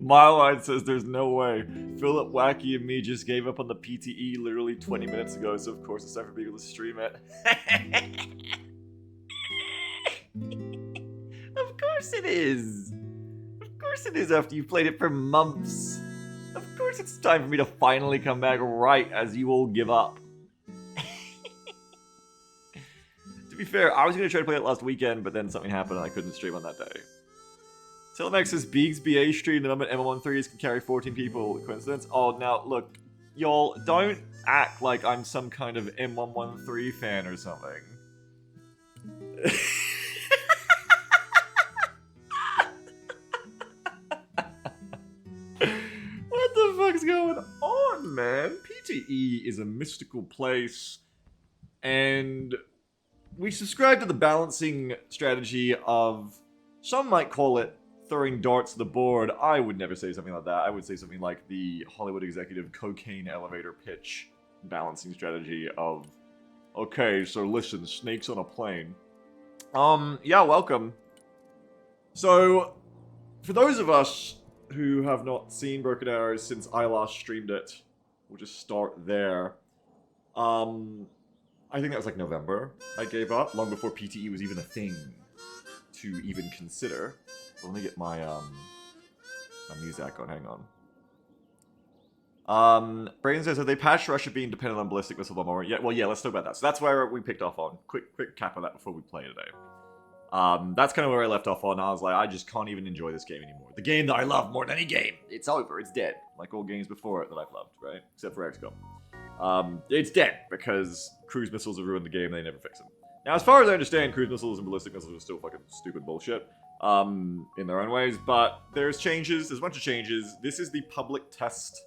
Mylewine says there's no way. Philip, Wacky, and me just gave up on the PTE literally 20 minutes ago, so of course it's time for people to stream it. Of course it is. Of course it is after you've played it for months. Of course it's time for me to finally come back right as you all give up. To be fair, I was going to try to play it last weekend, but then something happened and I couldn't stream on that day. Telemex says Beegs BA stream the moment MM13s can carry 14 people. Coincidence? Oh, now look, y'all don't act like I'm some kind of M113 fan or something. What the fuck's going on, man? PTE is a mystical place, and we subscribe to the balancing strategy of, some might call it throwing darts at the board. I would never say something like that. I would say something like the Hollywood executive cocaine elevator pitch balancing strategy of, okay, so listen, snakes on a plane. Yeah, welcome. So, for those of us who have not seen Broken Arrows since I last streamed it, we'll just start there. I think that was like November I gave up, long before PTE was even a thing to even consider. Let me get my my music on, hang on. Brayden says, have they patched Russia being dependent on ballistic missile bomber? Yeah, well, yeah, let's talk about that. So that's where we picked off on. Quick cap on that before we play today. That's kind of where I left off on. I was like, I just can't even enjoy this game anymore. The game that I love more than any game. It's over. It's dead. Like all games before it that I've loved, right? Except for XCOM. It's dead because cruise missiles have ruined the game. They never fix them. Now, as far as I understand, cruise missiles and ballistic missiles are still fucking stupid bullshit. In their own ways, but there's changes. There's a bunch of changes. This is the public test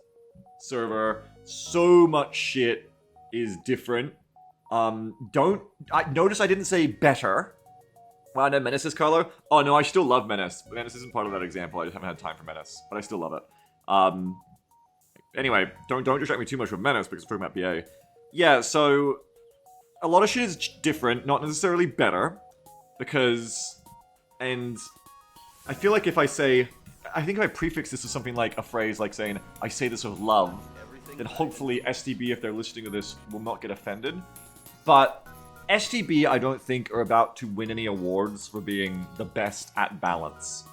server. So much shit is different. Notice I didn't say better. Well, I know Menace is Carlo. Oh no, I still love Menace. Menace isn't part of that example. I just haven't had time for Menace, but I still love it. Anyway, don't distract me too much with Menace because we're talking about BA. Yeah, so a lot of shit is different, not necessarily better, because. And I feel like if I say, I think if I prefix this with something like a phrase like saying, I say this with love, then hopefully STB, if they're listening to this, will not get offended. But STB, I don't think, are about to win any awards for being the best at balance.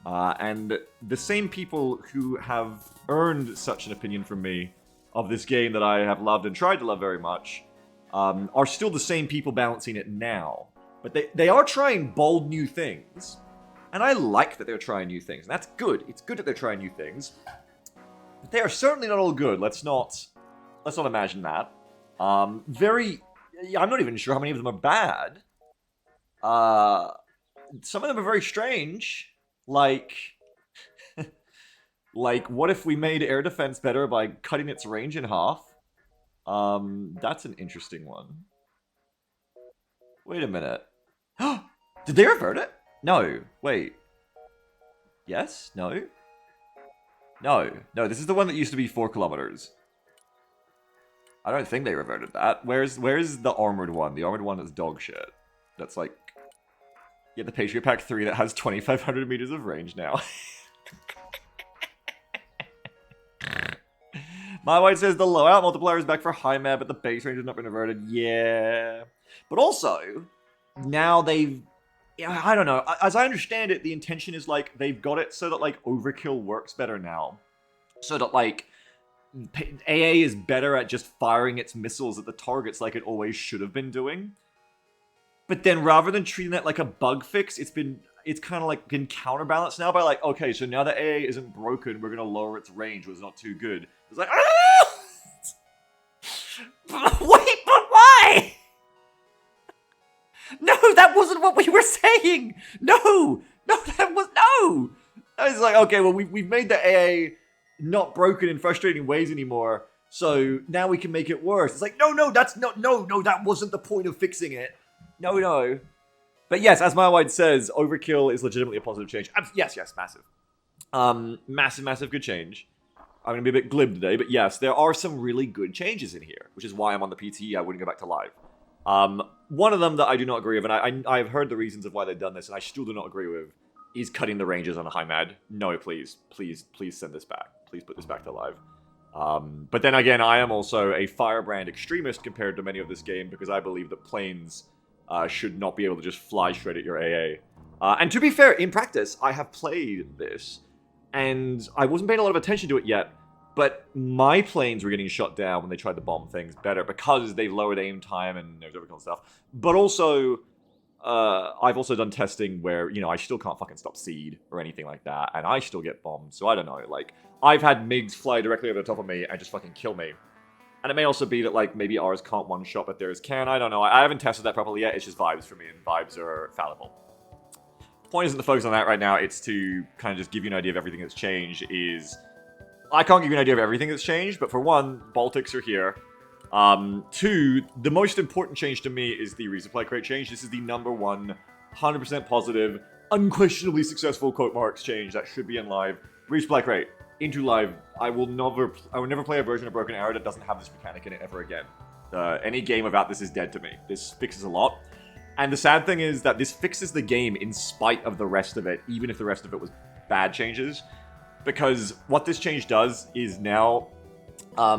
And the same people who have earned such an opinion from me of this game that I have loved and tried to love very much, are still the same people balancing it now. But they are trying bold new things. And I like that they're trying new things. And that's good. It's good that they're trying new things. But they are certainly not all good. Let's not imagine that. I'm not even sure how many of them are bad. Some of them are very strange. Like, what if we made air defense better by cutting its range in half? That's an interesting one. Wait a minute. Did they revert it? No. Wait. Yes? No? No. No, this is the one that used to be 4 kilometers. I don't think they reverted that. Where's the armored one? The armored one that's dog shit. That's like... Yeah, the Patriot Pack 3 that has 2,500 meters of range now. My White says the low-out multiplier is back for high map, but the base range has not been reverted. Yeah. But also... Now they've... I don't know. As I understand it, the intention is, like, they've got it so that, like, overkill works better now. So that, like, AA is better at just firing its missiles at the targets like it always should have been doing. But then rather than treating that like a bug fix, it's kind of, like, been counterbalanced now by, like, okay, so now that AA isn't broken, we're going to lower its range, was not too good. It's like, wait, but why? No, that wasn't what we were saying! No! That was... No! I was like, okay, well, we've made the AA not broken in frustrating ways anymore, so now we can make it worse. It's like, no, that's not... No, that wasn't the point of fixing it. No. But yes, as Mywide says, overkill is legitimately a positive change. Yes, massive. Massive good change. I'm going to be a bit glib today, but yes, there are some really good changes in here, which is why I'm on the PTE. I wouldn't go back to live. One of them that I do not agree with, and I've heard the reasons of why they've done this, and I still do not agree with, is cutting the ranges on a high mad. No, please send this back. Please put this back to live. But then again, I am also a Firebrand extremist compared to many of this game because I believe that planes should not be able to just fly straight at your AA. And to be fair, in practice, I have played this, and I wasn't paying a lot of attention to it yet, but my planes were getting shot down when they tried to bomb things better because they've lowered aim time and there's every stuff. But also, I've also done testing where, you know, I still can't fucking stop seed or anything like that, and I still get bombed, so I don't know, like, I've had MiGs fly directly over the top of me and just fucking kill me. And it may also be that, like, maybe ours can't one-shot, but theirs can, I don't know. I haven't tested that properly yet, it's just vibes for me, and vibes are fallible. Point isn't to focus on that right now, it's to kind of just give you an idea of everything that's changed, I can't give you an idea of everything that's changed, but for one, Baltics are here. Two, the most important change to me is the resupply crate change. This is the number one, 100% positive, unquestionably successful quote marks change that should be in live. Resupply crate, into live. I will never play a version of Broken Arrow that doesn't have this mechanic in it ever again. Any game without this is dead to me. This fixes a lot. And the sad thing is that this fixes the game in spite of the rest of it, even if the rest of it was bad changes. Because what this change does is now,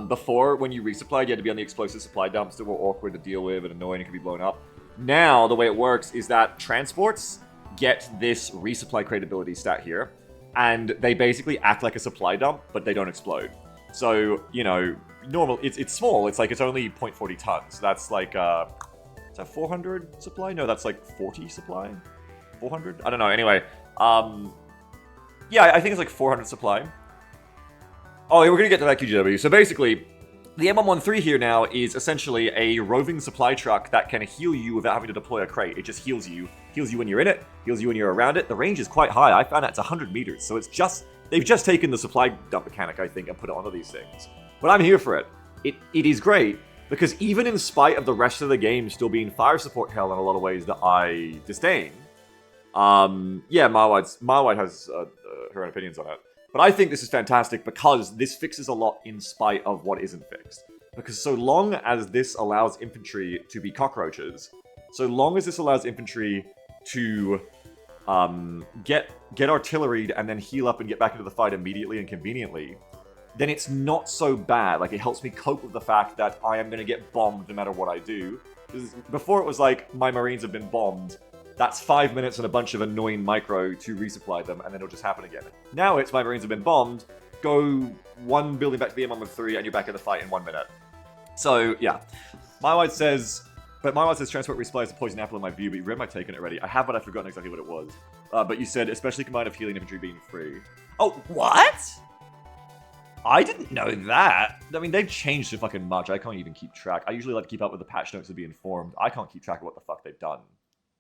before, when you resupplied, you had to be on the explosive supply dumps that were awkward to deal with and annoying and could be blown up. Now, the way it works is that transports get this resupply crate ability stat here, and they basically act like a supply dump, but they don't explode. So, you know, normal, it's small, it's like, it's only 0.40 tons. That's like, is that 400 supply? No, that's like 40 supply? 400? I don't know, anyway. Yeah, I think it's like 400 supply. Oh, yeah, we're gonna get to that QGW. So basically, the M113 here now is essentially a roving supply truck that can heal you without having to deploy a crate. It just heals you. Heals you when you're in it, heals you when you're around it. The range is quite high. I found out it's 100 meters, so it's just... They've just taken the supply dump mechanic, I think, and put it onto these things. But I'm here for it. It is great, because even in spite of the rest of the game still being fire support hell in a lot of ways that I disdain, yeah, Marwide has her own opinions on it. But I think this is fantastic because this fixes a lot in spite of what isn't fixed. Because so long as this allows infantry to be cockroaches, so long as this allows infantry to get artilleried and then heal up and get back into the fight immediately and conveniently, then it's not so bad. Like, it helps me cope with the fact that I am going to get bombed no matter what I do. Before it was like, my Marines have been bombed. That's 5 minutes and a bunch of annoying micro to resupply them, and then it'll just happen again. Now it's my Marines have been bombed, go one building back to the M113, and you're back in the fight in 1 minute. So, yeah. Mywide says transport resupply is a poison apple in my view, but you read my take on it already. I have, but I've forgotten exactly what it was. But you said, especially combined of healing infantry being free. Oh, what? I didn't know that. I mean, they've changed so fucking much, I can't even keep track. I usually like to keep up with the patch notes to be informed. I can't keep track of what the fuck they've done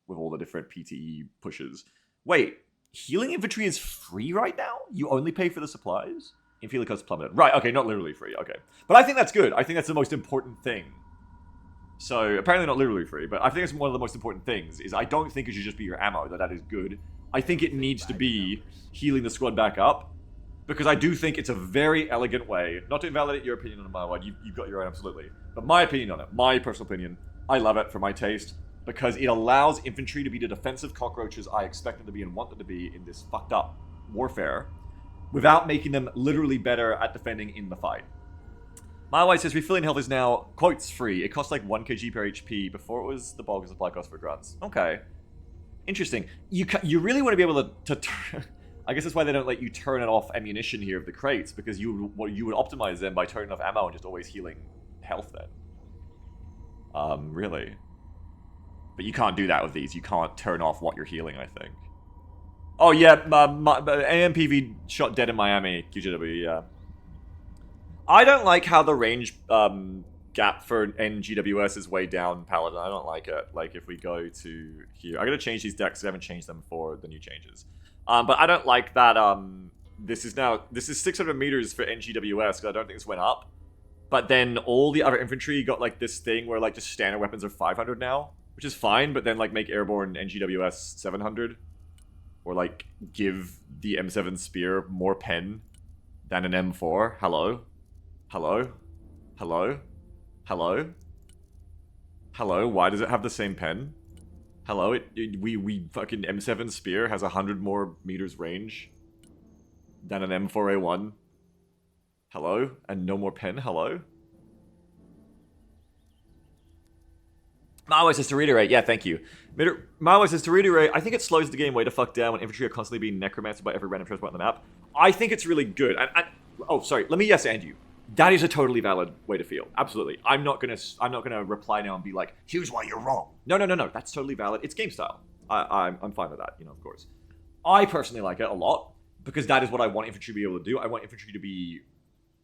with all the different PTE pushes. Wait, healing infantry is free right now? You only pay for the supplies? Infantry cost plummeted. Right, okay, not literally free, okay. But I think that's good. I think that's the most important thing. So, apparently not literally free, but I think it's one of the most important things, is I don't think it should just be your ammo, that is good. I think it needs to be healing the squad back up, because I do think it's a very elegant way, not to invalidate your opinion on my one, you've got your own, absolutely, but my opinion on it, my personal opinion, I love it for my taste, because it allows infantry to be the defensive cockroaches I expect them to be and want them to be in this fucked up warfare, without making them literally better at defending in the fight. My wife says refilling health is now, quotes, free. It costs like 1 kg per HP. Before it was the bulk of supply cost for grunts. Okay. Interesting. You really want to be able to turn... I guess that's why they don't let you turn it off ammunition here of the crates, because you would optimize them by turning off ammo and just always healing health then. Really? But you can't do that with these. You can't turn off what you're healing, I think. Oh yeah, AMPV shot dead in Miami, QGW, yeah. I don't like how the range gap for NGWS is way down, Paladin. I don't like it. Like, if we go to here... I'm going to change these decks. I haven't changed them for the new changes. But I don't like that this is 600 meters for NGWS, because I don't think this went up. But then all the other infantry got, like, this thing where, like, just standard weapons are 500 now, which is fine, but then, like, make airborne NGWS 700. Or, like, give the M7 Spear more pen than an M4. Hello? Hello? Hello? Hello? Hello? Why does it have the same pen? Hello, we fucking M7 Spear has 100 more meters range than an M4A1. Hello? And no more pen, hello? Maoist says to reiterate, yeah, thank you. Maoist says to reiterate, I think it slows the game way to fuck down when infantry are constantly being necromanted by every random transport on the map. I think it's really good. Oh, sorry, let me yes and you. That is a totally valid way to feel. Absolutely. I'm not gonna reply now and be like, here's why you're wrong. No. That's totally valid. It's game style. I'm fine with that, of course. I personally like it a lot because that is what I want infantry to be able to do. I want infantry to be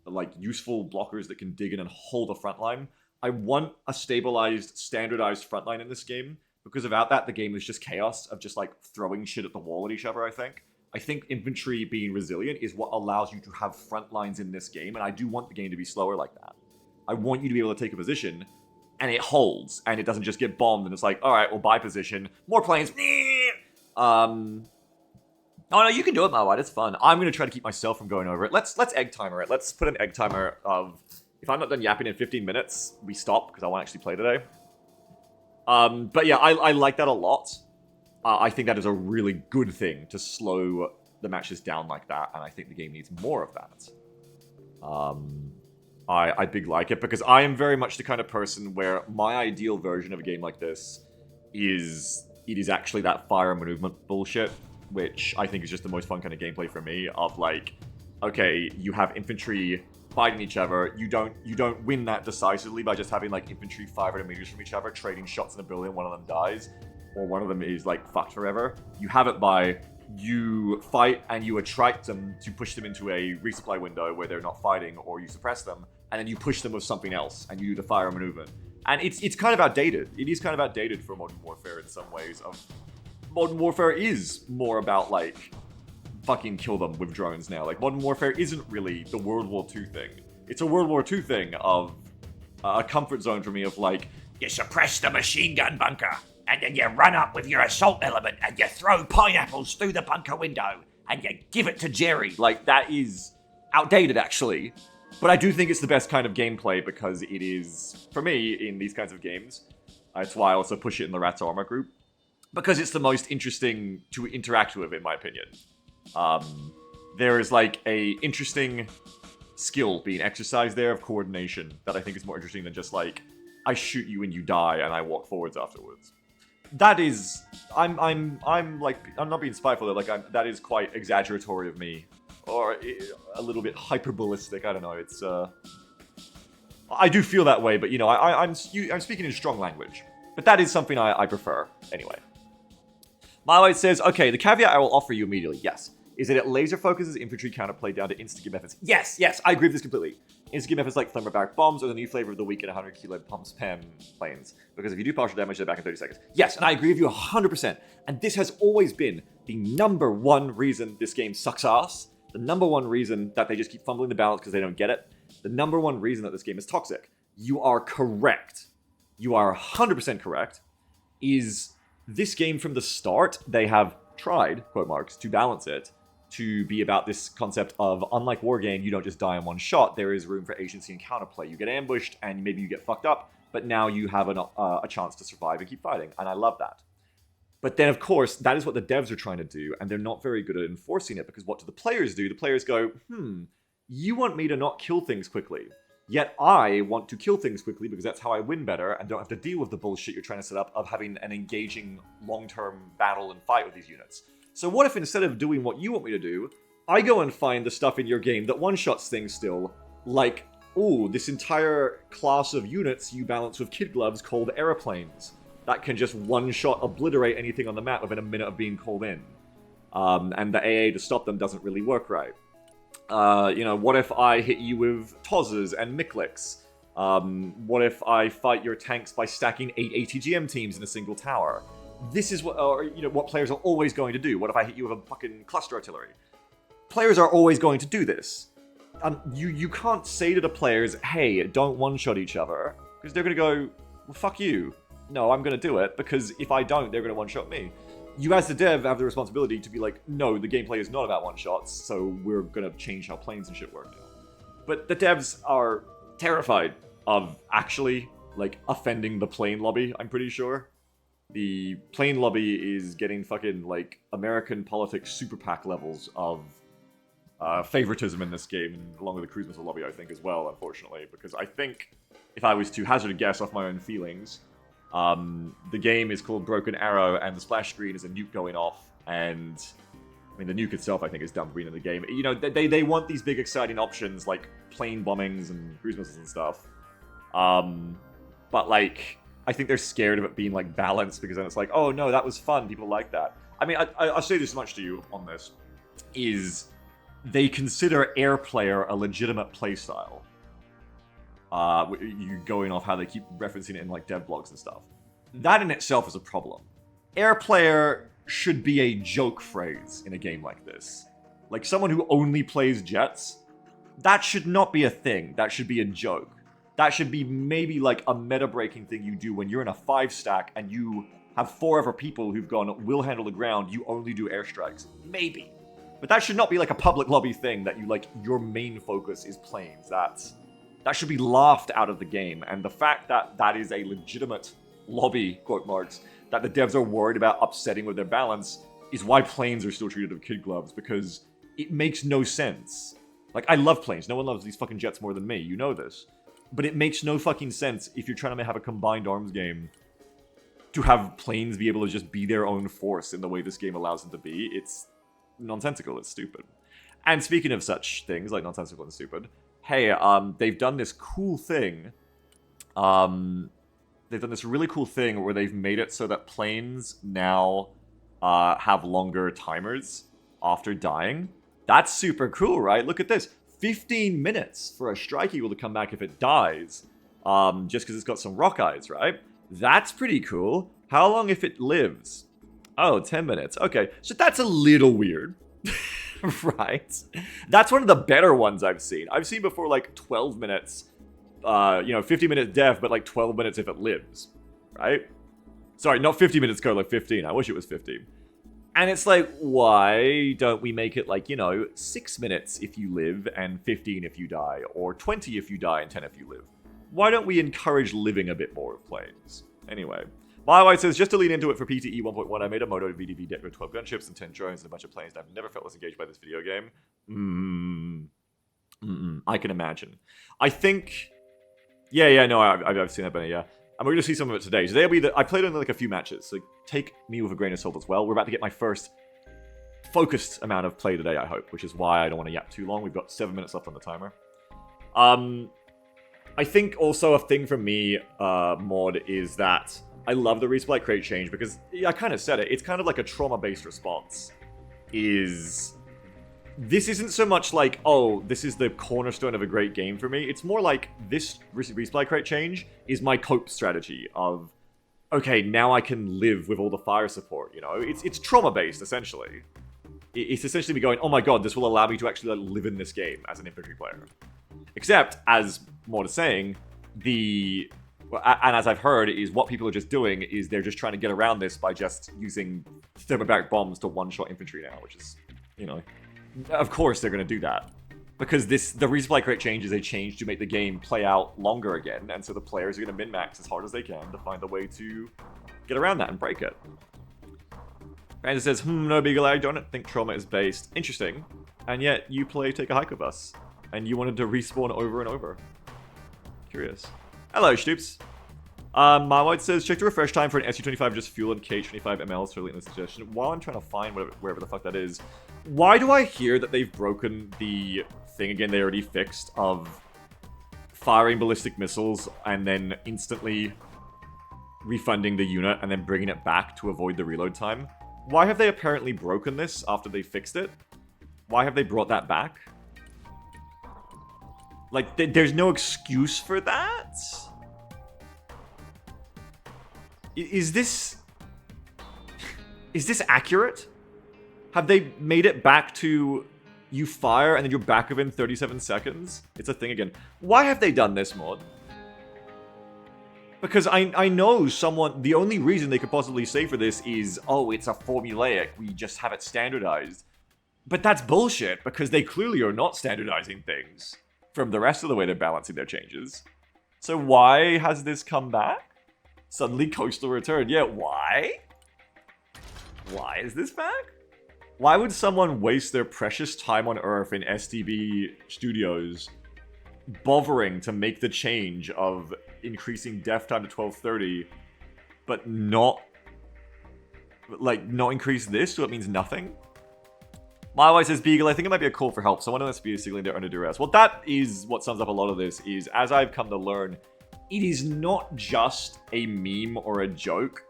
like useful blockers that can dig in and hold a front line. I want a stabilized, standardized front line in this game because without that, the game is just chaos of just like throwing shit at the wall at each other, I think infantry being resilient is what allows you to have front lines in this game, and I do want the game to be slower like that. I want you to be able to take a position, and it holds, and it doesn't just get bombed, and it's like, alright, well, buy position, more planes, Oh no, you can do it, Mawad, it's fun. I'm gonna try to keep myself from going over it. Let's egg timer it. Let's put an egg timer of, if I'm not done yapping in 15 minutes, we stop, because I want to actually play today. But yeah, I like that a lot. I think that is a really good thing to slow the matches down like that, and I think the game needs more of that. I big like it, because I am very much the kind of person where my ideal version of a game like this is, it is actually that fire and movement bullshit, which I think is just the most fun kind of gameplay for me, of like, okay, you have infantry fighting each other, you don't win that decisively by just having like infantry 500 meters from each other, trading shots in a building, one of them dies. Or one of them is like fucked forever. You have it by you fight and you attract them to push them into a resupply window where they're not fighting, or you suppress them and then you push them with something else and you do the fire maneuver. And it's kind of outdated. It is kind of outdated for Modern Warfare in some ways. Modern Warfare is more about like fucking kill them with drones now. Like Modern Warfare isn't really the World War II thing. It's a World War II thing of a comfort zone for me of like, you suppress the machine gun bunker. And then you run up with your assault element and you throw pineapples through the bunker window and you give it to Jerry. Like, that is outdated, actually. But I do think it's the best kind of gameplay because it is, for me, in these kinds of games, that's why I also push it in the Rats Armor group, because it's the most interesting to interact with, in my opinion. There is, like, a interesting skill being exercised there of coordination that I think is more interesting than just, like, I shoot you and you die and I walk forwards afterwards. That is, I'm not being spiteful, like, that is quite exaggeratory of me, or a little bit hyperbolistic. I don't know. It's, I do feel that way, but I'm speaking in strong language. But that is something I prefer anyway. Mywhite says, okay, the caveat I will offer you immediately, yes, is that it laser focuses infantry counterplay down to instant methods. Yes, I agree with this completely. Instant methods like Thunderback bombs are the new flavor of the week in 100 kilo pump spam planes. Because if you do partial damage, they're back in 30 seconds. Yes, and I agree with you 100%. And this has always been the number one reason this game sucks ass. The number one reason that they just keep fumbling the balance because they don't get it. The number one reason that this game is toxic. You are correct. You are 100% correct. Is this game from the start, they have tried, quote marks, to balance it. To be about this concept of, unlike Wargame, you don't just die in one shot. There is room for agency and counterplay. You get ambushed and maybe you get fucked up, but now you have a chance to survive and keep fighting, and I love that. But then, of course, that is what the devs are trying to do, and they're not very good at enforcing it, because what do the players do? The players go, you want me to not kill things quickly, yet I want to kill things quickly because that's how I win better and don't have to deal with the bullshit you're trying to set up of having an engaging long-term battle and fight with these units. So what if instead of doing what you want me to do, I go and find the stuff in your game that one-shots things still, like, ooh, this entire class of units you balance with kid gloves called airplanes. That can just one-shot obliterate anything on the map within a minute of being called in. And the AA to stop them doesn't really work right. What if I hit you with Tozzers and Mikliks? What if I fight your tanks by stacking 8 ATGM teams in a single tower? This is what players are always going to do. What if I hit you with a fucking cluster artillery? Players are always going to do this. You can't say to the players, hey, don't one-shot each other, because they're going to go, well, fuck you. No, I'm going to do it, because if I don't, they're going to one-shot me. You as the dev have the responsibility to be like, no, the gameplay is not about one-shots, so we're going to change how planes and shit work now. But the devs are terrified of actually, offending the plane lobby, I'm pretty sure. the plane lobby is getting fucking, like, American politics super PAC levels of favoritism in this game, along with the cruise missile lobby, I think, as well, unfortunately. Because I think, if I was to hazard a guess off my own feelings, the game is called Broken Arrow, and the splash screen is a nuke going off, and... I mean, the nuke itself, I think, is dumb green in the game. You know, they want these big, exciting options, like plane bombings and cruise missiles and stuff. But, like, I think they're scared of it being, like, balanced, because then it's like, oh, no, that was fun. People like that. I mean, I'll say this much to you on this, is they consider Airplayer a legitimate playstyle. You going off how they keep referencing it in, like, dev blogs and stuff. That in itself is a problem. Airplayer should be a joke phrase in a game like this. Like, someone who only plays jets, that should not be a thing. That should be a joke. That should be maybe like a meta-breaking thing you do when you're in a 5-stack and you have 4 other people who've gone, will handle the ground, you only do airstrikes. Maybe. But that should not be like a public lobby thing that you, like, your main focus is planes. That should be laughed out of the game. And the fact that that is a legitimate lobby, quote marks, that the devs are worried about upsetting with their balance is why planes are still treated with kid gloves, because it makes no sense. Like, I love planes. No one loves these fucking jets more than me. You know this. But it makes no fucking sense if you're trying to have a combined arms game to have planes be able to just be their own force in the way this game allows them to be. It's nonsensical. It's stupid. And speaking of such things, like nonsensical and stupid, hey, they've done this cool thing. They've done this really cool thing where they've made it so that planes now have longer timers after dying. That's super cool, right? Look at this. 15 minutes for a Strike Eagle to come back if it dies. Just because it's got some rock eyes, right? That's pretty cool. How long if it lives? Oh, 10 minutes. Okay, so that's a little weird. Right? That's one of the better ones I've seen. I've seen before, like, 12 minutes. 50-minute death, but like 12 minutes if it lives, right? Sorry, not 50 minutes go, like 15. I wish it was 15. And it's like, why don't we make it like, 6 minutes if you live and 15 if you die, or 20 if you die and 10 if you live? Why don't we encourage living a bit more of planes? Anyway, White says, just to lean into it for PTE 1.1, I made a Moto VDV deck with 12 gunships and 10 drones and a bunch of planes, and I've never felt less engaged by this video game. I can imagine. I think... I've seen that, Benny, yeah. And we're going to see some of it today. Today will be I played in like a few matches, so take me with a grain of salt as well. We're about to get my first focused amount of play today, I hope, which is why I don't want to yap too long. We've got 7 minutes left on the timer. I think also a thing for me, Mod, is that I love the Resupply Crate change because, I kind of said it, it's kind of like a trauma-based response. This isn't so much like, oh, this is the cornerstone of a great game for me. It's more like this Resupply Crate change is my cope strategy of, okay, now I can live with all the fire support, It's trauma-based, essentially. It's essentially me going, oh my god, this will allow me to actually live in this game as an infantry player. Except, as Maud is saying, and as I've heard, is what people are just doing is they're just trying to get around this by just using thermobaric bombs to one-shot infantry now, which is, of course they're going to do that. Because the Resupply Crate change is a change to make the game play out longer again, and so the players are going to min-max as hard as they can to find a way to get around that and break it. Brandon says, no, Beagle, I don't think Trauma is based. Interesting. And yet, you play Take a Hike with us. And you wanted to respawn over and over. Curious. Hello, Stoops. Marwide says, check the refresh time for an SU-25 just fuel and KH-25 mLs for the suggestion. While I'm trying to find wherever the fuck that is, why do I hear that they've broken the thing again they already fixed of firing ballistic missiles and then instantly refunding the unit and then bringing it back to avoid the reload time? Why have they apparently broken this after they fixed it? Why have they brought that back? Like, there's no excuse for that? Is this accurate? Have they made it back to you fire and then you're back within 37 seconds? It's a thing again. Why have they done this, Mod? Because I know the only reason they could possibly say for this is, oh, it's a formulaic, we just have it standardized. But that's bullshit, because they clearly are not standardizing things from the rest of the way they're balancing their changes. So why has this come back? Suddenly Coastal returned. Yeah, why? Why is this back? Why would someone waste their precious time on Earth in STB Studios bothering to make the change of increasing death time to 1230, but not increase this, so it means nothing? My says, Beagle, I think it might be a call for help. Someone in SB is signaling they're under duress. Well, that is what sums up a lot of this, is as I've come to learn, it is not just a meme or a joke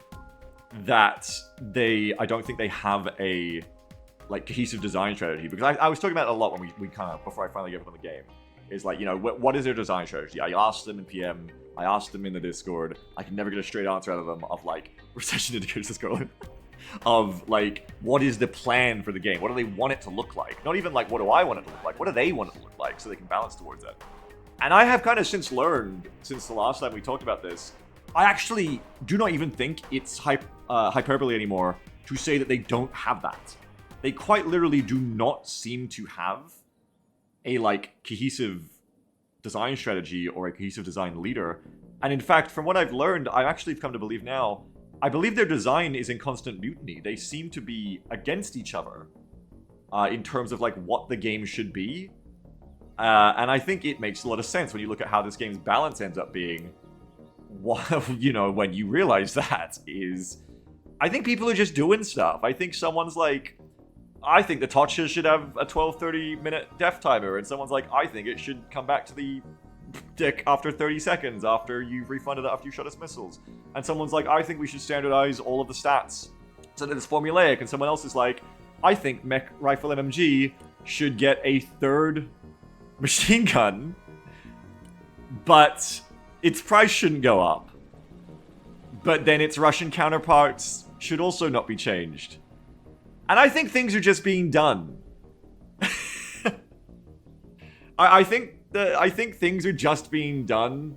that I don't think they have a, like, cohesive design strategy. Because I was talking about it a lot when we kind of, before I finally gave up on the game, is like, you know, what is their design strategy? I asked them in PM, I asked them in the Discord, I can never get a straight answer out of them of, like, recession indicators is going of, like, what is the plan for the game? What do they want it to look like? Not even, like, what do I want it to look like? What do they want it to look like so they can balance towards it? And I have kind of since learned, since the last time we talked about this, I actually do not even think it's hyperbole anymore to say that they don't have that. They quite literally do not seem to have a, like, cohesive design strategy or a cohesive design leader. And in fact, from what I've learned, I actually have come to believe now, I believe their design is in constant mutiny. They seem to be against each other in terms of, like, what the game should be. And I think it makes a lot of sense when you look at how this game's balance ends up being. You know, when you realize that is, I think people are just doing stuff. I think someone's like, I think the Tocha should have a 12-30 minute death timer, and someone's like, I think it should come back to the dick after 30 seconds after you've refunded it after you shot its missiles. And someone's like, I think we should standardize all of the stats so that it's formulaic. And someone else is like, I think Mech Rifle MMG should get a third machine gun, but its price shouldn't go up. But then its Russian counterparts should also not be changed. And I think things are just being done. I think things are just being done.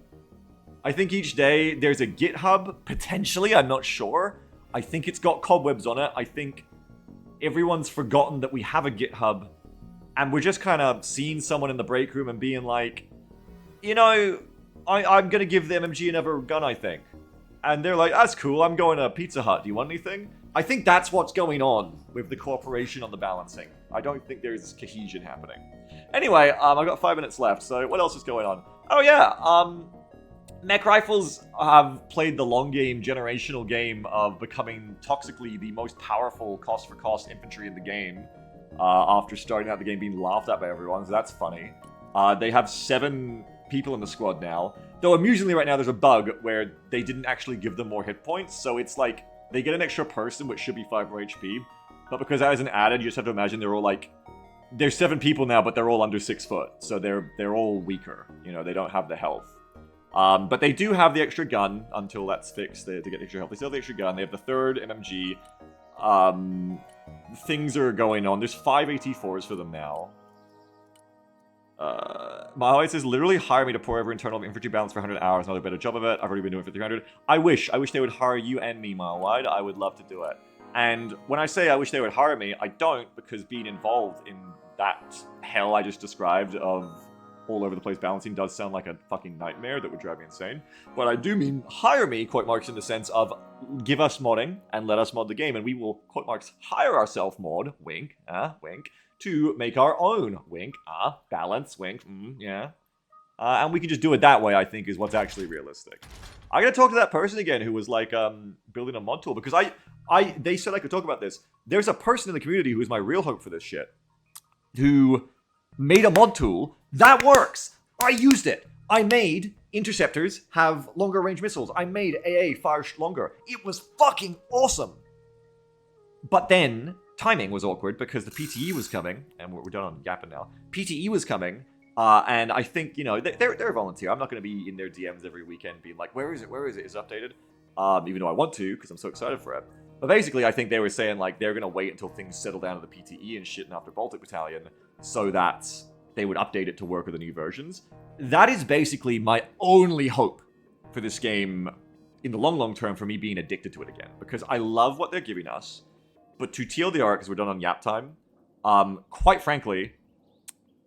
I think each day there's a GitHub, potentially, I'm not sure. I think it's got cobwebs on it. I think everyone's forgotten that we have a GitHub, and we're just kind of seeing someone in the break room and being like, you know, I'm going to give the MMG another gun, I think. And they're like, that's cool, I'm going to Pizza Hut, do you want anything? I think that's what's going on with the cooperation on the balancing. I don't think there's cohesion happening. Anyway, I've got 5 minutes left, so what else is going on? Oh yeah, Mech Rifles have played the long game, generational game of becoming toxically the most powerful cost-for-cost infantry in the game, after starting out the game being laughed at by everyone, so that's funny. They have 7 people in the squad now, though amusingly right now there's a bug where they didn't actually give them more hit points, so it's like, they get an extra person, which should be 5 more HP, but because that isn't added, you just have to imagine they're all like, there's 7 people now, but they're all under 6 foot, so they're all weaker, you know, they don't have the health. But they do have the extra gun until that's fixed to get extra health. They still have the extra gun, they have the 3rd MMG, things are going on, there's 5 AT4s for them now. My says, literally hire me to pour over internal infantry balance for 100 hours, another better job of it. I've already been doing it for 300. I wish they would hire you and me, Milewide. I would love to do it. And when I say I wish they would hire me, I don't, because being involved in that hell I just described of all over the place balancing does sound like a fucking nightmare that would drive me insane. But I do mean hire me, quote marks, in the sense of give us modding and let us mod the game, and we will, quote marks, hire ourselves mod, wink, wink, to make our own, wink, balance, wink, yeah. And we can just do it that way, I think, is what's actually realistic. I gotta talk to that person again who was, like, building a mod tool, because they said I could talk about this. There's a person in the community who is my real hope for this shit, who made a mod tool that works. I used it. I made interceptors have longer range missiles. I made AA fire longer. It was fucking awesome. But then timing was awkward because the PTE was coming, and we're done on Yappin now. PTE was coming, and I think, you know, they're a volunteer. I'm not going to be in their DMs every weekend being like, where is it? Where is it? Is it updated? Even though I want to, because I'm so excited for it. But basically, I think they were saying, like, they're going to wait until things settle down to the PTE and shit and after Baltic Battalion so that they would update it to work with the new versions. That is basically my only hope for this game in the long, long term for me being addicted to it again. Because I love what they're giving us. But to TLDR, because we're done on Yap time, quite frankly,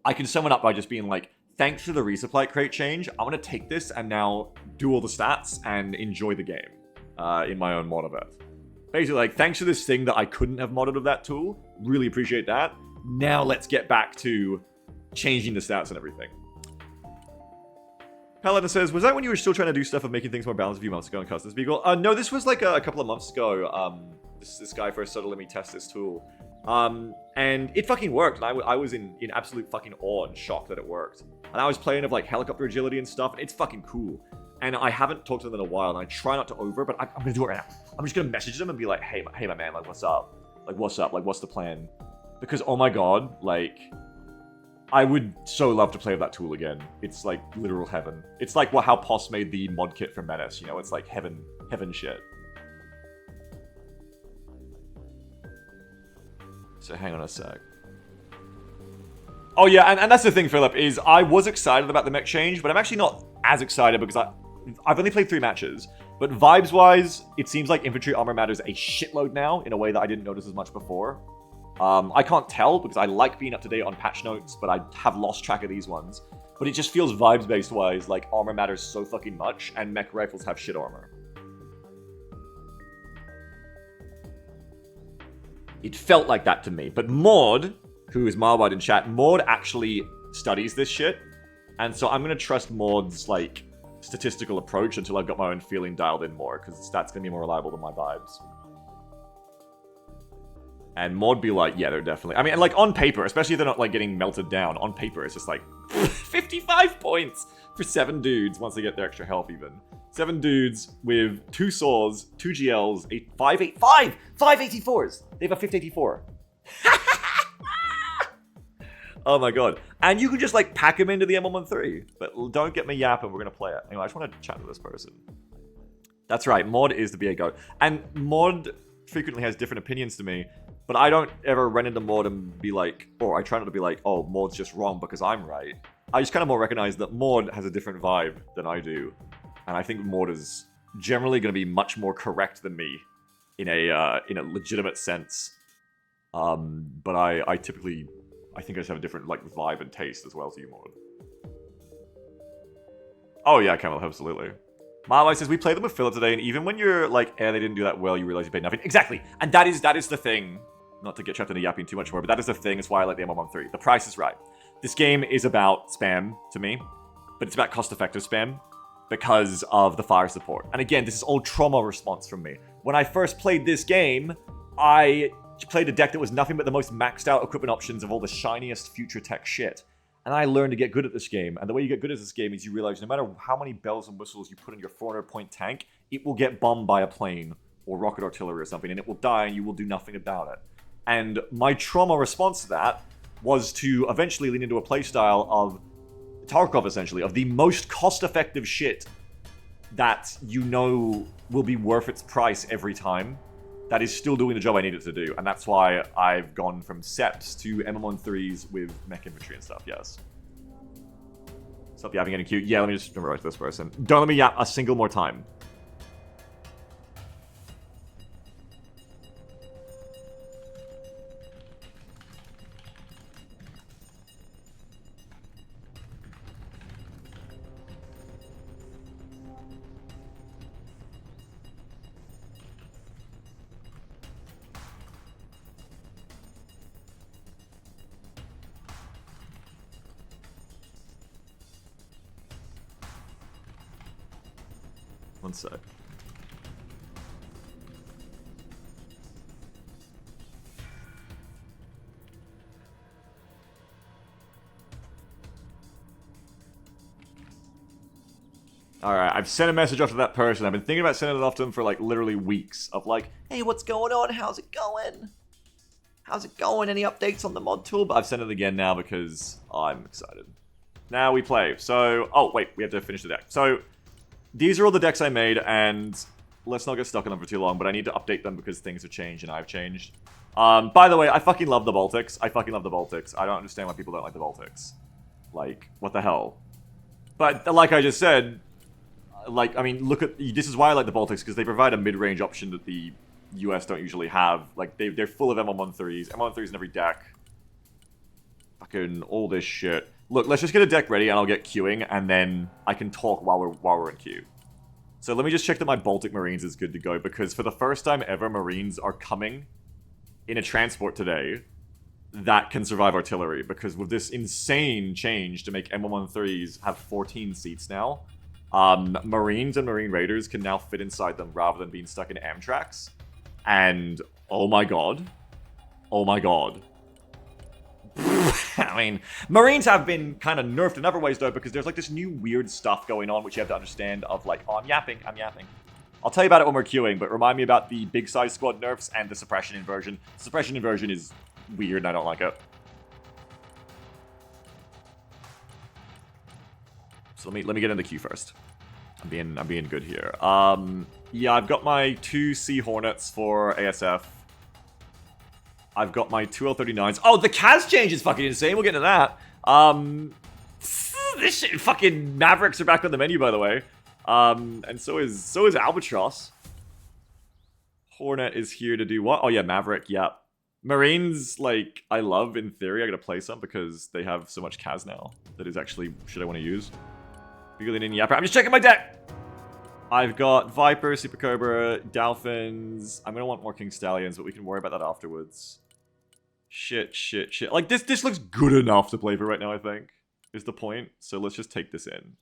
I can sum it up by just being like, thanks for the resupply crate change. I'm going to take this and now do all the stats and enjoy the game. in my own mod of it. Basically, like, thanks to this thing that I couldn't have modded of that tool. Really appreciate that. Now let's get back to changing the stats and everything. Paladin says, was that when you were still trying to do stuff of making things more balanced a few months ago in Custom Beagle? No, this was like a couple of months ago. This guy first started letting me test this tool. And it fucking worked. And I was in absolute fucking awe and shock that it worked. And I was playing of like helicopter agility and stuff, and it's fucking cool. And I haven't talked to them in a while, and I try not to but I'm gonna do it right now. I'm just gonna message them and be like, hey my man, like, what's up? Like, what's up? Like, what's the plan? Because, oh my god, like, I would so love to play with that tool again. It's like literal heaven. It's like how Poss made the mod kit for Menace, you know? It's like heaven shit. So hang on a sec. Oh yeah, and that's the thing, Philip, is I was excited about the mech change, but I'm actually not as excited because I've only played 3 matches. But vibes-wise, it seems like infantry armor matters a shitload now in a way that I didn't notice as much before. I can't tell because I like being up to date on patch notes, but I have lost track of these ones. But it just feels vibes-based wise like armor matters so fucking much, and mech rifles have shit armor. It felt like that to me. But Maud, who is Marwide in chat, Maud actually studies this shit. And so I'm going to trust Maud's, like, statistical approach until I've got my own feeling dialed in more, because that's going to be more reliable than my vibes. And Maud be like, yeah, they're definitely... I mean, like, on paper, especially if they're not, like, getting melted down, on paper, it's just like, 55 points for 7 dudes once they get their extra health, even. 7 dudes with 2 saws, 2 GLs, 5 84s! They have a 584. Oh my god. And you can just, like, pack them into the M113. But don't get me yapping, we're gonna play it. Anyway, I just want to chat to this person. That's right, Maud is the BA goat. And Maud frequently has different opinions to me, but I don't ever run into Maud and be like, or I try not to be like, oh, Maud's just wrong because I'm right. I just kind of more recognize that Maud has a different vibe than I do. And I think Maud is generally going to be much more correct than me in a legitimate sense. But I typically, I think I just have a different, like, vibe and taste as well as you, Maud. Oh yeah, Camel, absolutely. Marwai says, we played them with Philip today, and even when you're like, they didn't do that well, you realize you paid nothing. Exactly! And that is the thing. Not to get trapped into yapping too much more, but that is the thing. It's why I like the M113. The price is right. This game is about spam, to me. But it's about cost-effective spam. Because of the fire support. And again, this is all trauma response from me. When I first played this game, I played a deck that was nothing but the most maxed out equipment options of all the shiniest future tech shit. And I learned to get good at this game. And the way you get good at this game is you realize no matter how many bells and whistles you put in your 400-point tank, it will get bombed by a plane or rocket artillery or something, and it will die and you will do nothing about it. And my trauma response to that was to eventually lean into a playstyle of Tarkov, essentially, of the most cost-effective shit that you know will be worth its price every time, that is still doing the job I need it to do. And that's why I've gone from Seps to M113s with mech infantry and stuff, yes. Stop yapping, getting cute. Yeah, let me just remember to this person. Don't let me yap a single more time. One sec. Alright, I've sent a message off to that person. I've been thinking about sending it off to them for, like, literally weeks. Of like, hey, what's going on? How's it going? How's it going? Any updates on the mod tool? But I've sent it again now because I'm excited. Now we play. So, oh, wait, we have to finish the deck. So, these are all the decks I made, and let's not get stuck on them for too long, but I need to update them because things have changed and I've changed. By the way, I fucking love the Baltics. I fucking love the Baltics. I don't understand why people don't like the Baltics. Like, what the hell? But, like I just said, like, I mean, look at... This is why I like the Baltics, because they provide a mid-range option that the US don't usually have. Like, they're full of M113s. M113s in every deck. Fucking all this shit. Look, let's just get a deck ready and I'll get queuing, and then I can talk while we're in queue. So let me just check that my Baltic Marines is good to go, because for the first time ever, Marines are coming in a transport today that can survive artillery, because with this insane change to make M113s have 14 seats now, Marines and Marine Raiders can now fit inside them rather than being stuck in Amtraks. And oh my god. Oh my god. I mean, Marines have been kind of nerfed in other ways though, because there's like this new weird stuff going on which you have to understand of like, oh, I'm yapping. I'll tell you about it when we're queuing, but remind me about the big size squad nerfs and the suppression inversion. Suppression inversion is weird and I don't like it. So let me get in the queue first. I'm being good here. Yeah, I've got my 2 Sea Hornets for ASF. I've got my 2 L39s. Oh, the CAS change is fucking insane. We'll get into that. This shit, fucking Mavericks are back on the menu, by the way. And so is Albatross. Hornet is here to do what? Oh yeah, Maverick, yeah. Marines, like, I love in theory. I gotta play some because they have so much CAS now that is actually shit I want to use. Bigger than Yapper. I'm just checking my deck! I've got Viper, Super Cobra, Dolphins. I'm gonna want more King Stallions, but we can worry about that afterwards. Shit. Like, this looks good enough to play for right now, I think, is the point. So let's just take this in.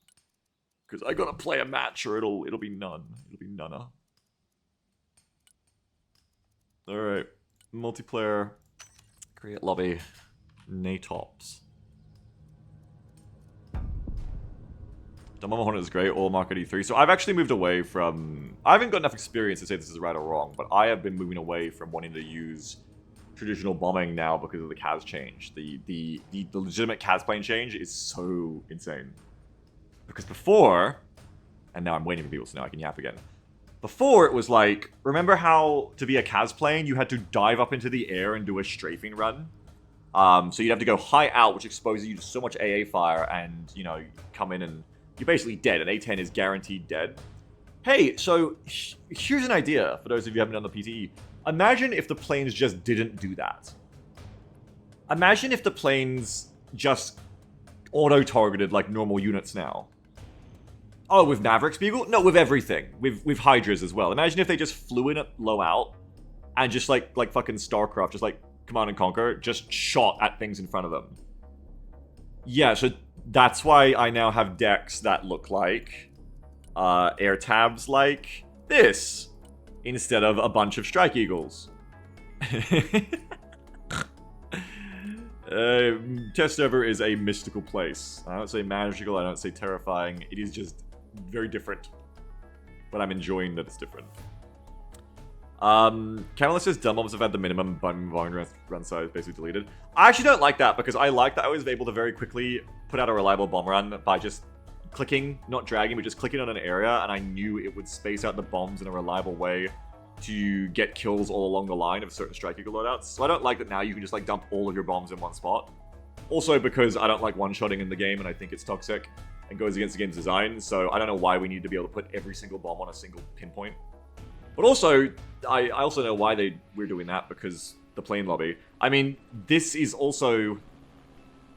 Because I gotta play a match or it'll be none. It'll be none. Alright. Multiplayer. Create lobby. Natops. Dumama Hornet is great, all market E3. So I've actually moved away from... I haven't got enough experience to say this is right or wrong, but I have been moving away from wanting to use traditional bombing now because of the CAS change. The legitimate CAS plane change is so insane. Because before... And now I'm waiting for people, so now I can yap again. Before, it was like... Remember how, to be a CAS plane, you had to dive up into the air and do a strafing run? So you'd have to go high out, which exposes you to so much AA fire, and, you know, you come in and... You're basically dead. An A-10 is guaranteed dead. Hey, so here's an idea for those of you who haven't done the PTE. Imagine if the planes just didn't do that. Imagine if the planes just auto-targeted like normal units now. Oh, with Maverick Spiegel? No, with everything. With Hydras as well. Imagine if they just flew in at low out and just like fucking StarCraft, just like Command and Conquer, just shot at things in front of them. Yeah, so that's why I now have decks that look like air tabs like this instead of a bunch of Strike Eagles. Test server is a mystical place. I don't say magical, I don't say terrifying. It is just very different. But I'm enjoying that it's different. Camelot says dumb mobs have had the minimum bomb run size basically deleted. I actually don't like that because I like that I was able to very quickly put out a reliable bomb run by just clicking, not dragging, but just clicking on an area, and I knew it would space out the bombs in a reliable way to get kills all along the line of certain Strike Eagle loadouts. So I don't like that now you can just like dump all of your bombs in one spot. Also because I don't like one-shotting in the game and I think it's toxic and goes against the game's design, so I don't know why we need to be able to put every single bomb on a single pinpoint. But also, I also know why we're doing that, because the plane lobby. I mean, this is also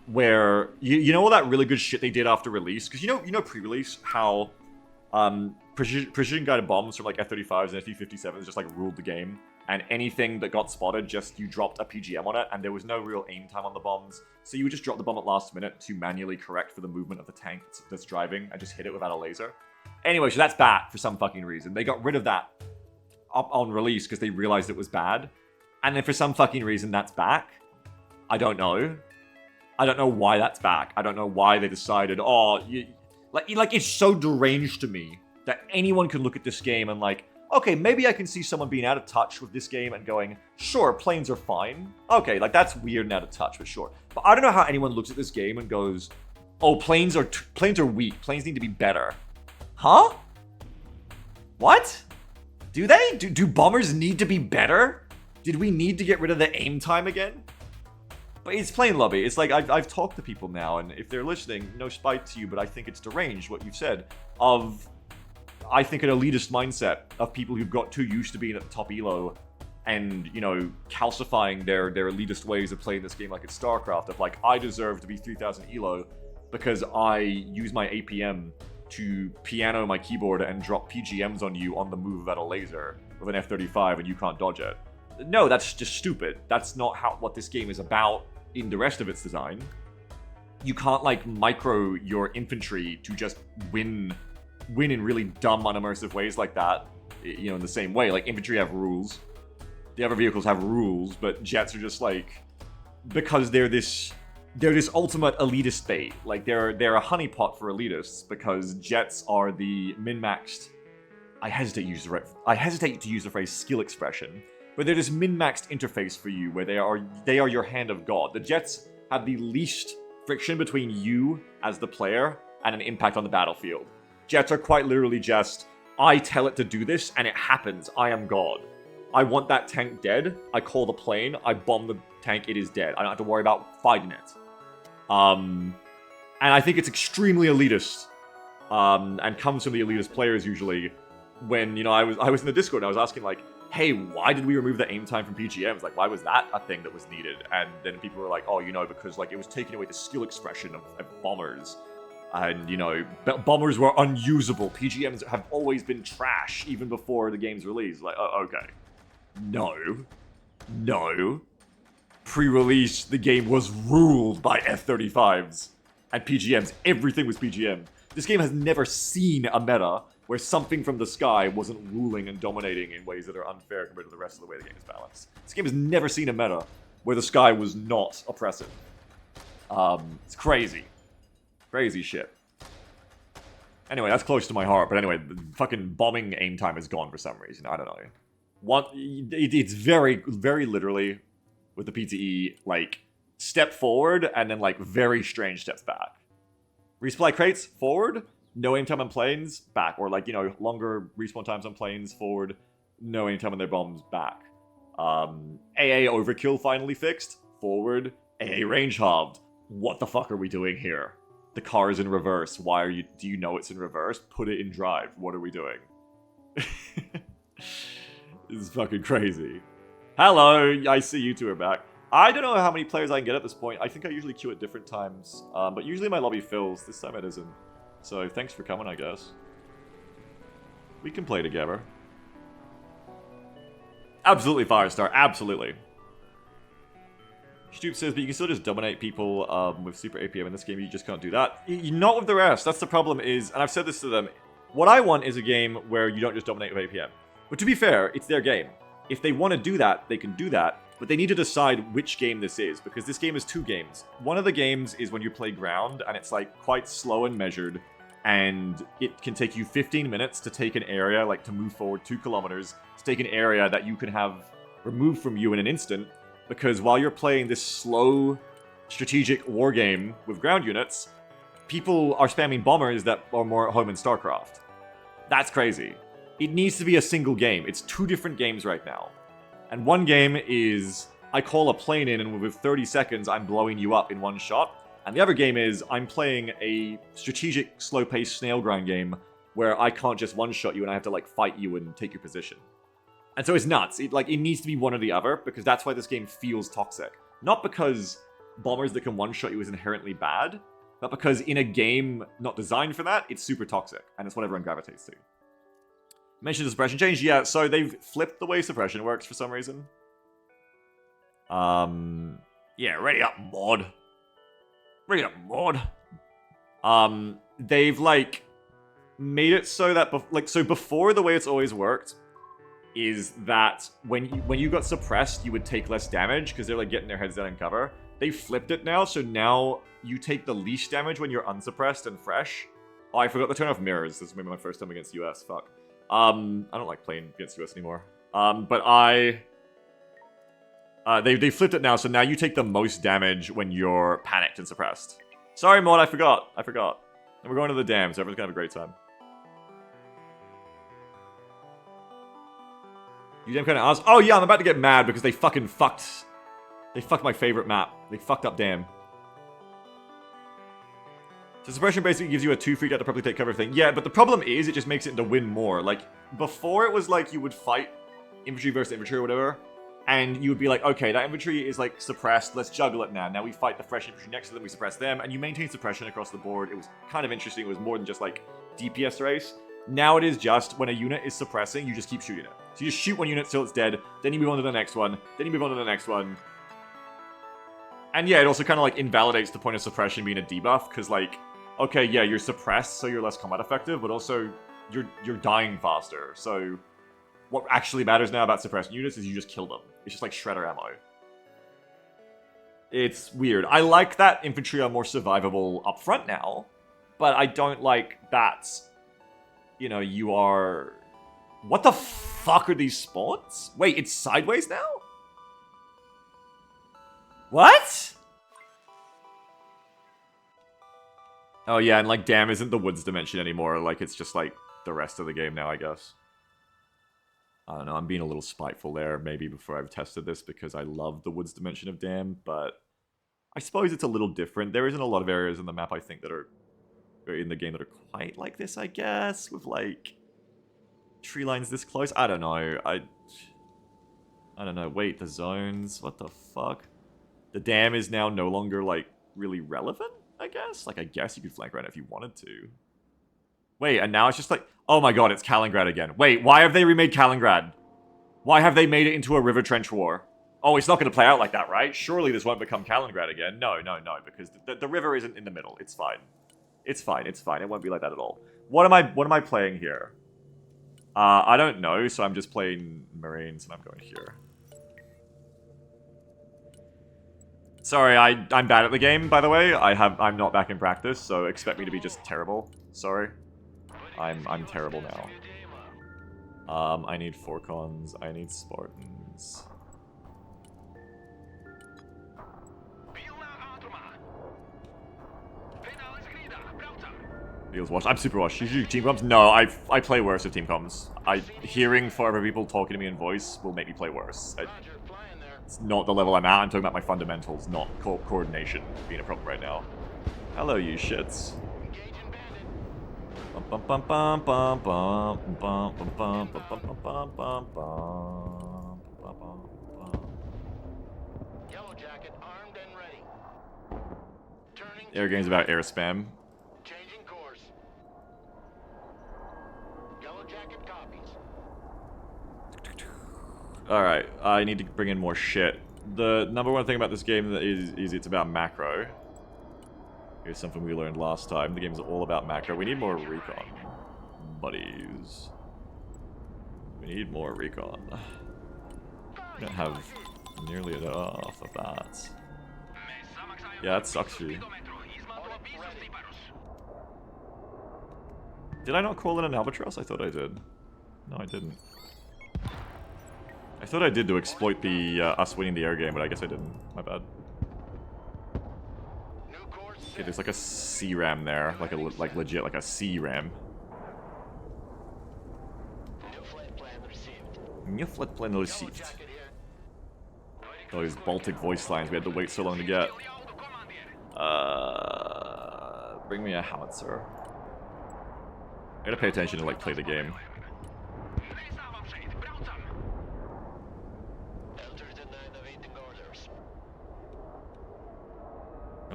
where you know all that really good shit they did after release, because you know pre-release how precision guided bombs from like F-35s and F-57s just like ruled the game, and anything that got spotted, just you dropped a PGM on it, and there was no real aim time on the bombs, so you would just drop the bomb at last minute to manually correct for the movement of the tank that's driving and just hit it without a laser. Anyway, so that's back for some fucking reason. They got rid of that up on release because they realized it was bad, and then for some fucking reason that's back. I don't know. I don't know why that's back. I don't know why they decided, oh, like it's so deranged to me that anyone can look at this game and like, okay, maybe I can see someone being out of touch with this game and going, sure, planes are fine. Okay, like that's weird and out of touch, but sure. But I don't know how anyone looks at this game and goes, oh, planes are weak. Planes need to be better. Huh? What? Do they? Do bombers need to be better? Did we need to get rid of the aim time again? But it's plane lobby. It's like, I've talked to people now, and if they're listening, no spite to you, but I think it's deranged, what you've said, of, I think, an elitist mindset of people who've got too used to being at the top elo and, you know, calcifying their elitist ways of playing this game like it's StarCraft, of like, I deserve to be 3000 elo because I use my APM to piano my keyboard and drop PGMs on you on the move at a laser with an F-35 and you can't dodge it. No, that's just stupid. That's not what this game is about in the rest of its design. You can't, like, micro your infantry to just win in really dumb, unimmersive ways like that, you know, in the same way. Like, infantry have rules. The other vehicles have rules, but jets are just, like, because they're this ultimate elitist bait. Like, they're a honeypot for elitists because jets are the min-maxed... I hesitate to use the phrase skill expression, but they're this min-maxed interface for you where they are your hand of God. The jets have the least friction between you as the player and an impact on the battlefield. Jets are quite literally just, I tell it to do this and it happens. I am God. I want that tank dead. I call the plane. I bomb the tank. It is dead. I don't have to worry about fighting it. And I think it's extremely elitist. And comes from the elitist players usually. When, you know, I was in the Discord and I was asking, like, hey, why did we remove the aim time from PGMs? Like, why was that a thing that was needed? And then people were like, oh, you know, because, like, it was taking away the skill expression of bombers. And, you know, bombers were unusable. PGMs have always been trash, even before the game's release. Like, okay. No. Pre-release, the game was ruled by F-35s and PGMs. Everything was PGM. This game has never seen a meta where something from the sky wasn't ruling and dominating in ways that are unfair compared to the rest of the way the game is balanced. This game has never seen a meta where the sky was not oppressive. It's crazy. Crazy shit. Anyway, that's close to my heart, but anyway, the fucking bombing aim time is gone for some reason. I don't know. It's very, very literally, with the PTE, like, step forward and then, like, very strange steps back. Resupply crates, forward. No aim time on planes, back. Or, like, you know, longer respawn times on planes, forward. No aim time on their bombs, back. AA overkill finally fixed, forward. AA range halved. What the fuck are we doing here? The car is in reverse. Do you know it's in reverse? Put it in drive. What are we doing? This is fucking crazy. Hello, I see you two are back. I don't know how many players I can get at this point. I think I usually queue at different times. But usually my lobby fills. This time it isn't. So thanks for coming, I guess. We can play together. Absolutely, Firestar. Absolutely. Stoop says, but you can still just dominate people with super APM in this game. You just can't do that. Not with the rest. That's the problem is, and I've said this to them, what I want is a game where you don't just dominate with APM. But to be fair, it's their game. If they want to do that, they can do that. But they need to decide which game this is, because this game is two games. One of the games is when you play ground, and it's like quite slow and measured, and it can take you 15 minutes to take an area, like to move forward 2 kilometers, to take an area that you can have removed from you in an instant, because while you're playing this slow, strategic war game with ground units, people are spamming bombers that are more at home in StarCraft. That's crazy. It needs to be a single game. It's 2 different games right now. And one game is, I call a plane in, and with 30 seconds, I'm blowing you up in one shot. And the other game is, I'm playing a strategic, slow-paced snail grind game where I can't just one-shot you and I have to, like, fight you and take your position. And so it's nuts. It needs to be one or the other, because that's why this game feels toxic. Not because bombers that can one-shot you is inherently bad, but because in a game not designed for that, it's super toxic, and it's what everyone gravitates to. Mentioned the suppression change, yeah, so they've flipped the way suppression works for some reason. Yeah, ready up, mod. Ready up, mod. They've, like, made it so that, so before the way it's always worked is that when you got suppressed, you would take less damage, because they're, like, getting their heads down in cover. They flipped it now, so now you take the least damage when you're unsuppressed and fresh. Oh, I forgot to turn off mirrors. This is maybe my first time against US, fuck. I don't like playing against US anymore. They flipped it now, so now you take the most damage when you're panicked and suppressed. Sorry, mod, I forgot. And we're going to the dam, so everyone's gonna have a great time. You damn kind of ask. Oh yeah, I'm about to get mad because they fucking fucked. They fucked my favorite map. They fucked up dam. So suppression basically gives you a 2 free to properly take cover thing. Yeah, but the problem is it just makes it into win more. Like, before it was like you would fight infantry versus infantry or whatever, and you would be like, okay, that infantry is like suppressed, let's juggle it now. Now we fight the fresh infantry next to them, we suppress them, and you maintain suppression across the board. It was kind of interesting. It was more than just like DPS race. Now it is just when a unit is suppressing, you just keep shooting it. So you just shoot one unit till it's dead, then you move on to the next one, then you move on to the next one. And yeah, it also kind of like invalidates the point of suppression being a debuff, because like, okay, yeah, you're suppressed, so you're less combat effective, but also you're dying faster. So what actually matters now about suppressed units is you just kill them. It's just like shredder ammo. It's weird. I like that infantry are more survivable up front now, but I don't like that, you know, you are... What the fuck are these spawns? Wait, it's sideways now? What? Oh yeah, and like, damn, isn't the woods dimension anymore. Like, it's just like the rest of the game now, I guess. I don't know, I'm being a little spiteful there, maybe before I've tested this, because I love the woods dimension of Dam, but I suppose it's a little different. There isn't a lot of areas in the map, I think, that are in the game that are quite like this, I guess, with like tree lines this close. I don't know. I don't know. Wait, the zones? What the fuck? The dam is now no longer like really relevant, I guess. Like, I guess you could flank around it if you wanted to. Wait, and now it's just like, oh my god, it's Kaliningrad again. Wait, why have they remade Kaliningrad? Why have they made it into a river trench war? Oh, it's not going to play out like that, right? Surely this won't become Kaliningrad again. No, no, no, because the river isn't in the middle. It's fine. It's fine, it's fine. It won't be like that at all. What am I playing here? I don't know, so I'm just playing Marines and I'm going here. Sorry, I'm bad at the game, by the way. I'm not back in practice, so expect me to be just terrible. Sorry. I'm terrible now. I need Forcons, I need Spartans. Feels washed. I'm super washed. Usually team comms? No, I play worse with team comms. Hearing for other people talking to me in voice will make me play worse. It's not the level I'm at. I'm talking about my fundamentals, not coordination being a problem right now. Hello, you shits. Bum bum bum bum bum bum bum bum bum bum bum bum bum bum. Yellow jacket armed and ready. Air game's about air spam. Changing course. Yellow jacket copies. Alright, I need to bring in more shit. The number one thing about this game that is it's about macro. Here's something we learned last time. The game's all about macro. We need more recon, buddies. We need more recon. We don't have nearly enough of that. Yeah, that sucks for you. Did I not call in an albatross? I thought I did. No, I didn't. I thought I did to exploit the us winning the air game, but I guess I didn't. My bad. Okay, there's like a C-ram there, like legit, like a C-ram. New flight plan received. Those Baltic voice lines we had to wait so long to get. Bring me a howitzer. I gotta pay attention to like play the game.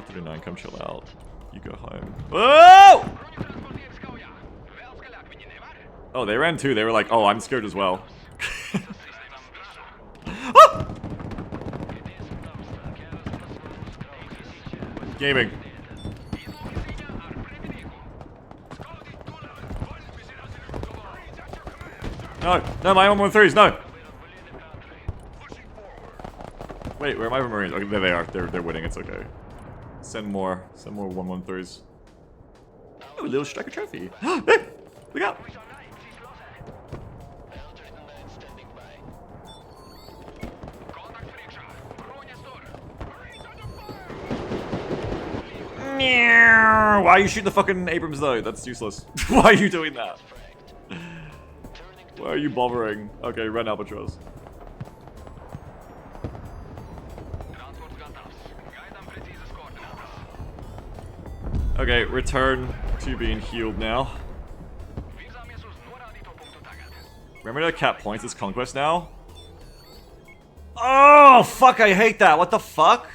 39, come chill out. You go home. Whoa! Oh, they ran too. They were like, oh, I'm scared as well. Ah! Gaming. No, no, my 113s, no! Wait, where are my Marines? Okay, there they are. They're winning, it's okay. Send more 113s. Oh, a little striker trophy. Hey, look out! Why are you shooting the fucking Abrams though? That's useless. Why are you doing that? Why are you bothering? Okay, run Albatross. Okay, return to being healed now. Remember to cap points as conquest now? Oh, fuck, I hate that. What the fuck?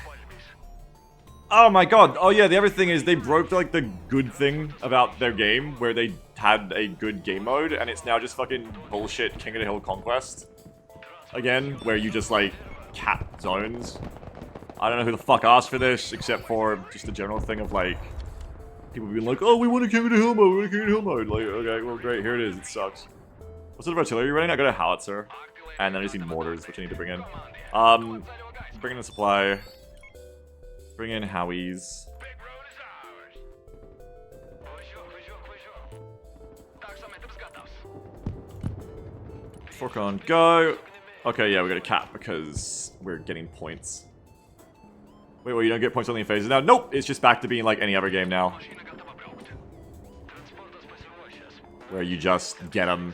Oh my god. Oh yeah, the other thing is they broke like the good thing about their game where they had a good game mode, and it's now just fucking bullshit King of the Hill Conquest. Again, where you just, like, cap zones. I don't know who the fuck asked for this, except for just the general thing of, like, people being like, oh, we want a King of the Hill mode, we want a King of the Hill mode. Like, okay, well, great, here it is, it sucks. What sort of artillery are you running? I got a howitzer. And then I just need mortars, which I need to bring in. Bring in a supply. Bring in Howies. Fork on, go. Okay, yeah, we got a cap because we're getting points. Wait, well, you don't get points only in phases now? Nope, it's just back to being like any other game now. Where you just get them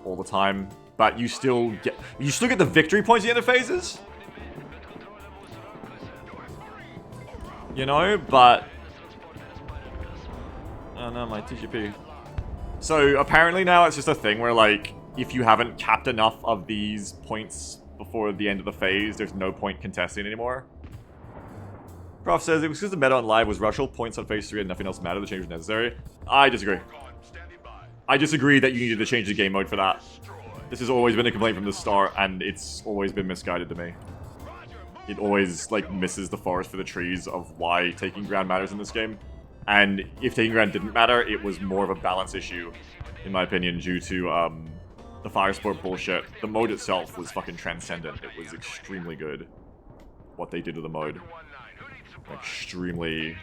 all the time. But you still get the victory points at the end of phases. You know, but oh no, my TGP. So apparently now it's just a thing where like if you haven't capped enough of these points before the end of the phase, there's no point contesting anymore. Prof says it was because the meta on live was rush all points on phase 3 and nothing else mattered. The change was necessary. I disagree. I disagree that you needed to change the game mode for that. This has always been a complaint from the start, and it's always been misguided to me. It always, like, misses the forest for the trees of why taking ground matters in this game. And if taking ground didn't matter, it was more of a balance issue, in my opinion, due to, the fire sport bullshit. The mode itself was fucking transcendent. It was extremely good, what they did with the mode. Extremely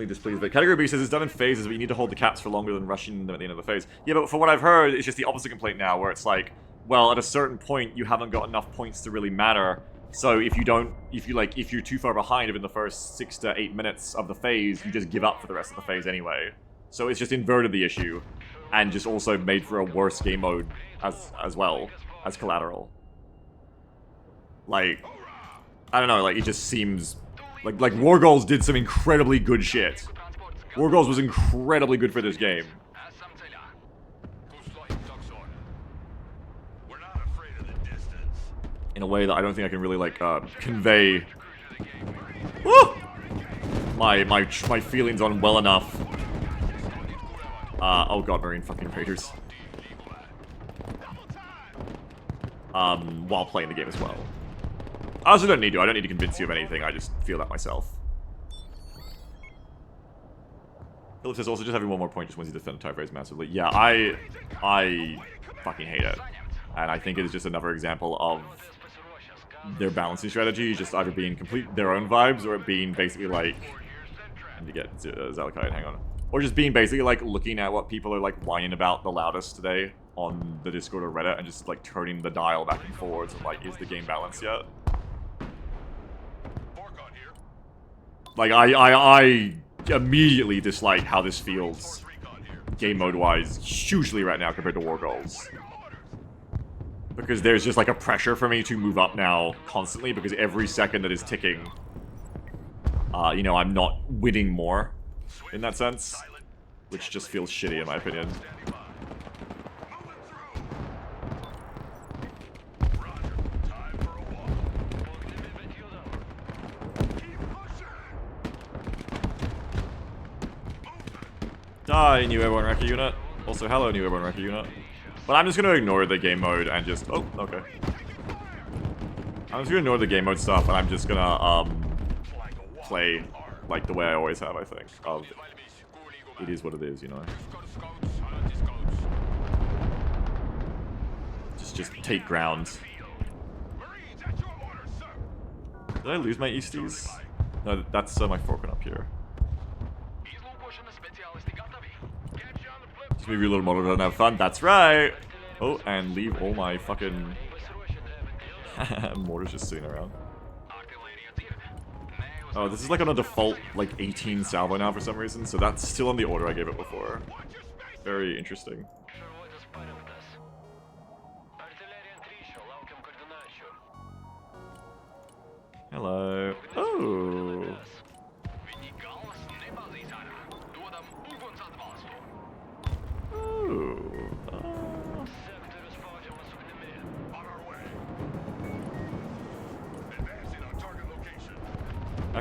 displeased. But Category B says it's done in phases, but you need to hold the caps for longer than rushing them at the end of the phase. Yeah, but from what I've heard, it's just the opposite complaint now, where it's like, well, at a certain point, you haven't got enough points to really matter. So if you're too far behind in the first 6 to 8 minutes of the phase, you just give up for the rest of the phase anyway. So it's just inverted the issue, and just also made for a worse game mode as well as Collateral. Like, I don't know, like it just seems like War Goals did some incredibly good shit. War Goals was incredibly good for this game. In a way that I don't think I can really like convey my feelings on well enough. Oh god, Marine fucking Raiders. While playing the game as well. I also don't need to. I don't need to convince you of anything. I just feel that myself. Philip says also just having one more point just wins you defend the type raise massively. Yeah, I fucking hate it. And I think it is just another example of their balancing strategy, just either being complete their own vibes or it being basically like... I need to get Zalakite, hang on. Or just being basically like looking at what people are like whining about the loudest today on the Discord or Reddit and just like turning the dial back and forwards and like, is the game balanced yet? Like, I immediately dislike how this feels, game mode-wise, hugely right now compared to War Goals. Because there's just, like, a pressure for me to move up now constantly, because every second that is ticking, you know, I'm not winning more, in that sense. Which just feels shitty, in my opinion. Die, new airborne wrecker unit. Also, hello, new airborne wrecker unit. But I'm just gonna ignore the game mode and just... Oh, okay. I'm just gonna ignore the game mode stuff and I'm just gonna, play, like, the way I always have, I think. Of, it is what it is, you know? Just take ground. Did I lose my Easties? No, that's my Forkon up here. Just maybe a little motor and have fun. That's right. Oh, and leave all my fucking mortars just sitting around. Oh, this is like on a default like 18 salvo now for some reason, so that's still on the order I gave it before. Very interesting. Hello. Oh.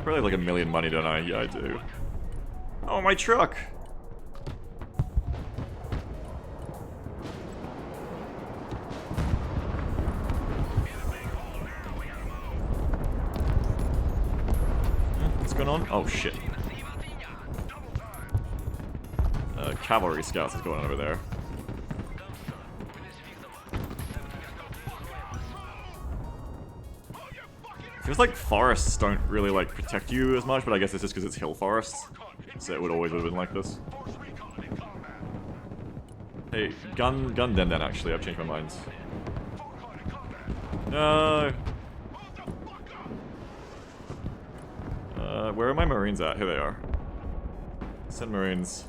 probably have like a million money, don't I? Yeah, I do. Oh, my truck! What's going on? Oh, shit. Cavalry scouts is going on over there. Feels like forests don't really, like, protect you as much, but I guess it's just because it's hill forests. So it would always have been like this. Hey, gun Den Den, actually. I've changed my mind. No! Where are my Marines at? Here they are. Send Marines.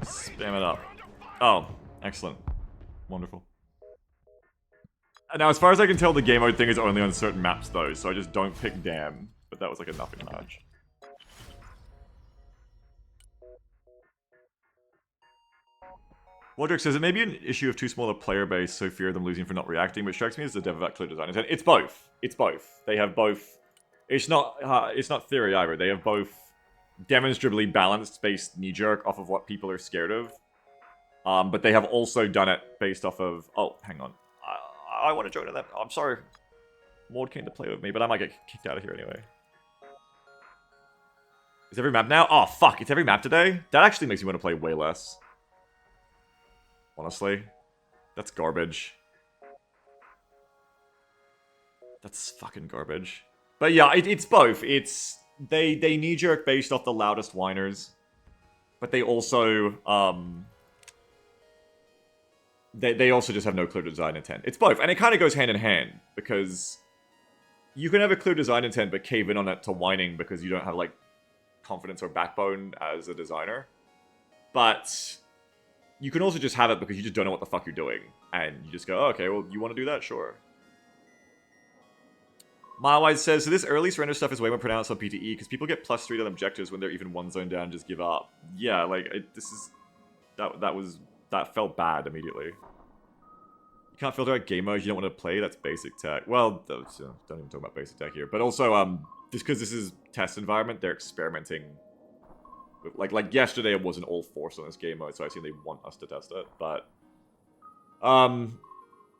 Spam it up. Oh, excellent. Wonderful. Now, as far as I can tell, the game mode thing is only on certain maps, though, so I just don't pick Dam. But that was like a nothing match. Wodrick says it may be an issue of too small a player base, so fear of them losing for not reacting, but strikes me as the dev of that clear design intent. It's both. It's both. They have both. It's not theory either. They have both demonstrably balanced based knee-jerk off of what people are scared of. But they have also done it based off of... Oh, hang on. I want to join that. I'm sorry. Maud came to play with me, but I might get kicked out of here anyway. Is every map now? Oh, fuck. It's every map today? That actually makes me want to play way less. Honestly. That's garbage. That's fucking garbage. But yeah, it's both. It's... They knee-jerk based off the loudest whiners. But they also, They also just have no clear design intent. It's both, and it kind of goes hand in hand, because you can have a clear design intent but cave in on it to whining because you don't have, like, confidence or backbone as a designer. But you can also just have it because you just don't know what the fuck you're doing, and you just go, oh, okay, well, you want to do that? Sure. Milewise says, so this early surrender stuff is way more pronounced on PTE, because people get +3 on objectives when they're even one zone down and just give up. Yeah, like, that felt bad immediately. You can't filter out game modes you don't want to play, that's basic tech. Well, don't even talk about basic tech here. But also, just because this is test environment, they're experimenting with, like yesterday it wasn't all force on this game mode, so I assume they want us to test it, but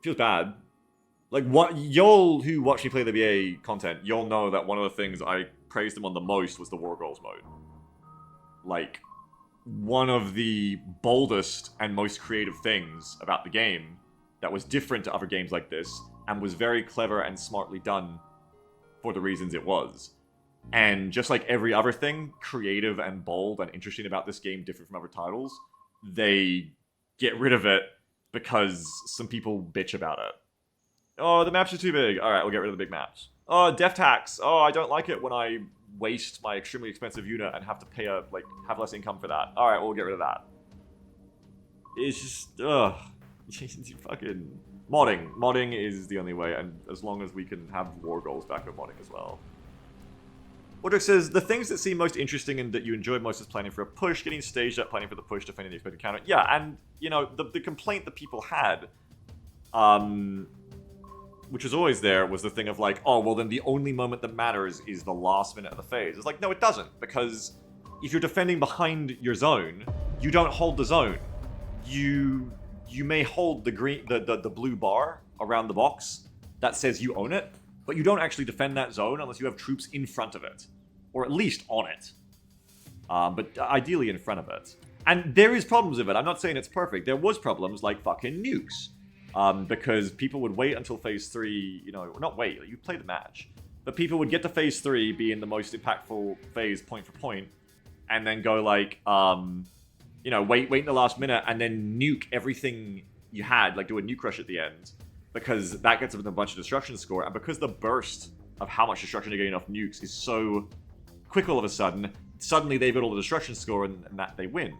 feels bad. Like, what y'all who watch me play the BA content, you'll know that one of the things I praised them on the most was the War Goals mode. Like, one of the boldest and most creative things about the game that was different to other games like this, and was very clever and smartly done for the reasons it was. And just like every other thing, creative and bold and interesting about this game, different from other titles, they get rid of it because some people bitch about it. Oh, the maps are too big. Alright, we'll get rid of the big maps. Oh, death tax. Oh, I don't like it when I waste my extremely expensive unit and have to pay have less income for that. Alright, we'll get rid of that. It's just, ugh. Fucking... Modding. Modding is the only way, and as long as we can have War Goals back with modding as well. Wodrick says, the things that seem most interesting and that you enjoy most is planning for a push, getting staged up, planning for the push, defending the expected counter. Yeah, and, you know, the complaint that people had, which was always there, was the thing of like, oh, well then the only moment that matters is the last minute of the phase. It's like, no, it doesn't, because if you're defending behind your zone, you don't hold the zone. You may hold the green, the blue bar around the box that says you own it, but you don't actually defend that zone unless you have troops in front of it, or at least on it. But ideally in front of it. And there is problems with it. I'm not saying it's perfect. There was problems like fucking nukes. Because people would wait until Phase 3, you know, not wait, you play the match. But people would get to Phase 3, being the most impactful phase point for point, and then go like, you know, wait in the last minute, and then nuke everything you had, like do a nuke rush at the end, because that gets them a bunch of destruction score, and because the burst of how much destruction you're getting off nukes is so quick all of a sudden, suddenly they've got all the destruction score, and that they win.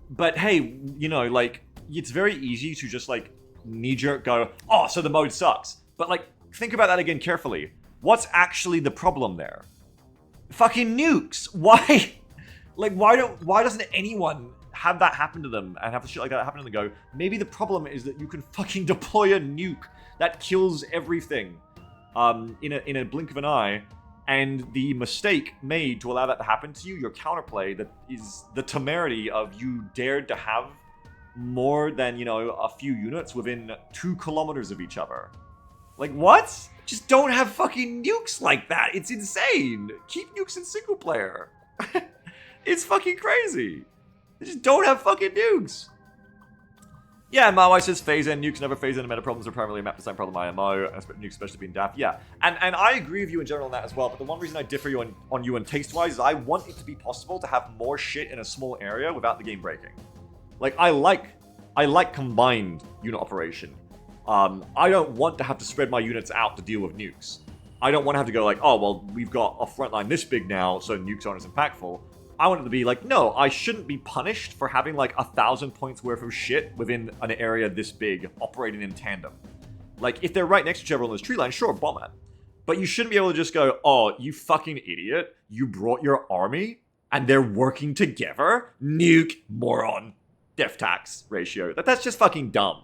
But hey, you know, like, it's very easy to just like, knee-jerk go, oh, so the mode sucks. But, like, think about that again carefully. What's actually the problem there? Fucking nukes! Why? Like, why doesn't anyone have that happen to them and have shit like that happen to them and go, maybe the problem is that you can fucking deploy a nuke that kills everything. in a blink of an eye, and the mistake made to allow that to happen to you, your counterplay, that is the temerity of you dared to have more than, you know, a few units within 2 kilometers of each other. Like, what? Just don't have fucking nukes like that. It's insane. Keep nukes in single player. It's fucking crazy. They just don't have fucking nukes. Yeah, Mawai says phase in nukes never phase in. Meta problems are primarily a map design problem IMO, nukes especially being daft. Yeah, and I agree with you in general on that as well. But the one reason I differ on you on taste wise is I want it to be possible to have more shit in a small area without the game breaking. Like I like combined unit operation. I don't want to have to spread my units out to deal with nukes. I don't want to have to go like, oh well, we've got a front line this big now, so nukes aren't as impactful. I want it to be like, no, I shouldn't be punished for having like 1,000 points worth of shit within an area this big operating in tandem. Like, if they're right next to each other on this tree line, sure, bomb it. But you shouldn't be able to just go, oh, you fucking idiot, you brought your army and they're working together? Nuke, moron. Death tax ratio. That's just fucking dumb.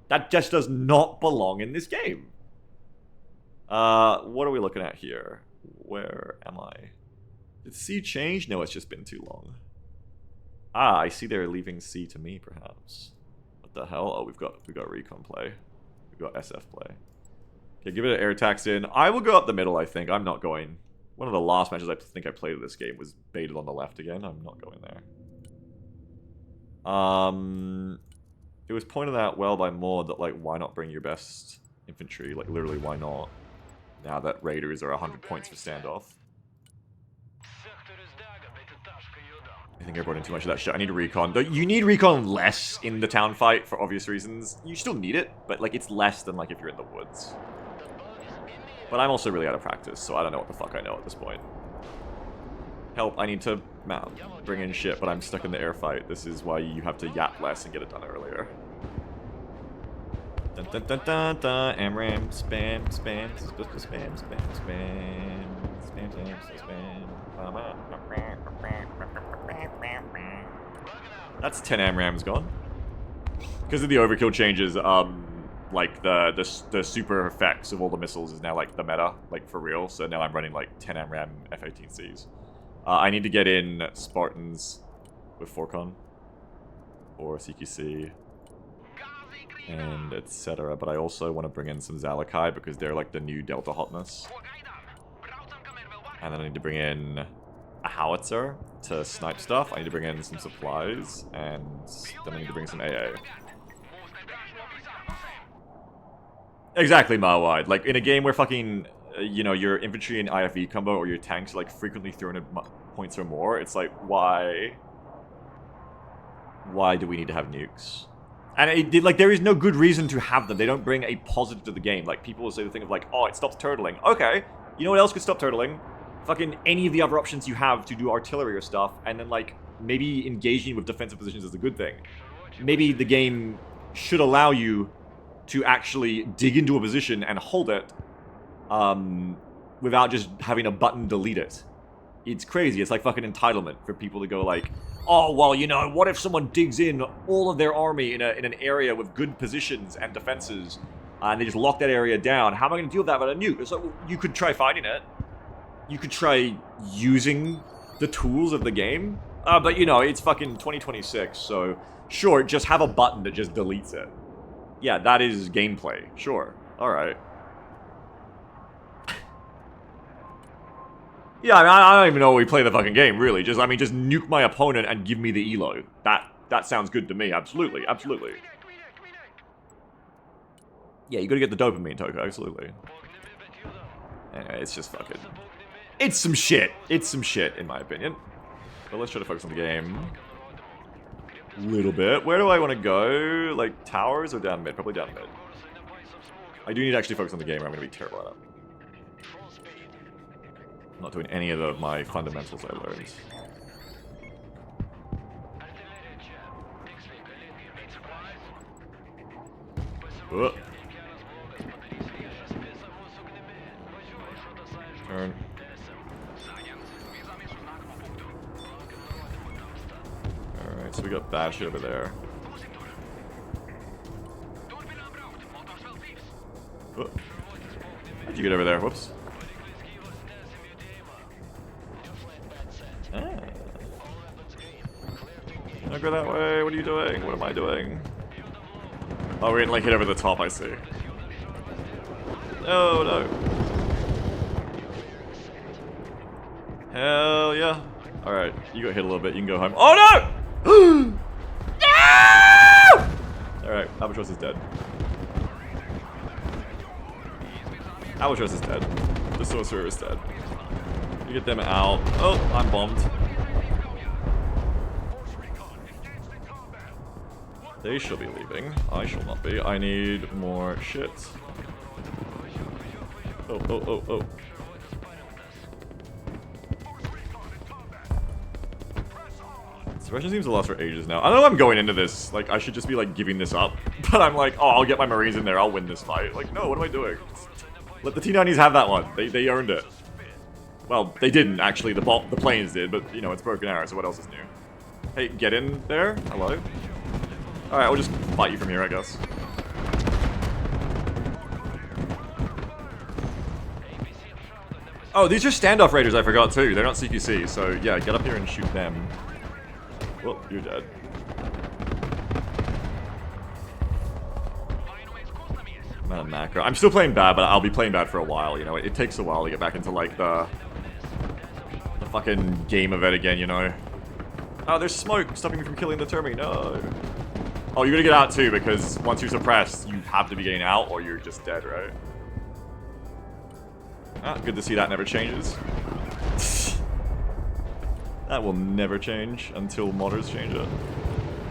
That just does not belong in this game. What are we looking at here? Where am I? Did C change? No, it's just been too long. Ah, I see they're leaving C to me, perhaps. What the hell? Oh, we've got recon play. We've got SF play. Okay, give it an air tax in. I will go up the middle, I think. I'm not going. One of the last matches I think I played of this game was baited on the left again. I'm not going there. It was pointed out well by Maud that, like, why not bring your best infantry? Like, literally, why not? Now that raiders are 100 points for standoff. I think I brought in too much of that shit. I need a recon. You need recon less in the town fight for obvious reasons. You still need it, but like it's less than like if you're in the woods. But I'm also really out of practice, so I don't know what the fuck I know at this point. Help, I need to bring in shit, but I'm stuck in the air fight. This is why you have to yap less and get it done earlier. Dun dun dun dun dun. AMRAM, spam, spam, spam, spam, spam, spam, spam, spam, spam. That's 10 AMRAMs gone. Because of the overkill changes, like the super effects of all the missiles is now like the meta, like for real. So now I'm running like 10 AMRAM F-18Cs. I need to get in Spartans with Forcon or CQC and etc. But I also want to bring in some Zalakai because they're like the new Delta hotness. And then I need to bring in a howitzer to snipe stuff. I need to bring in some supplies, and then I need to bring some AA. Exactly, Mawide. Like, in a game where fucking, you know, your infantry and IFV combo or your tanks are, like, frequently 300 points or more, it's like, why? Why do we need to have nukes? And, like, there is no good reason to have them. They don't bring a positive to the game. Like, people will say the thing of, like, oh, it stops turtling. Okay, you know what else could stop turtling? Fucking any of the other options you have to do artillery or stuff, and then, like, maybe engaging with defensive positions is a good thing. Maybe the game should allow you to actually dig into a position and hold it, without just having a button delete it. It's crazy. It's like fucking entitlement for people to go like, oh, well, you know, what if someone digs in all of their army in an area with good positions and defenses, and they just lock that area down? How am I going to deal with that with a nuke? It's like, well, you could try fighting it. You could try using the tools of the game. But, you know, it's fucking 2026, so sure, just have a button that just deletes it. Yeah, that is gameplay. Sure. Alright. Yeah, I mean, I don't even know we play the fucking game, really. Just, I mean, just nuke my opponent and give me the elo. That sounds good to me. Absolutely. Absolutely. Yeah, you gotta get the dopamine, Toko. Absolutely. Anyway, it's just fucking... It's some shit. It's some shit, in my opinion. But let's try to focus on the game. A little bit. Where do I want to go? Like, towers or down mid? Probably down mid. I do need to actually focus on the game or I'm going to be terrible at it. I'm not doing any of my fundamentals I learned. Turn. Alright, so we got bad shit over there. you get over there? Whoops. Ah. Don't go that way. What are you doing? What am I doing? Oh, we're gonna like hit over the top, I see. Oh no. Hell yeah. Alright, you got hit a little bit, you can go home. Oh no! No! Alright, Albatross is dead. Albatross is dead. The sorcerer is dead. You get them out. Oh, I'm bombed. They shall be leaving. I shall not be. I need more shit. Oh, oh, oh, oh. Suppression seems to last for ages now. I know I'm going into this. Like, I should just be, like, giving this up. But I'm like, oh, I'll get my Marines in there. I'll win this fight. Like, no, what am I doing? Let the T-90s have that one. They earned it. Well, they didn't, actually. The planes did, but, you know, it's Broken Arrow, so what else is new? Hey, get in there? Hello? Alright, we'll just fight you from here, I guess. Oh, these are standoff raiders, I forgot too. They're not CQC, so yeah, get up here and shoot them. Well, you're dead. I'm out of macro. I'm still playing bad, but I'll be playing bad for a while, you know. It takes a while to get back into, like, the fucking game of it again, you know. Oh, there's smoke stopping me from killing the Termi. No. Oh, you're gonna get out too, because once you're suppressed, you have to be getting out, or you're just dead, right? Ah, good to see that never changes. That will never change until modders change it.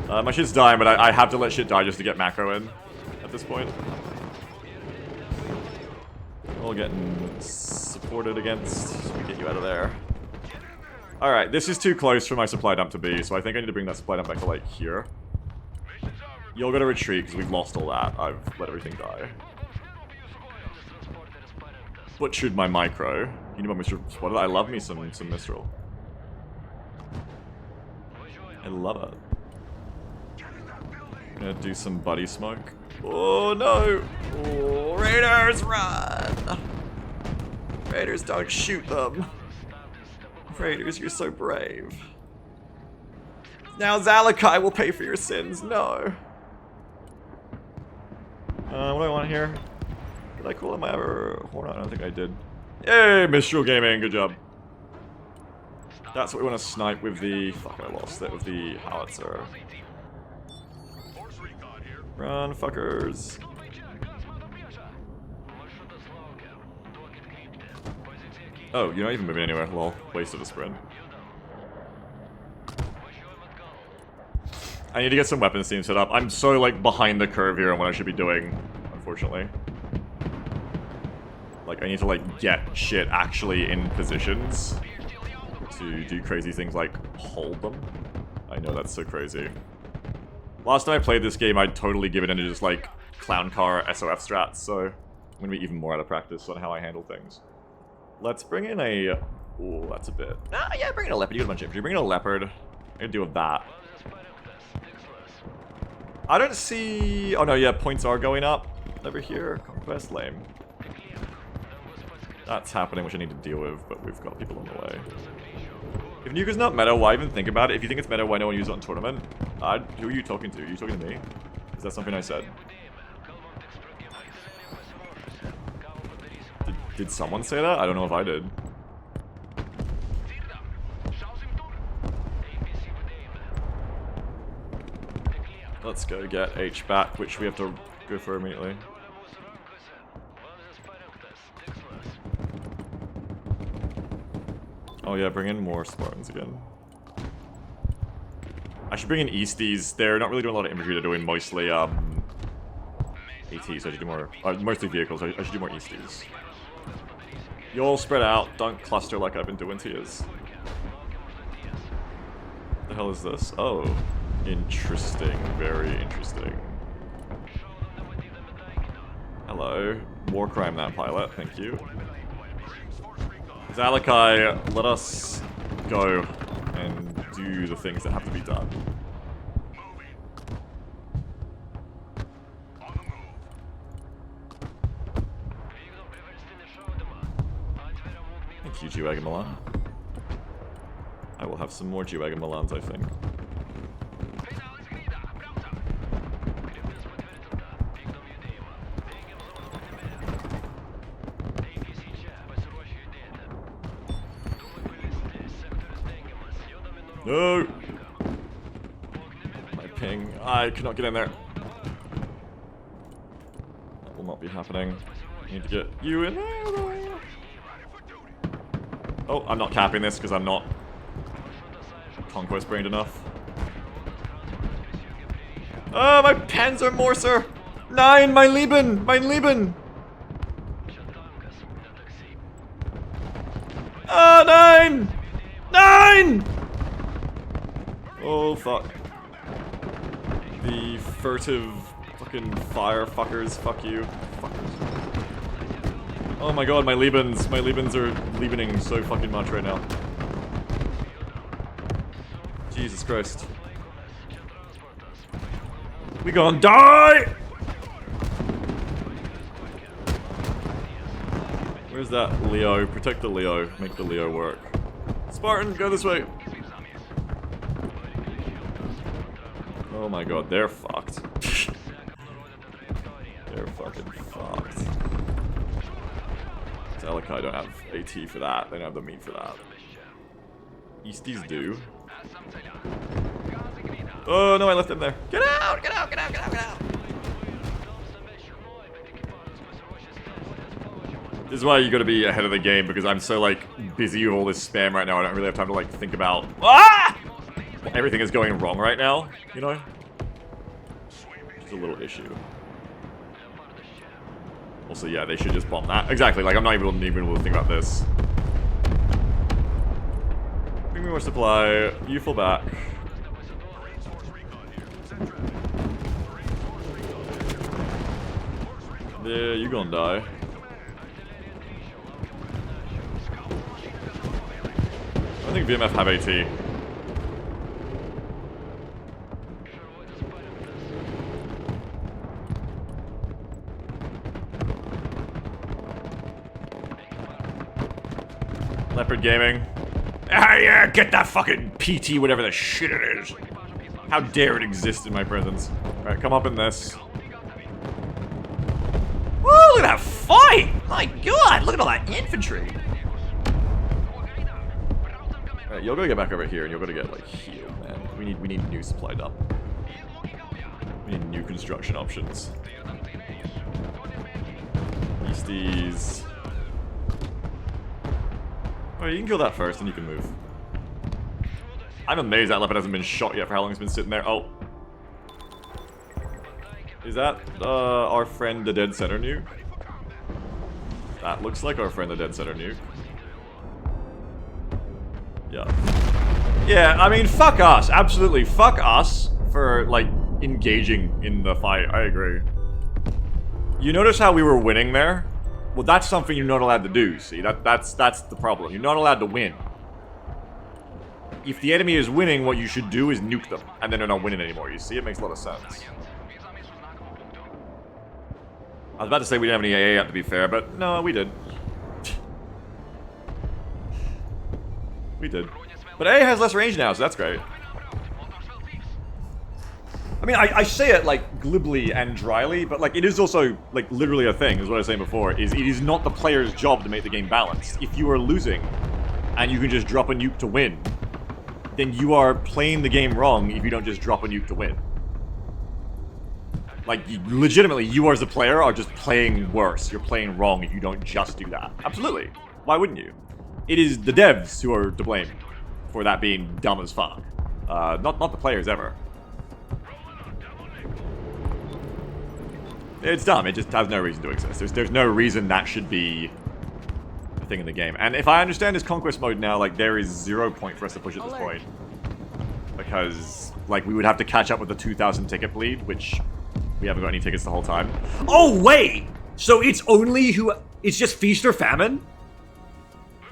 My shit's dying, but I have to let shit die just to get macro in at this point. All getting supported against. Let me get you out of there. Alright, this is too close for my supply dump to be, so I think I need to bring that supply dump back to, like, here. You'll gotta retreat, because we've lost all that. I've let everything die. Butchered my micro. You need my Mistral spotted? I love me some Mistral. I love it. I'm gonna do some buddy smoke. Oh no! Oh, Raiders, run! Raiders, don't shoot them. Raiders, you're so brave. Now Zalakai will pay for your sins. No. What do I want here? Did I call him ever? Hold on, I don't think I did. Yay, Mistral Gaming, good job. That's what we want to snipe with the... Fuck, I lost it with the howitzer. Run, fuckers. Oh, you're not even moving anywhere. Lol. Waste of a sprint. I need to get some weapons team set up. I'm so, like, behind the curve here on what I should be doing, unfortunately. Like, I need to, like, get shit actually in positions to do crazy things like hold them. I know that's so crazy. Last time I played this game, I'd totally give it into just, like, clown car SOF strats, so I'm gonna be even more out of practice on how I handle things. Let's bring in a... Ooh, that's a bit... Ah, yeah, bring in a leopard. You got a bunch of infantry. Bring in a leopard. I'm gonna deal with that. I don't see... Oh no, yeah, points are going up over here. Conquest, lame. That's happening, which I need to deal with, but we've got people on the way. If Nuka's not meta, why even think about it? If you think it's meta, why no one uses it on tournament? Who are you talking to? Are you talking to me? Is that something I said? Did someone say that? I don't know if I did. Let's go get H back, which we have to go for immediately. Oh yeah, bring in more Spartans again. I should bring in Easties. They're not really doing a lot of infantry, they're doing mostly AT, so I should do more, mostly vehicles, I should do more Easties. You all spread out, don't cluster like I've been doing to yours. What the hell is this? Oh, interesting, very interesting. Hello, war crime that pilot, thank you. Zalakai, let us go and do the things that have to be done. Thank you, G-Wagon Milan. I will have some more G-Wagon Milans, I think. No! My ping. I cannot get in there. That will not be happening. I need to get you in there. Oh, I'm not capping this because I'm not conquest brained enough. Oh, my Panzermörser! 9, mein Lieben! Mein Lieben! Ah, 9! 9! Oh, fuck. The furtive fucking fire fuckers. Fuck you. Fuckers. Oh my god, my Liebens. My Liebens are Liebening so fucking much right now. Jesus Christ. We gonna die! Where's that Leo? Protect the Leo. Make the Leo work. Spartan, go this way! Oh my god, they're fucked. They're fucking fucked. Telekai don't have AT for that. They don't have the meat for that. Easties do. Oh no, I left them there. Get out! Get out! Get out! Get out! Get out! This is why you gotta be ahead of the game, because I'm so like busy with all this spam right now. I don't really have time to like think about everything is going wrong right now, you know? It's a little issue. Also, yeah, they should just bomb that. Exactly, like I'm not even able to think about this. Bring me more supply. You fall back. Yeah, you gonna die. I think VMF have AT. Leopard Gaming. Ah, yeah, get that fucking PT, whatever the shit it is. How dare it exist in my presence. Alright, come up in this. Woo, look at that fight! My god, look at all that infantry. Alright, you're gonna get back over here and you're gonna get, like, healed, man. We need new supply dump. We need new construction options. Beasties. Alright, you can kill that first and you can move. I'm amazed that leopard hasn't been shot yet for how long it's been sitting there. Oh. Is that, our friend the Dead Center nuke? That looks like our friend the Dead Center nuke. Yeah. Yeah, I mean, fuck us. Absolutely, fuck us for, like, engaging in the fight. I agree. You notice how we were winning there? Well, that's something you're not allowed to do, see? That's the problem. You're not allowed to win. If the enemy is winning, what you should do is nuke them, and then they're not winning anymore, you see? It makes a lot of sense. I was about to say we didn't have any AA up, to be fair, but no, we did. We did. But AA has less range now, so that's great. I mean, I say it, like, glibly and dryly, but, like, it is also, like, literally a thing, is what I was saying before, is it is not the player's job to make the game balanced. If you are losing, and you can just drop a nuke to win, then you are playing the game wrong if you don't just drop a nuke to win. Like, legitimately, you as a player are just playing worse. You're playing wrong if you don't just do that. Absolutely. Why wouldn't you? It is the devs who are to blame for that being dumb as fuck. Not the players ever. It's dumb. It just has no reason to exist. There's no reason that should be a thing in the game. And if I understand this conquest mode now, like, there is 0 point for us to push at this point. Because, like, we would have to catch up with the 2,000 ticket bleed, which we haven't got any tickets the whole time. Oh, wait! So it's only who... It's just feast or famine?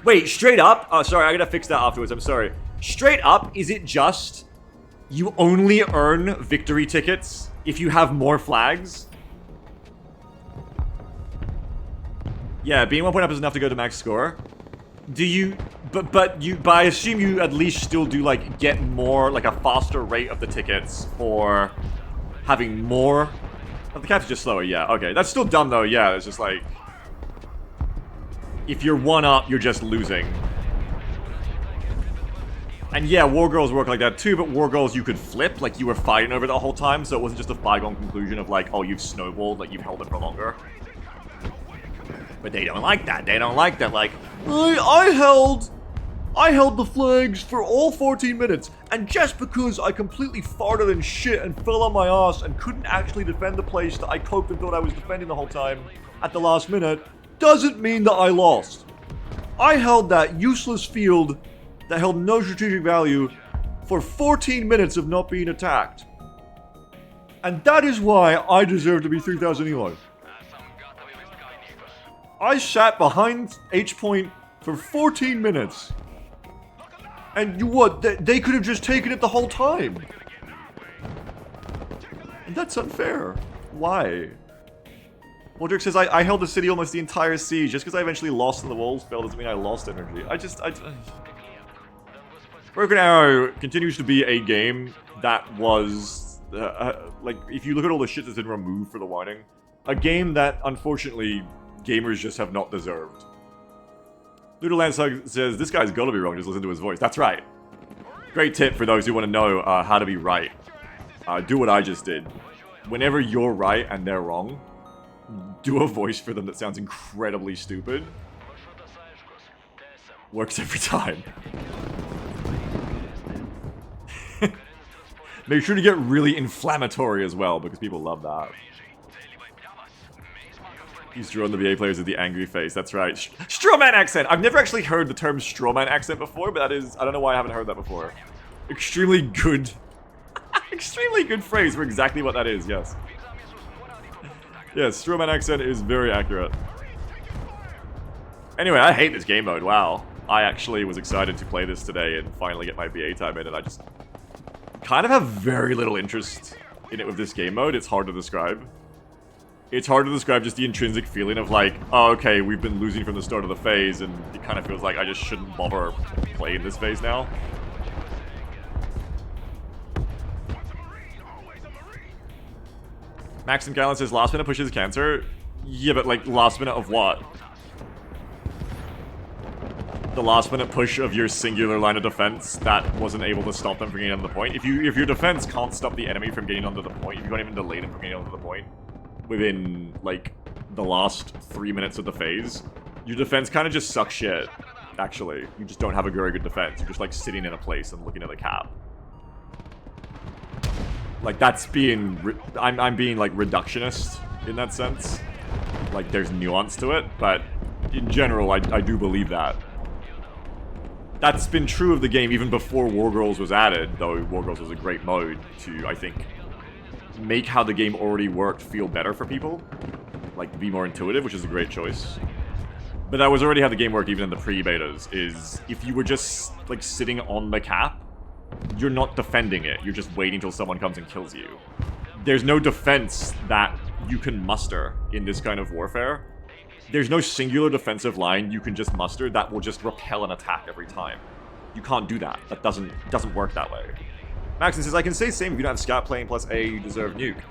Wait, straight up? Oh, sorry, I gotta fix that afterwards. I'm sorry. Straight up, is it just... You only earn victory tickets if you have more flags? Yeah, being 1 point up is enough to go to max score. Do you... But I assume you at least still do, like, get more, like, a faster rate of the tickets for having more... Oh, the caps are just slower, yeah, okay. That's still dumb, though, yeah, it's just like... If you're one up, you're just losing. And yeah, War Girls work like that too, but War Girls you could flip, like you were fighting over it the whole time, so it wasn't just a bygone conclusion of like, oh, you've snowballed, like you've held it for longer. But they don't like that. They don't like that, like, I held the flags for all 14 minutes, and just because I completely farted and shit and fell on my ass and couldn't actually defend the place that I coped and thought I was defending the whole time at the last minute, doesn't mean that I lost. I held that useless field that held no strategic value for 14 minutes of not being attacked. And that is why I deserve to be 3000 elo. I sat behind H-point for 14 minutes. And they could have just taken it the whole time. And that's unfair. Why? Waldrick says, I held the city almost the entire siege. Just because I eventually lost and the walls fell doesn't mean I lost energy. Broken Arrow continues to be a game that was, like, if you look at all the shit that's been removed for the whining, a game that, unfortunately, gamers just have not deserved. Little Landslug says, this guy's gotta be wrong, just listen to his voice. That's right. Great tip for those who want to know how to be right. Do what I just did. Whenever you're right and they're wrong, do a voice for them that sounds incredibly stupid. Works every time. Make sure to get really inflammatory as well, because people love that. He's drawn the VA players with the angry face, that's right. Strawman accent! I've never actually heard the term strawman accent before, but that is, I don't know why I haven't heard that before. Extremely good. Extremely good phrase for exactly what that is, yes. Yes, strawman accent is very accurate. Anyway, I hate this game mode, wow. I actually was excited to play this today and finally get my BA time in, and I just kind of have very little interest in it with this game mode. It's hard to describe. It's hard to describe just the intrinsic feeling of like, oh, okay, we've been losing from the start of the phase, and it kind of feels like I just shouldn't bother playing this phase now. Maxim Callan says, last minute pushes cancer? Yeah, but like, last minute of what? The last minute push of your singular line of defense that wasn't able to stop them from getting onto the point. If your defense can't stop the enemy from getting onto the point, if you can't even delay them from getting onto the point within, like, the last 3 minutes of the phase, your defense kind of just sucks shit, actually. You just don't have a very good defense. You're just, like, sitting in a place and looking at the cap. Like, that's being... I'm being, like, reductionist in that sense. Like, there's nuance to it, but in general, I do believe that. That's been true of the game even before War Girls was added, though War Girls was a great mode to, I think, make how the game already worked feel better for people. Like, be more intuitive, which is a great choice. But that was already how the game worked even in the pre-betas, is if you were just, like, sitting on the cap, you're not defending it, you're just waiting till someone comes and kills you. There's no defense that you can muster in this kind of warfare. There's no singular defensive line you can just muster that will just repel an attack every time. You can't do that. That doesn't work that way. Maxon says, I can say same if you don't have scout playing plus A, you deserve nuke.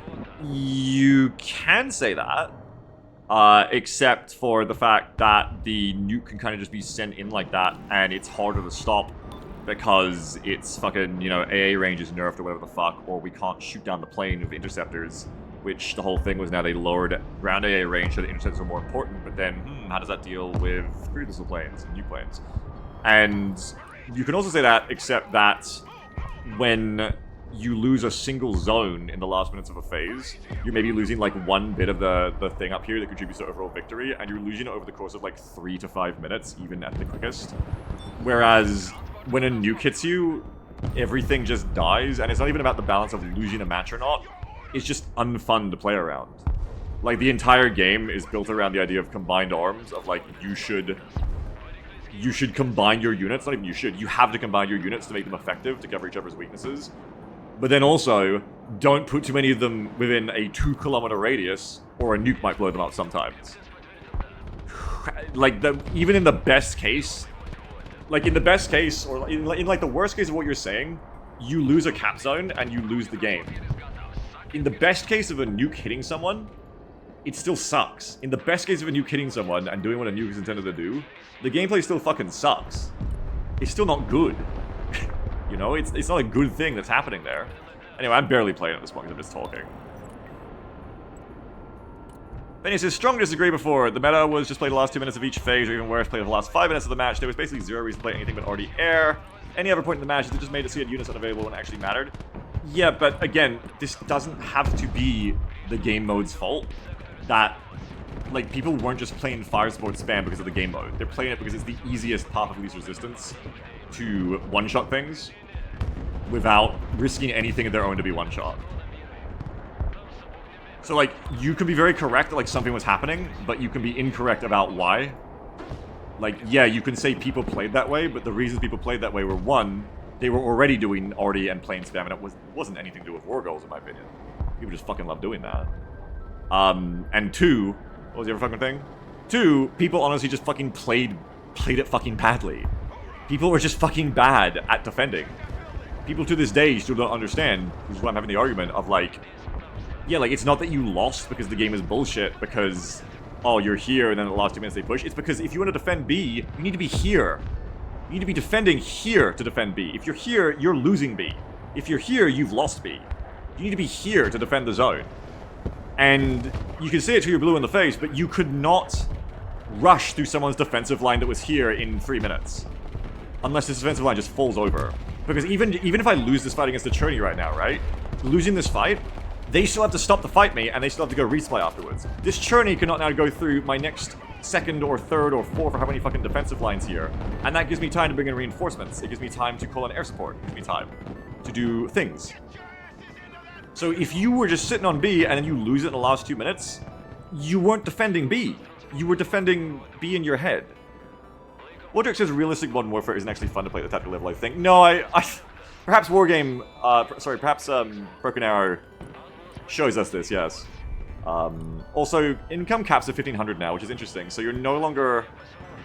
You can say that, except for the fact that the nuke can kind of just be sent in like that, and it's harder to stop because it's fucking, you know, AA range is nerfed or whatever the fuck, or we can't shoot down the plane with interceptors, which the whole thing was now they lowered ground AA range so the interceptors are more important, but then, how does that deal with cruise missile planes and nuke planes? And you can also say that, except that when you lose a single zone in the last minutes of a phase, you're maybe losing like one bit of the thing up here that contributes to overall victory, and you're losing it over the course of like 3 to 5 minutes, even at the quickest. Whereas when a nuke hits you, everything just dies, and it's not even about the balance of losing a match or not. It's just unfun to play around. Like, the entire game is built around the idea of combined arms, of like, you should combine your units, not even you have to combine your units to make them effective, to cover each other's weaknesses. But then also, don't put too many of them within a 2-kilometer radius, or a nuke might blow them up sometimes. Like, even in the best case, Like, in the best case, or in like the worst case of what you're saying, you lose a cap zone and you lose the game. In the best case of a nuke hitting someone, it still sucks. In the best case of a nuke hitting someone and doing what a nuke is intended to do, the gameplay still fucking sucks. It's still not good. You know, it's not a good thing that's happening there. Anyway, I'm barely playing at this point because I'm just talking. Then he says, strong disagree before. The meta was just play the last 2 minutes of each phase, or even worse, play the last 5 minutes of the match. There was basically zero reason to play anything but already air. Any other point in the match, it just made it so you had units unavailable when it actually mattered. Yeah, but again, this doesn't have to be the game mode's fault. That, like, people weren't just playing Fire Sport Spam because of the game mode. They're playing it because it's the easiest path of least resistance to one-shot things without risking anything of their own to be one-shot. So, like, you could be very correct that, like, something was happening, but you can be incorrect about why. Like, yeah, you can say people played that way, but the reasons people played that way were, one, they were already doing arty and plane spam, and it wasn't anything to do with war goals, in my opinion. People just fucking love doing that. And two, what was the other fucking thing? Two, people honestly just fucking played it fucking badly. People were just fucking bad at defending. People to this day still don't understand, which is why I'm having the argument of, like, yeah, like, it's not that you lost because the game is bullshit, because, oh, you're here, and then in the last 2 minutes they push. It's because if you want to defend B, you need to be here. You need to be defending here to defend B. If you're here, you're losing B. If you're here, you've lost B. You need to be here to defend the zone. And you can say it to your blue in the face, but you could not rush through someone's defensive line that was here in 3 minutes. Unless this defensive line just falls over. Because even if I lose this fight against the Cherney right now, right? Losing this fight, they still have to stop to fight me, and they still have to go resupply afterwards. This Cherney cannot now go through my next second or third or fourth or how many fucking defensive lines here. And that gives me time to bring in reinforcements. It gives me time to call in air support. It gives me time to do things. So if you were just sitting on B and then you lose it in the last 2 minutes, you weren't defending B. You were defending B in your head. Wodrick says realistic Modern Warfare isn't actually fun to play at the tactical level, I think. No, perhaps Wargame, perhaps Broken Arrow shows us this, yes. Also, income caps are 1500 now, which is interesting. So you're no longer...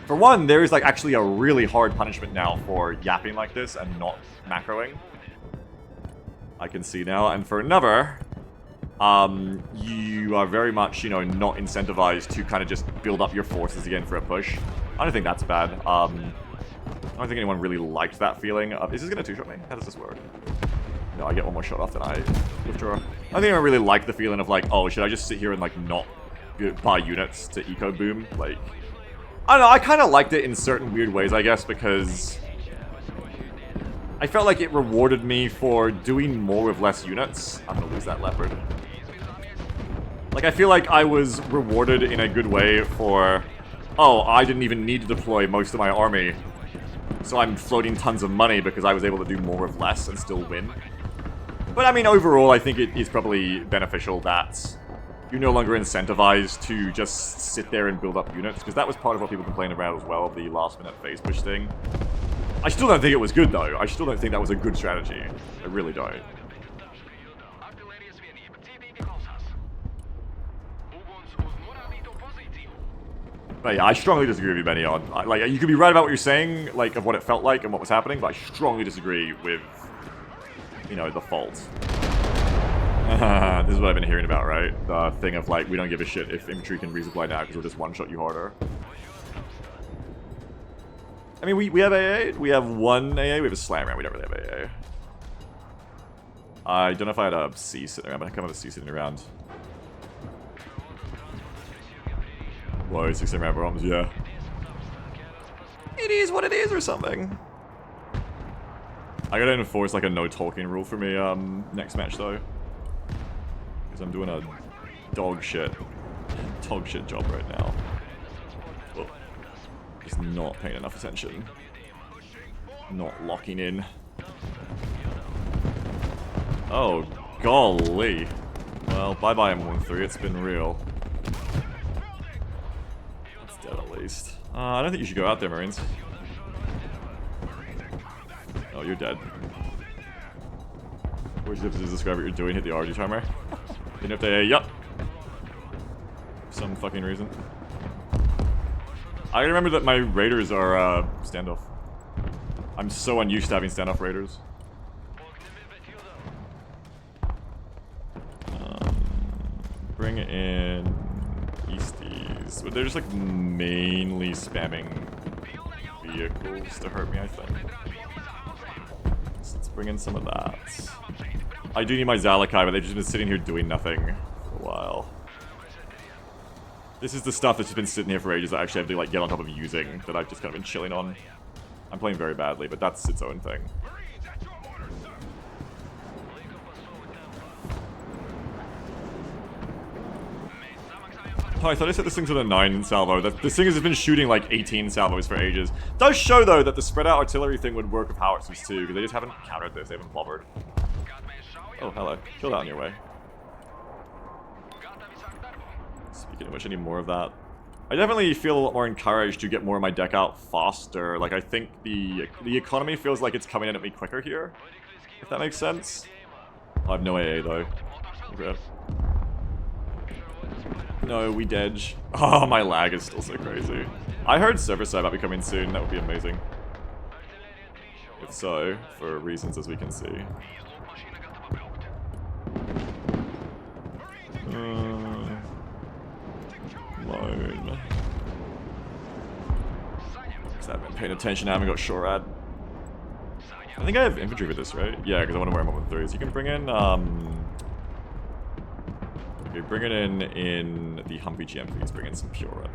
For one, there is, like, actually a really hard punishment now for yapping like this and not macroing. I can see now. And for another, you are very much, you know, not incentivized to kind of just build up your forces again for a push. I don't think that's bad. I don't think anyone really liked that feeling. Is this going to two-shot me? How does this work? No, I get one more shot off, then I withdraw. I don't think anyone really liked the feeling of, like, oh, should I just sit here and, like, not buy units to eco boom? Like, I don't know, I kind of liked it in certain weird ways, I guess, because I felt like it rewarded me for doing more with less units. I'm gonna lose that leopard. Like, I feel like I was rewarded in a good way for, oh, I didn't even need to deploy most of my army, so I'm floating tons of money because I was able to do more with less and still win. But I mean, overall, I think it is probably beneficial that you're no longer incentivized to just sit there and build up units, because that was part of what people complained about as well, the last-minute phase push thing. I still don't think it was good, though. I still don't think that was a good strategy. I really don't. But yeah, I strongly disagree with you, Benny, on... Like, you could be right about what you're saying, like, of what it felt like and what was happening, but I strongly disagree with, you know, the fault. This is what I've been hearing about, right? The thing of, like, we don't give a shit if infantry can resupply now because we'll just one-shot you harder. I mean, we have AA, we have one AA, we have a slam round, we don't really have AA. I don't know if I had a C sitting around, but I come with a C sitting around. Whoa, 16 round bombs, yeah. It is what it is or something. I gotta enforce like a no talking rule for me next match though. Because I'm doing a dog shit job right now. Well, just not paying enough attention. Not locking in. Oh, golly. Well, bye-bye M13, it's been real. That's dead at least. I don't think you should go out there, Marines. Oh, you're dead. Where's you have to describe what you're doing? Hit the RG timer. Then you have to, yup. For some fucking reason. I remember that my raiders are, standoff. I'm so unused to having standoff raiders. Bring in Easties. But they're just like mainly spamming vehicles to hurt me, I think. So let's bring in some of that. I do need my Zalakai, but they've just been sitting here doing nothing for a while. This is the stuff that's just been sitting here for ages that I actually have to like get on top of using, that I've just kind of been chilling on. I'm playing very badly, but that's its own thing. Oh, I thought I set this thing to the 9 salvo. This thing has been shooting like 18 salvos for ages. Does show though that the spread out artillery thing would work with howitzers too, because they just haven't countered this, they haven't clobbered. Oh, hello. Kill that on your way. Speaking of which, I need more of that. I definitely feel a lot more encouraged to get more of my deck out faster. Like, I think the economy feels like it's coming in at me quicker here. If that makes sense. I have no AA though. Okay. No, we dedge. Oh, my lag is still so crazy. I heard server side might be coming soon. That would be amazing. If so, for reasons as we can see. Loan. Because I haven't been paying attention. I haven't got Shorad. I think I have infantry for this, right? Yeah, because I want to wear them up with 3s. You can bring in, okay, bring it in the Humpy GM, please. Bring in some Purin.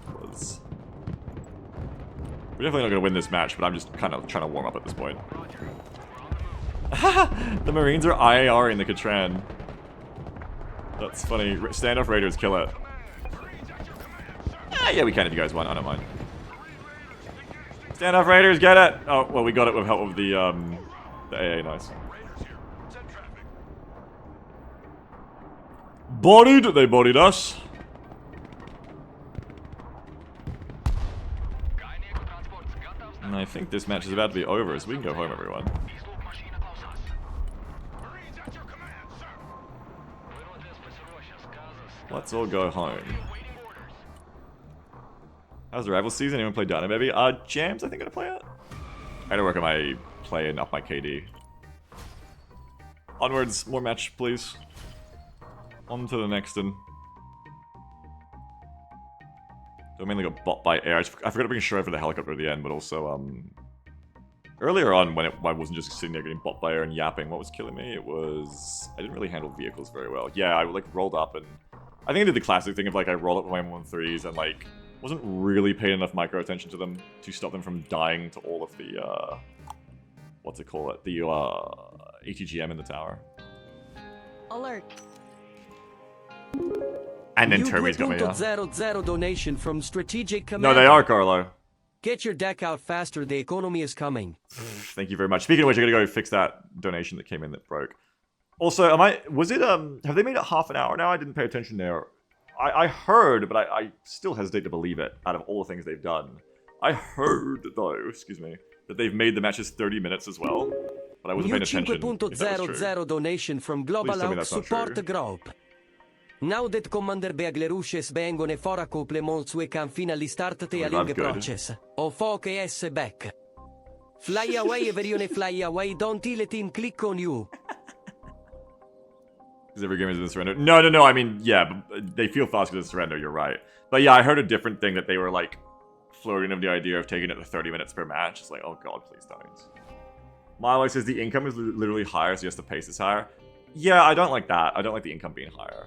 Because we're definitely not going to win this match, but I'm just kind of trying to warm up at this point. The Marines are IAR in the Katran. That's funny. Standoff Raiders kill it. Ah, yeah, we can if you guys want. I don't mind. Standoff Raiders, get it! Oh, well, we got it with help of the AA, nice. Bodied! They bodied us. And I think this match is about to be over, so we can go home, everyone. Let's all go home. How's the rival season? Anyone play Dino Baby? Jams, I think, gonna play it. I gotta work on my play and up my KD. Onwards, more match, please. On to the next one. So I mainly got bot by air. I forgot to bring Shroud for the helicopter at the end, but also, earlier on, when I wasn't just sitting there getting bot by air and yapping, what was killing me? It was... I didn't really handle vehicles very well. Yeah, I, like, rolled up and... I think I did the classic thing of, like, I rolled up with my M13s and, like, wasn't really paying enough micro attention to them to stop them from dying to all of the, what's it called? The, ATGM in the tower. Alert. And then Turby's got me. $0.00 donation from Strategic Command. No, they are, Carlo. Get your deck out faster, the economy is coming. Thank you very much. Speaking of which, I gotta go fix that donation that came in that broke. Also, have they made it half an hour now? I didn't pay attention there. I heard, but I still hesitate to believe it, out of all the things they've done. I heard, though, excuse me, that they've made the matches 30 minutes as well. But I wasn't paying attention. $5.00 donation from Global Out Support Group. Now that Commander Beaglerushes bengone fora complement sue can finally start the aling process. O fuck yes back. Fly away, everyone, fly away, don't let him click on you. Because every game is in surrender. No, I mean, yeah, but they feel fast because it's surrender, you're right. But yeah, I heard a different thing that they were, like, flirting of the idea of taking it to 30 minutes per match. It's like, oh god, please don't. Milo says the income is literally higher, so he has to pace this higher. Yeah, I don't like that. I don't like the income being higher.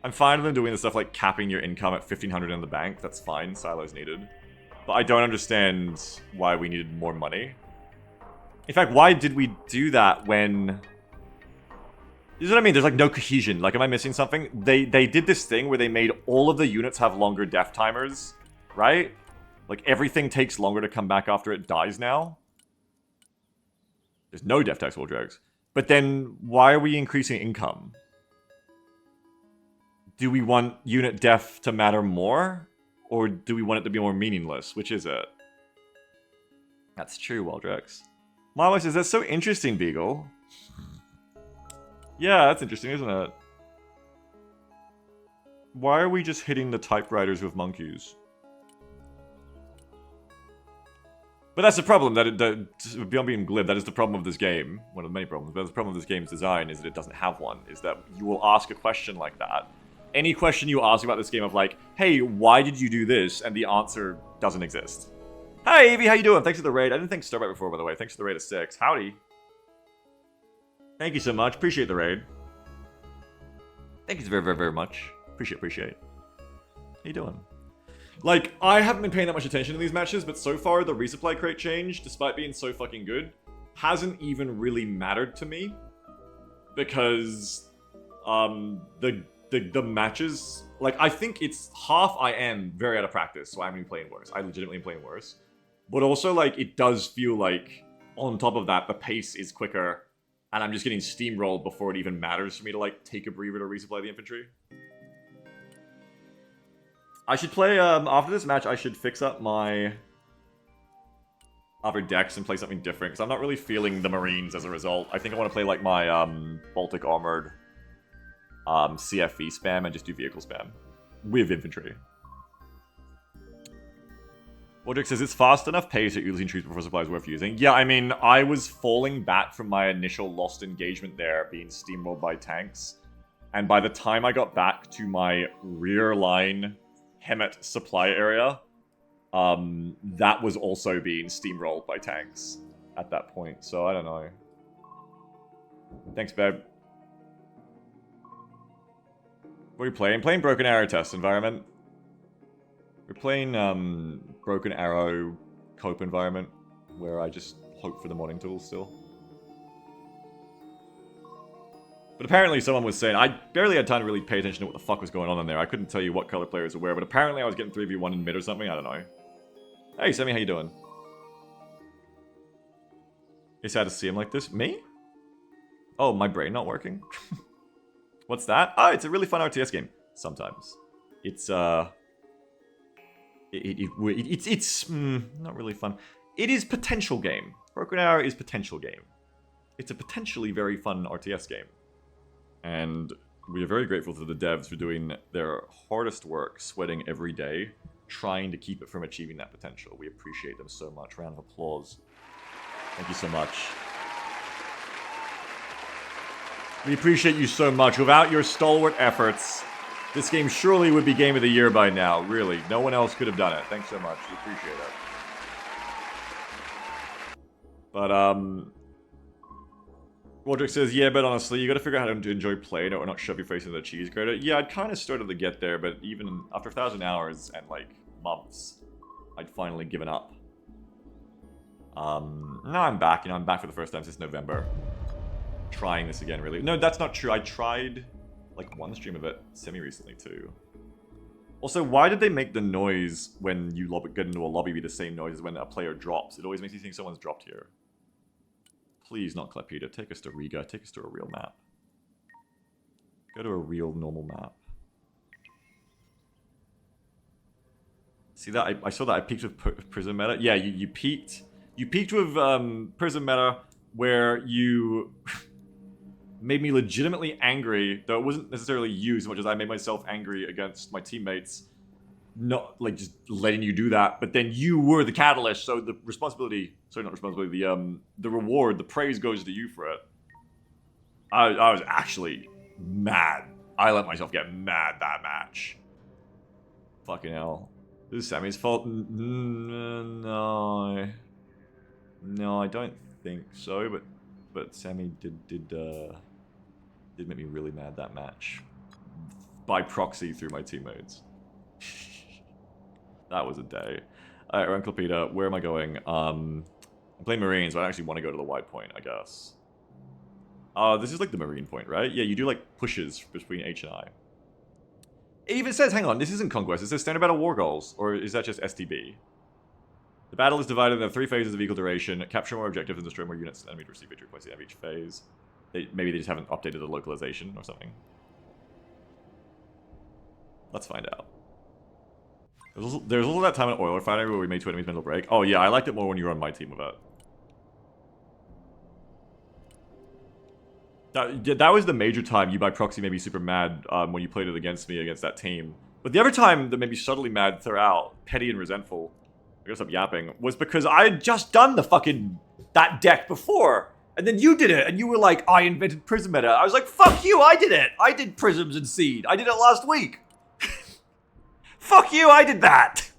I'm fine with them doing the stuff like capping your income at 1,500 in the bank. That's fine, silos needed. But I don't understand why we needed more money. In fact, why did we do that when... You know what I mean? There's like no cohesion. Like, am I missing something? They did this thing where they made all of the units have longer death timers, right? Like, everything takes longer to come back after it dies now. There's no death tax wall drags. But then, why are we increasing income? Do we want unit death to matter more? Or do we want it to be more meaningless? Which is it? That's true, Waldrex. Marlo says, that's so interesting, Beagle. Yeah, that's interesting, isn't it? Why are we just hitting the typewriters with monkeys? But that's the problem, beyond being glib, that is the problem of this game. One of the many problems, but the problem of this game's design is that it doesn't have one. Is that you will ask a question like that. Any question you ask about this game of like, hey, why did you do this? And the answer doesn't exist. Hi, Evie, how you doing? Thanks for the raid. I didn't think Starbuck before, by the way. Thanks for the raid of 6. Howdy. Thank you so much. Appreciate the raid. Thank you very, very, very much. Appreciate. How you doing? Like, I haven't been paying that much attention to these matches, but so far the resupply crate change, despite being so fucking good, hasn't even really mattered to me. Because, the matches, like, I think it's half I am very out of practice, so I'm playing worse. I legitimately am playing worse. But also, like, it does feel like, on top of that, the pace is quicker, and I'm just getting steamrolled before it even matters for me to, like, take a breather to resupply the infantry. I should play, after this match, I should fix up my other decks and play something different, because I'm not really feeling the Marines as a result. I think I want to play, like, my, Baltic Armored, CFV spam and just do vehicle spam. With infantry. Wodrick says, it's fast enough pace that you're losing troops before supplies worth using. Yeah, I mean, I was falling back from my initial lost engagement there, being steamrolled by tanks. And by the time I got back to my rear line Hemet supply area, that was also being steamrolled by tanks at that point. So, I don't know. Thanks, babe. What are you playing? Playing Broken Arrow test environment. We're playing Broken Arrow cope environment, where I just hope for the modding tools still. But apparently someone was saying, I barely had time to really pay attention to what the fuck was going on in there. I couldn't tell you what color players were where, but apparently I was getting 3v1 in mid or something, I don't know. Hey Sammy, how you doing? It's sad to see him like this. Me? Oh, my brain not working? What's that? Oh, it's a really fun RTS game. Sometimes. It's, It's not really fun. It is potential game. Broken Arrow is potential game. It's a potentially very fun RTS game. And we are very grateful to the devs for doing their hardest work, sweating every day, trying to keep it from achieving that potential. We appreciate them so much. Round of applause. Thank you so much. We appreciate you so much. Without your stalwart efforts, this game surely would be Game of the Year by now. Really. No one else could have done it. Thanks so much. We appreciate it. But, Waldrick says, yeah, but honestly, you gotta figure out how to enjoy playing it or not shove your face into the cheese grater. Yeah, I'd kind of started to get there, but even after 1,000 hours and, like, months, I'd finally given up. Now I'm back, I'm back for the first time since November. Trying this again, really. No, that's not true. I tried, like, one stream of it semi-recently, too. Also, why did they make the noise when you get into a lobby be the same noise as when a player drops? It always makes you think someone's dropped here. Please, not Clepida. Take us to Riga. Take us to a real map. Go to a real, normal map. See that? I saw that I peaked with Prism Meta. Yeah, you peaked. You peaked with Prism Meta, where you made me legitimately angry, though it wasn't necessarily you so much as I made myself angry against my teammates. Not, like, just letting you do that, but then you were the catalyst, so the responsibility, sorry, not responsibility, the reward, the praise goes to you for it. I was actually mad. I let myself get mad that match. Fucking hell. This is Sammy's fault? No. No, I don't think so, but Sammy did make me really mad that match. By proxy through my teammates. That was a day. Alright, we're on Clepida. Where am I going? I'm playing Marines, but I actually want to go to the wide point, I guess. This is like the Marine point, right? Yeah, you do like pushes between H and I. It even says, hang on, this isn't Conquest. It says Standard Battle War Goals, or is that just STB? The battle is divided into 3 phases of equal duration. Capture more objectives and destroy more units and enemy to receive victory points at the end of each phase. Maybe they just haven't updated the localization or something. Let's find out. There's also that time in Oiler Fighter where we made 2 enemies mental break. Oh yeah, I liked it more when you were on my team with it. That was the major time you by proxy made me super mad when you played it against me against that team. But the other time that made me subtly mad throughout, petty and resentful, I gotta stop yapping, was because I had just done the fucking, that deck before. And then you did it, and you were like, I invented Prism Meta. I was like, fuck you, I did it. I did Prisms and Seed. I did it last week. Fuck you, I did that.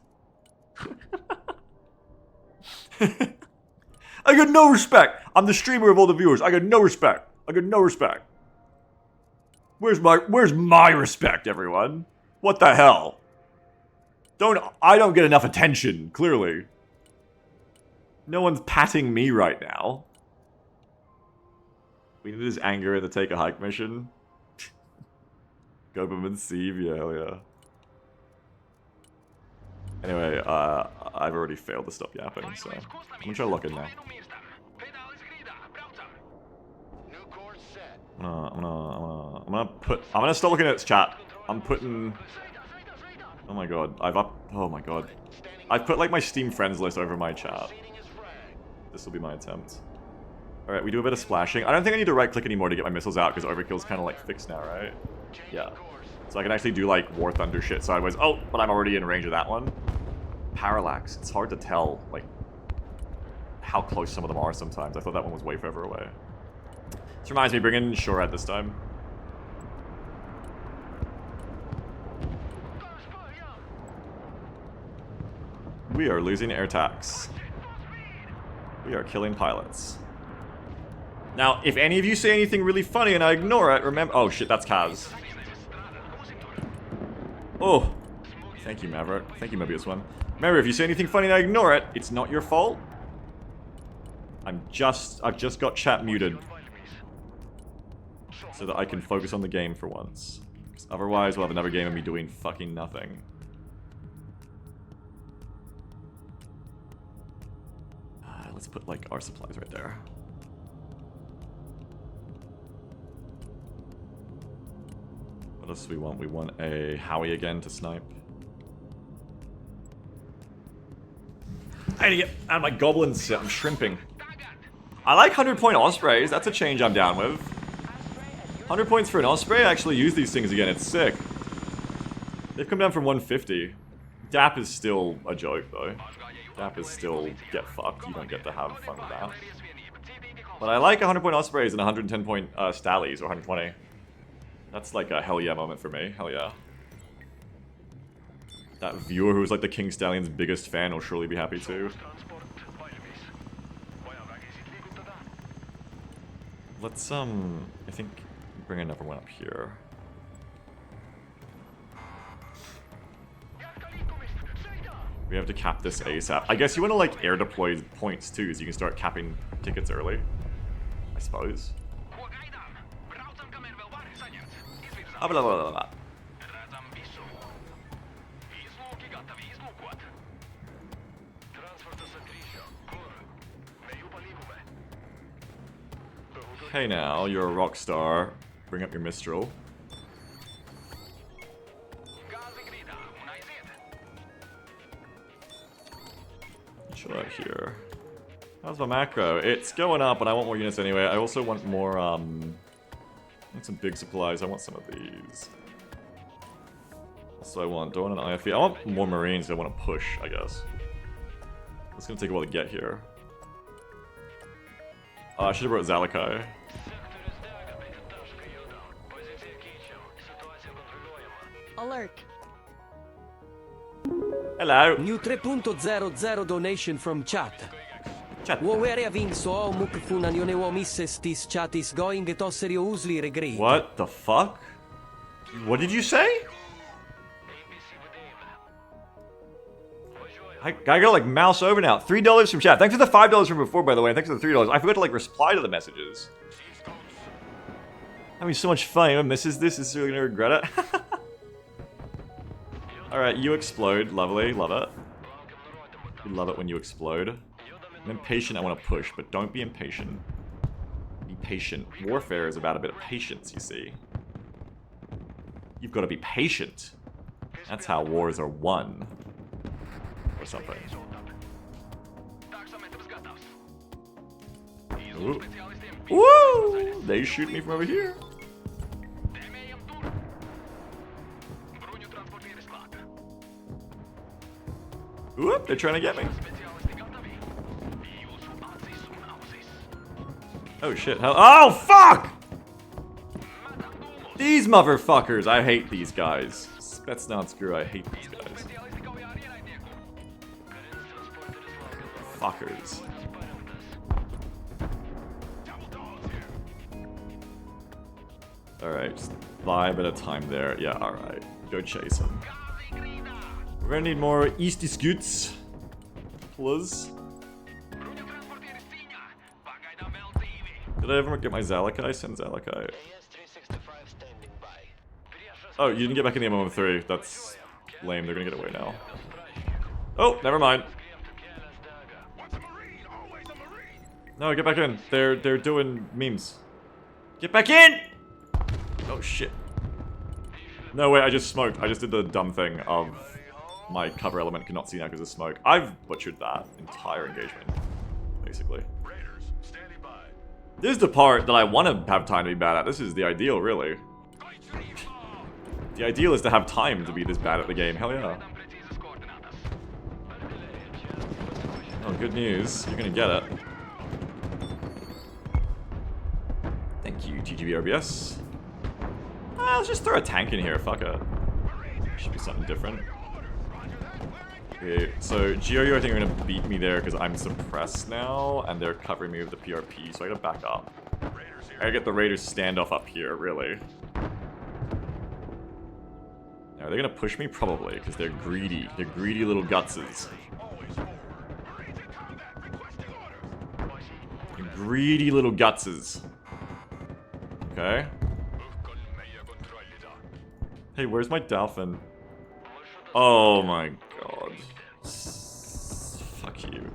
I got no respect. I'm the streamer of all the viewers. I got no respect. I got no respect. Where's my respect, everyone? What the hell? I don't get enough attention, clearly. No one's patting me right now. We need his anger in the take a hike mission. Government Sieve, yeah, hell yeah. Anyway, I've already failed to stop yapping, so I'm gonna try to lock in now. I'm gonna start looking at its chat. I'm putting. Oh my god, oh my god. I've put like my Steam friends list over my chat. This will be my attempt. Alright, we do a bit of splashing. I don't think I need to right click anymore to get my missiles out because Overkill's kind of like fixed now, right? Yeah. So I can actually do like War Thunder shit sideways. Oh, but I'm already in range of that one. Parallax. It's hard to tell like how close some of them are sometimes. I thought that one was way further away. This reminds me, bring in Shorehead this time. We are losing air attacks. We are killing pilots. Now, if any of you say anything really funny and I ignore it, remember— oh shit, that's Kaz. Oh. Thank you, Maverick. Thank you, Mobius One. Remember, if you say anything funny and I ignore it, it's not your fault. I've just got chat muted. So that I can focus on the game for once. Because otherwise, we'll have another game of me doing fucking nothing. Let's put, like, our supplies right there. What else do we want? We want a Howie again to snipe. I need to get out of my goblin set. I'm shrimping. I like 100-point Ospreys. That's a change I'm down with. 100 points for an Osprey? I actually use these things again. It's sick. They've come down from 150. DAP is still a joke, though. DAP is still get fucked. You don't get to have fun with that. But I like 100-point Ospreys and 110-point Stallies, or 120. That's like a hell yeah moment for me. Hell yeah. That viewer who's like the King Stallion's biggest fan will surely be happy too. Let's, I think, bring another one up here. We have to cap this ASAP. I guess you want to, like, air deploy points, too, so you can start capping tickets early. I suppose. Blah, blah, blah, blah. Hey now, you're a rock star. Bring up your Mistral. Chill out here. How's my macro? It's going up, but I want more units anyway. I also want more, I want some big supplies. I want some of these. Also, do I want an IFE? I want more Marines. I want to push, I guess. It's gonna take a while to get here. I should have brought Zalakai. Alert. Hello. New 3.00 donation from chat. Chat. Uovere vinso omuk funanione uomisses tis chatis going tosserio usli regri. What the fuck? What did you say? I gotta like mouse over now. $3 from chat. Thanks for the $5 from before, by the way. Thanks for the $3. I forgot to like reply to the messages. Having so much fun. Anyone misses this is really gonna regret it. Alright, you explode. Lovely. Love it. We love it when you explode. I'm impatient. I want to push, but don't be impatient. Be patient. Warfare is about a bit of patience, you see. You've got to be patient. That's how wars are won. Or something. Ooh. Woo! They shoot me from over here. Whoop, they're trying to get me. Oh shit, hell. Oh, fuck! These motherfuckers! I hate these guys. Spetsnaz crew, I hate these guys. Fuckers. Alright, just buy a bit of time there. Yeah, alright. Go chase him. We're gonna need more Easty Scoots. Please. Did I ever get my Zalakai? Send Zalakai. Oh, you didn't get back in the MM3. That's lame. They're gonna get away now. Oh, never mind. No, get back in. They're doing memes. Get back in! Oh shit. No, wait, I just smoked. I just did the dumb thing of my cover element cannot see now because of smoke. I've butchered that entire engagement, basically. This is the part that I want to have time to be bad at. This is the ideal, really. The ideal is to have time to be this bad at the game. Hell yeah. Oh, good news. You're gonna get it. Thank you, TGB-RBS. Let's just throw a tank in here. Fuck it. Should be something different. Okay, so GRU I think are gonna beat me there because I'm suppressed now, and they're covering me with the PRP, so I gotta back up. I gotta get the Raiders standoff up here, really. Now, are they gonna push me? Probably, because they're greedy. They're greedy little gutses. Greedy little gutses. Okay. Hey, where's my dolphin? Oh my god. Fuck you.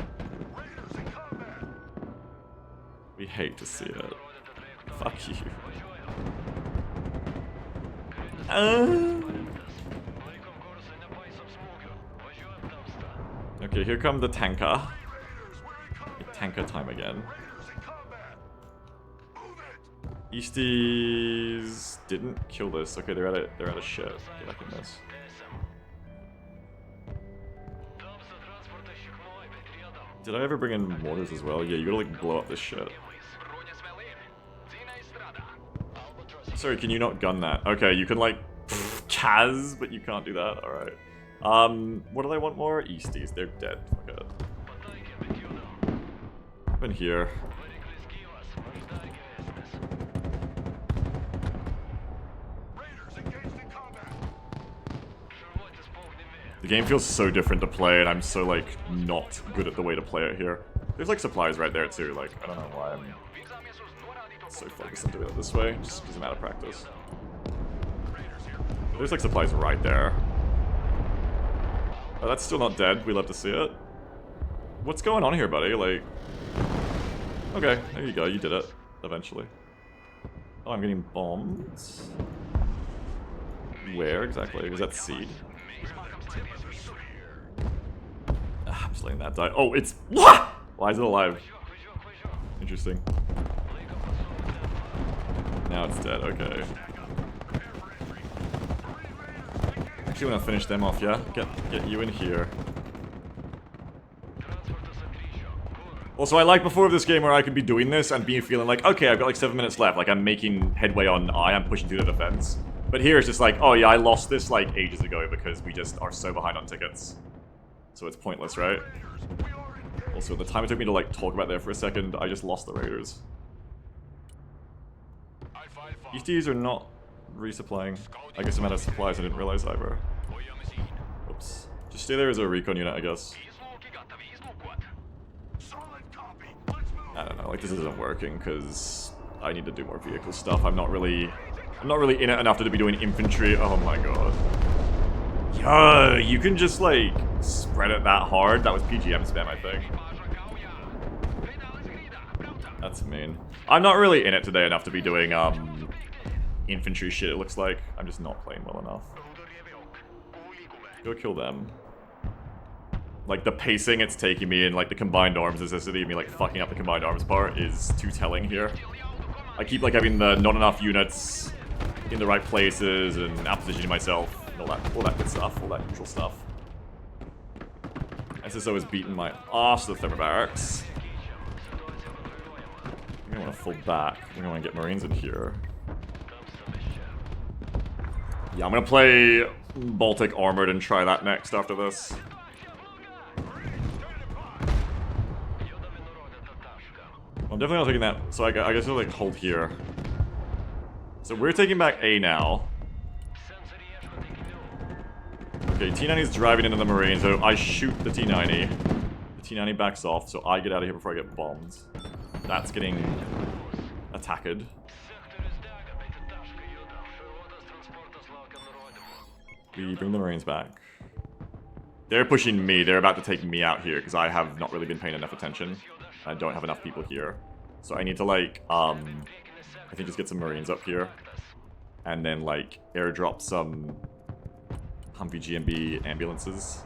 We hate to see it. Fuck you. Okay, here come the tanker. Tanker time again. Easties didn't kill this. Okay, they're out of shit. Get back in this. Did I ever bring in mortars as well? Yeah, you gotta like blow up this shit. Sorry, can you not gun that? Okay, you can like Kaz, but you can't do that. Alright. What do I want more? Easties, they're dead. Fuck it. Up in here. The game feels so different to play, and I'm so, like, not good at the way to play it here. There's, like, supplies right there, too. Like, I don't know why I'm so focused on doing it this way. Just because I'm out of practice. There's, like, supplies right there. Oh, that's still not dead. We love to see it. What's going on here, buddy? Like... Okay, there you go. You did it. Eventually. Oh, I'm getting bombed. Where exactly? Was that seed? I'm just letting that die. Oh, it's... What? Why is it alive? Interesting. Now it's dead, okay. Actually want to finish them off, yeah? Get you in here. Also, I like before of this game where I could be doing this and be feeling like, okay, I've got like 7 minutes left. Like, I'm making headway on I, I'm pushing through the defense. But here it's just like, oh yeah, I lost this like ages ago because we just are so behind on tickets. So it's pointless, right? Also, the time it took me to like talk about there for a second, I just lost the Raiders. Easties are not resupplying. I guess I'm out of supplies, I didn't realize either. Oops. Just stay there as a recon unit, I guess. I don't know, like this isn't working because I need to do more vehicle stuff. I'm not really in it enough to be doing infantry. Oh my god. Yo, you can just like spread it that hard. That was PGM spam, I think. That's mean. I'm not really in it today enough to be doing infantry shit, it looks like. I'm just not playing well enough. Go kill them. Like the pacing it's taking me and like the combined arms necessity of me like fucking up the combined arms part is too telling here. I keep like having the not enough units in the right places and out positioning myself and all that good stuff, all that neutral stuff. SSO has beaten my arse to the thermobarracks. I think I want to fall back. I think I want to get Marines in here. Yeah, I'm going to play Baltic Armored and try that next after this. I'm definitely not taking that, so I guess I'll like hold here. So we're taking back A now. Okay, T90 is driving into the Marine, so I shoot the T90. The T90 backs off, so I get out of here before I get bombed. That's getting attacked. We bring the Marines back. They're pushing me. They're about to take me out here because I have not really been paying enough attention. I don't have enough people here. So I need to, like, I think just get some Marines up here. And then, like, airdrop some Humvee GMB ambulances.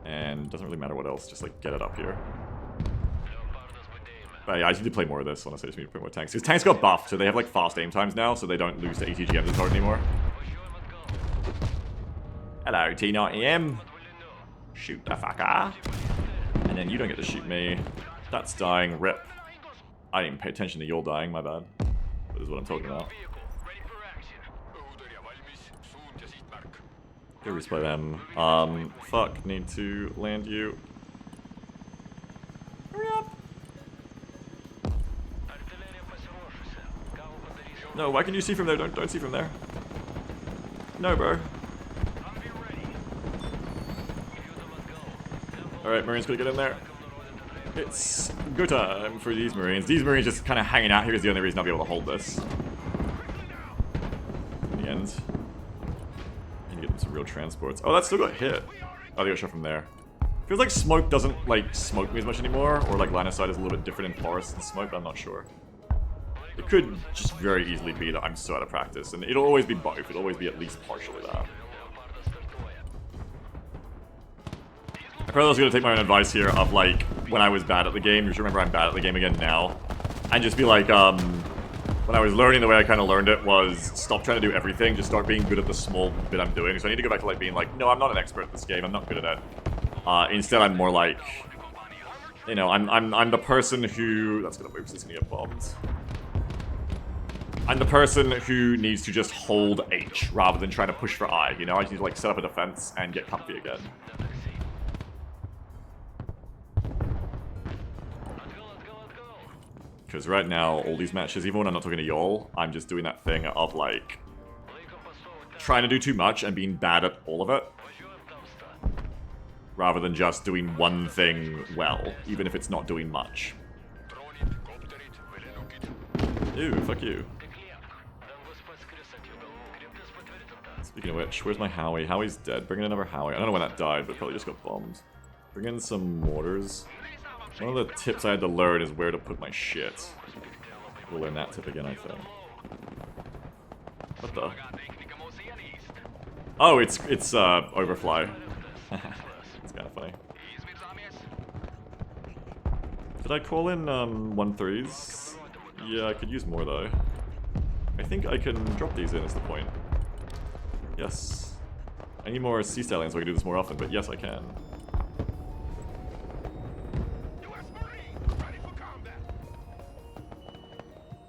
And doesn't really matter what else, just, like, get it up here. But yeah, I just need to play more of this, honestly. I just need to play more tanks. Because tanks got buffed, so they have, like, fast aim times now, so they don't lose to ATGMs as hard anymore. Hello, T90M. Shoot the fucker. And then you don't get to shoot me. That's dying. Rip. I didn't even pay attention to your dying, my bad. That is what I'm talking about. Go resupply them. Fuck. Need to land you. Hurry up. No, why can you see from there? Don't see from there. No, bro. Alright, Marines gonna get in there. It's go time for these Marines. These Marines just kind of hanging out here is the only reason I'll be able to hold this. In the end. I need to get them some real transports. Oh, that still got hit. Oh, they got shot from there. Feels like smoke doesn't, like, smoke me as much anymore. Or, like, line of sight is a little bit different in forest than smoke, but I'm not sure. It could just very easily be that I'm so out of practice. And it'll always be both. It'll always be at least partially that. I probably was going to take my own advice here of, like, when I was bad at the game. You should remember I'm bad at the game again now. And just be like, when I was learning, the way I kind of learned it was stop trying to do everything. Just start being good at the small bit I'm doing. So I need to go back to, like, being like, no, I'm not an expert at this game. I'm not good at it. Instead, I'm more like, you know, I'm the person who... That's going to move, so it's going to get bombed. I'm the person who needs to just hold H rather than trying to push for I. You know, I just need to, like, set up a defense and get comfy again. Because right now, all these matches, even when I'm not talking to y'all, I'm just doing that thing of, like, trying to do too much and being bad at all of it. Rather than just doing one thing well, even if it's not doing much. Ew, fuck you. Speaking of which, where's my Howie? Howie's dead. Bring in another Howie. I don't know when that died, but probably just got bombed. Bring in some mortars. One of the tips I had to learn is where to put my shit. We'll learn that tip again, I think. What the? Oh, it's overfly. It's kind of funny. Did I call in 1-3s? Yeah, I could use more though. I think I can drop these in is the point. Yes. I need more Sea Stallions so I can do this more often, but yes I can.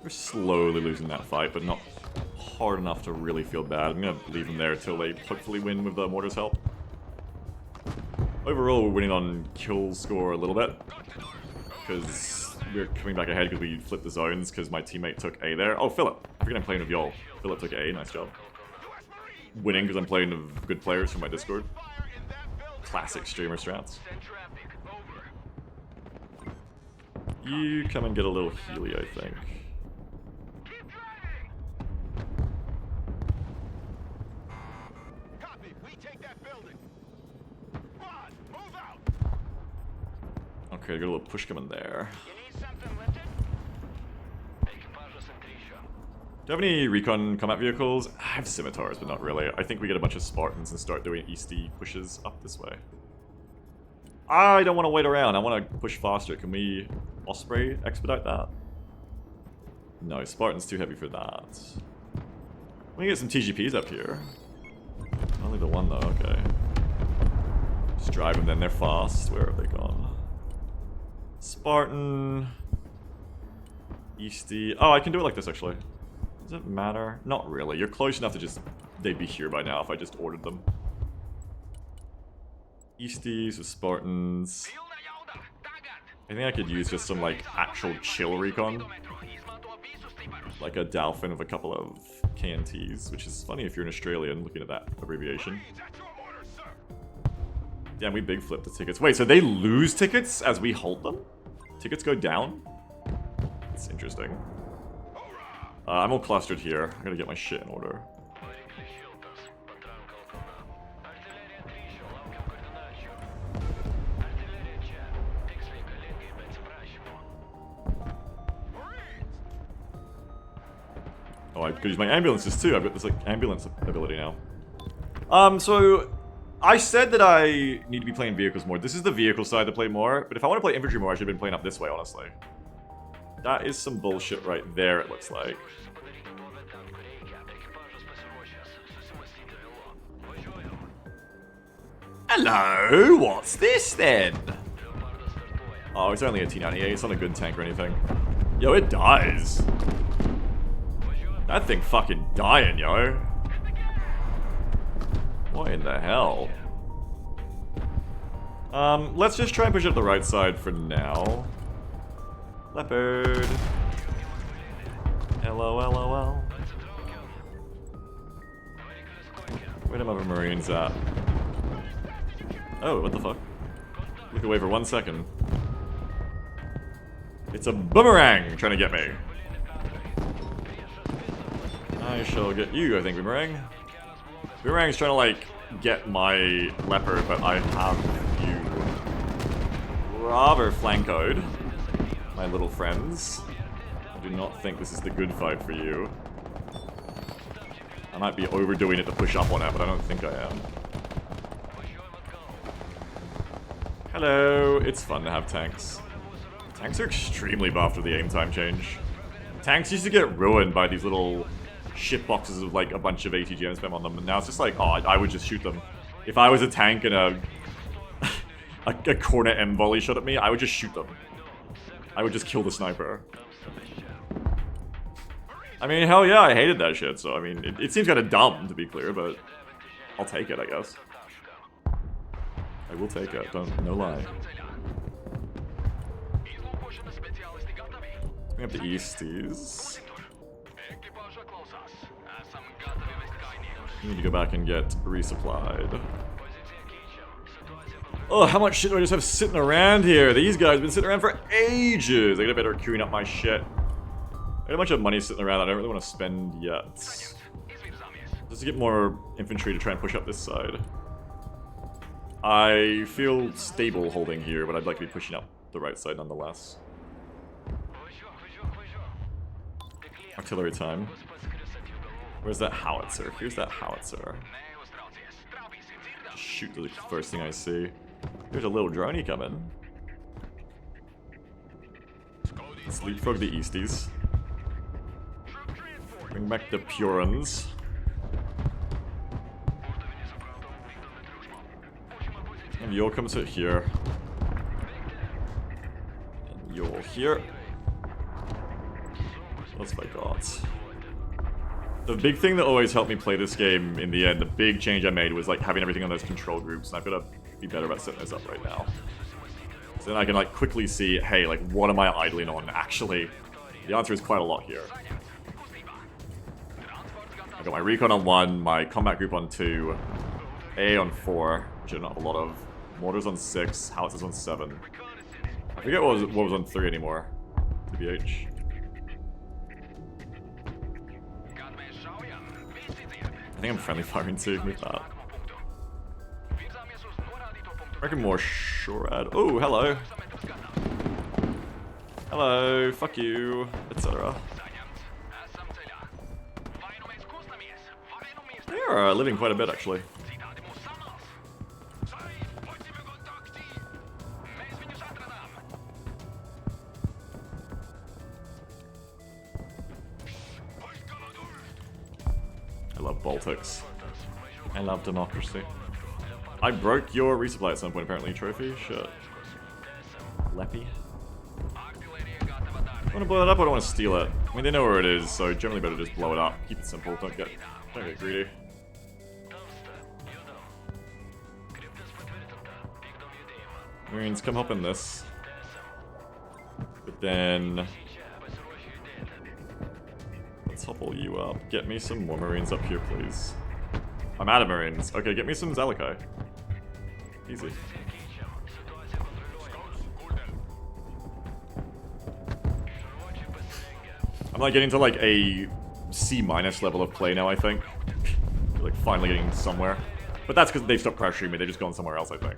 We're slowly losing that fight, but not hard enough to really feel bad. I'm gonna leave them there till they hopefully win with the mortar's help. Overall, we're winning on kill score a little bit. Because we're coming back ahead because we flipped the zones because my teammate took A there. Oh, Philip. I forget I'm playing with y'all. Philip took A. Nice job. Winning because I'm playing with good players from my Discord. Classic streamer strats. You come and get a little Healy, I think. Okay, got a little push coming there. Do you have any recon combat vehicles? I have scimitars, but not really. I think we get a bunch of Spartans and start doing easty pushes up this way. I don't want to wait around. I want to push faster. Can we Osprey expedite that? No, Spartan's too heavy for that. We can get some TGPs up here. Only the one though, okay. Just drive them, then they're fast. Where have they gone? Spartan. Eastie. Oh, I can do it like this, actually. Does it matter? Not really. You're close enough to just... They'd be here by now if I just ordered them. Easties with Spartans. I think I could use just some, like, actual chill recon. Like a Dolphin with a couple of KNTs, which is funny if you're an Australian looking at that abbreviation. Damn, we big flipped the tickets. Wait, so they lose tickets as we hold them? Tickets go down? That's interesting. I'm all clustered here. I gotta get my shit in order. Oh, I could use my ambulances too. I've got this like ambulance ability now. So I said that I need to be playing vehicles more. This is the vehicle side to play more, but if I want to play infantry more, I should have been playing up this way, honestly. That is some bullshit right there, it looks like. Hello, what's this then? Oh, it's only a T-98, it's not a good tank or anything. Yo, it dies. That thing fucking dying, yo. What in the hell? Let's just try and push it up the right side for now. Leopard. LOLOL. Where are my other Marines at? Oh, what the fuck? Look away for 1 second. It's a boomerang trying to get me. I shall get you, I think, Boomerang. Boomerang's trying to, like, get my Leopard, but I have you rather flancoed, my little friends. I do not think this is the good fight for you. I might be overdoing it to push up on it, but I don't think I am. Hello, it's fun to have tanks. Tanks are extremely buffed with the aim time change. Tanks used to get ruined by these little shit boxes of like a bunch of ATGM spam on them, and now it's just like, oh, I would just shoot them. If I was a tank and a corner M volley shot at me, I would just shoot them. I would just kill the sniper. I mean, hell yeah, I hated that shit, so I mean, it seems kind of dumb, to be clear, but I'll take it, I guess. I will take it, no lie. Bring up the Easties. We need to go back and get resupplied. Oh, how much shit do I just have sitting around here? These guys have been sitting around for ages. I gotta better queuing up my shit. I got a bunch of money sitting around that I don't really want to spend yet. Just to get more infantry to try and push up this side. I feel stable holding here, but I'd like to be pushing up the right side nonetheless. Artillery time. Where's that howitzer? Here's that howitzer. Just shoot the first thing I see. There's a little droney coming. Let's leapfrog the Easties. Bring back the Purans. And you'll come sit here. And you'll here. What's my god? The big thing that always helped me play this game in the end, the big change I made was like having everything on those control groups, and I've got to be better about setting this up right now. So then I can like quickly see, hey, like what am I idling on actually? The answer is quite a lot here. I got my recon on 1, my combat group on 2, A on 4, which are not a lot of, mortars on 6, howitzers on 7. I forget what was on 3 anymore. TBH. I think I'm friendly firing too with that. I reckon more Shorad. Oh, hello. Hello, fuck you, etc. They're living quite a bit, actually. I love Baltics. I love democracy. I broke your resupply at some point, apparently. Trophy? Shit. Leppy? I want to blow it up or I want to steal it? I mean, they know where it is, so generally better just blow it up. Keep it simple. Don't get greedy. Marines, come hop in this. But then... let's hopple you up. Get me some more Marines up here, please. I'm out of Marines. Okay, get me some Zalakai. Easy. I'm like getting to like a C- level of play now, I think. Like finally getting somewhere. But that's because they've stopped pressuring me, they're just going somewhere else, I think.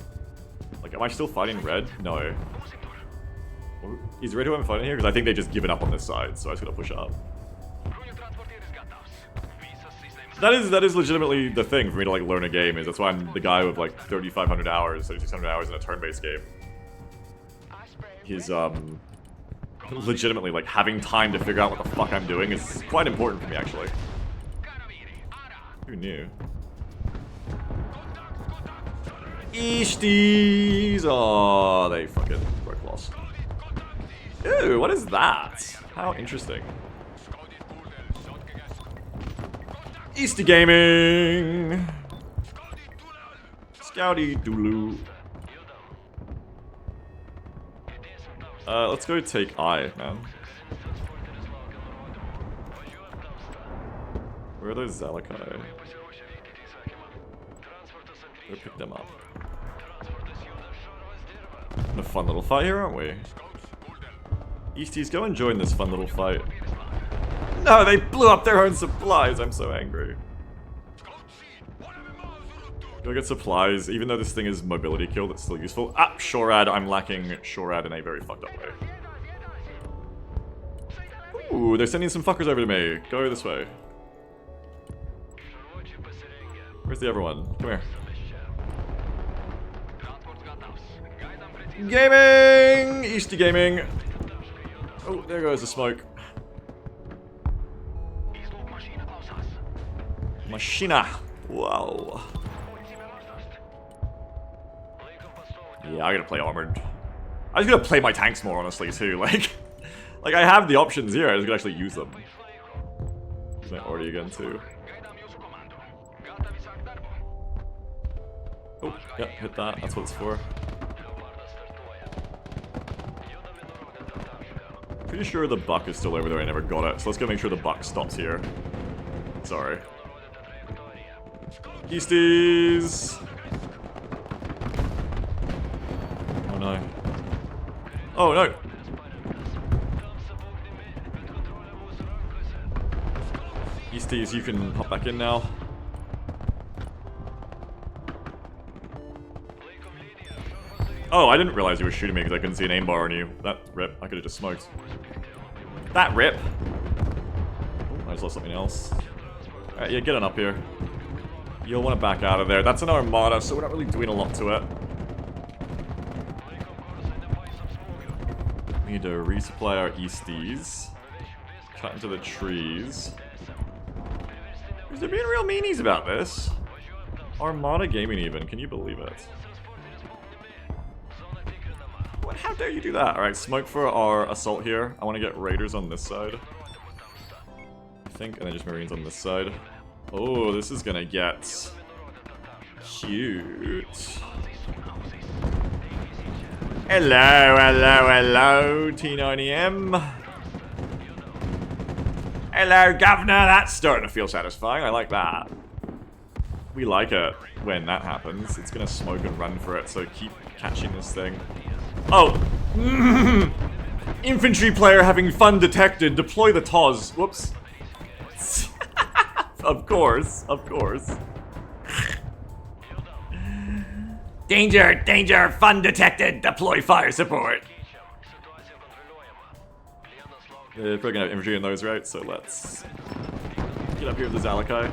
Like, am I still fighting red? No. Is red who I'm fighting here? Because I think they've just given up on this side, so I just gotta push up. That is legitimately the thing for me to like learn a game, is that's why I'm the guy with like 3,500 hours, 3,600 hours in a turn-based game. His, legitimately like having time to figure out what the fuck I'm doing is quite important for me, actually. Who knew? Easties! Oh, they fucking broke lost. Ew, what is that? How interesting. Easty Gaming! Scouty Dulu. Let's go take I, man. Where are those Zalakai? Go pick them up. In a fun little fight here, aren't we? Easties, go and join this fun little fight. No, they blew up their own supplies. I'm so angry. Go get supplies. Even though this thing is mobility kill, it's still useful. Ah, Shorad. I'm lacking Shorad in a very fucked up way. Ooh, they're sending some fuckers over to me. Go this way. Where's the other one? Come here. Gaming! Easty Gaming! Oh, there goes the smoke. Machina! Wow. Yeah, I gotta play armored. I was gonna play my tanks more, honestly, too. Like I have the options here, I just gotta actually use them. Use my Arty again, too. Oh, yep, hit that. That's what it's for. Pretty sure the buck is still over there, I never got it. So let's go make sure the buck stops here. Sorry. Easties! Oh no. Oh no! Easties, you can hop back in now. Oh, I didn't realize you were shooting me because I couldn't see an aim bar on you. That rip. I could have just smoked. That rip! Oh, I just lost something else. Alright, yeah, get on up here. You'll want to back out of there. That's an armada, so we're not really doing a lot to it. We need to resupply our Easties. Cut into the trees. Is there being real meanies about this? Armada Gaming even, can you believe it? What? How dare you do that? Alright, smoke for our assault here. I want to get raiders on this side. I think, and then just marines on this side. Oh, this is gonna get cute. Hello, hello, hello, T90M. Hello, Governor. That's starting to feel satisfying. I like that. We like it when that happens. It's gonna smoke and run for it, so keep catching this thing. Oh! Infantry player having fun detected. Deploy the TOS. Whoops. Of course, of course. Danger, danger, fun detected, deploy fire support. They're probably gonna have infantry in those, right? So let's get up here with the Zalakai.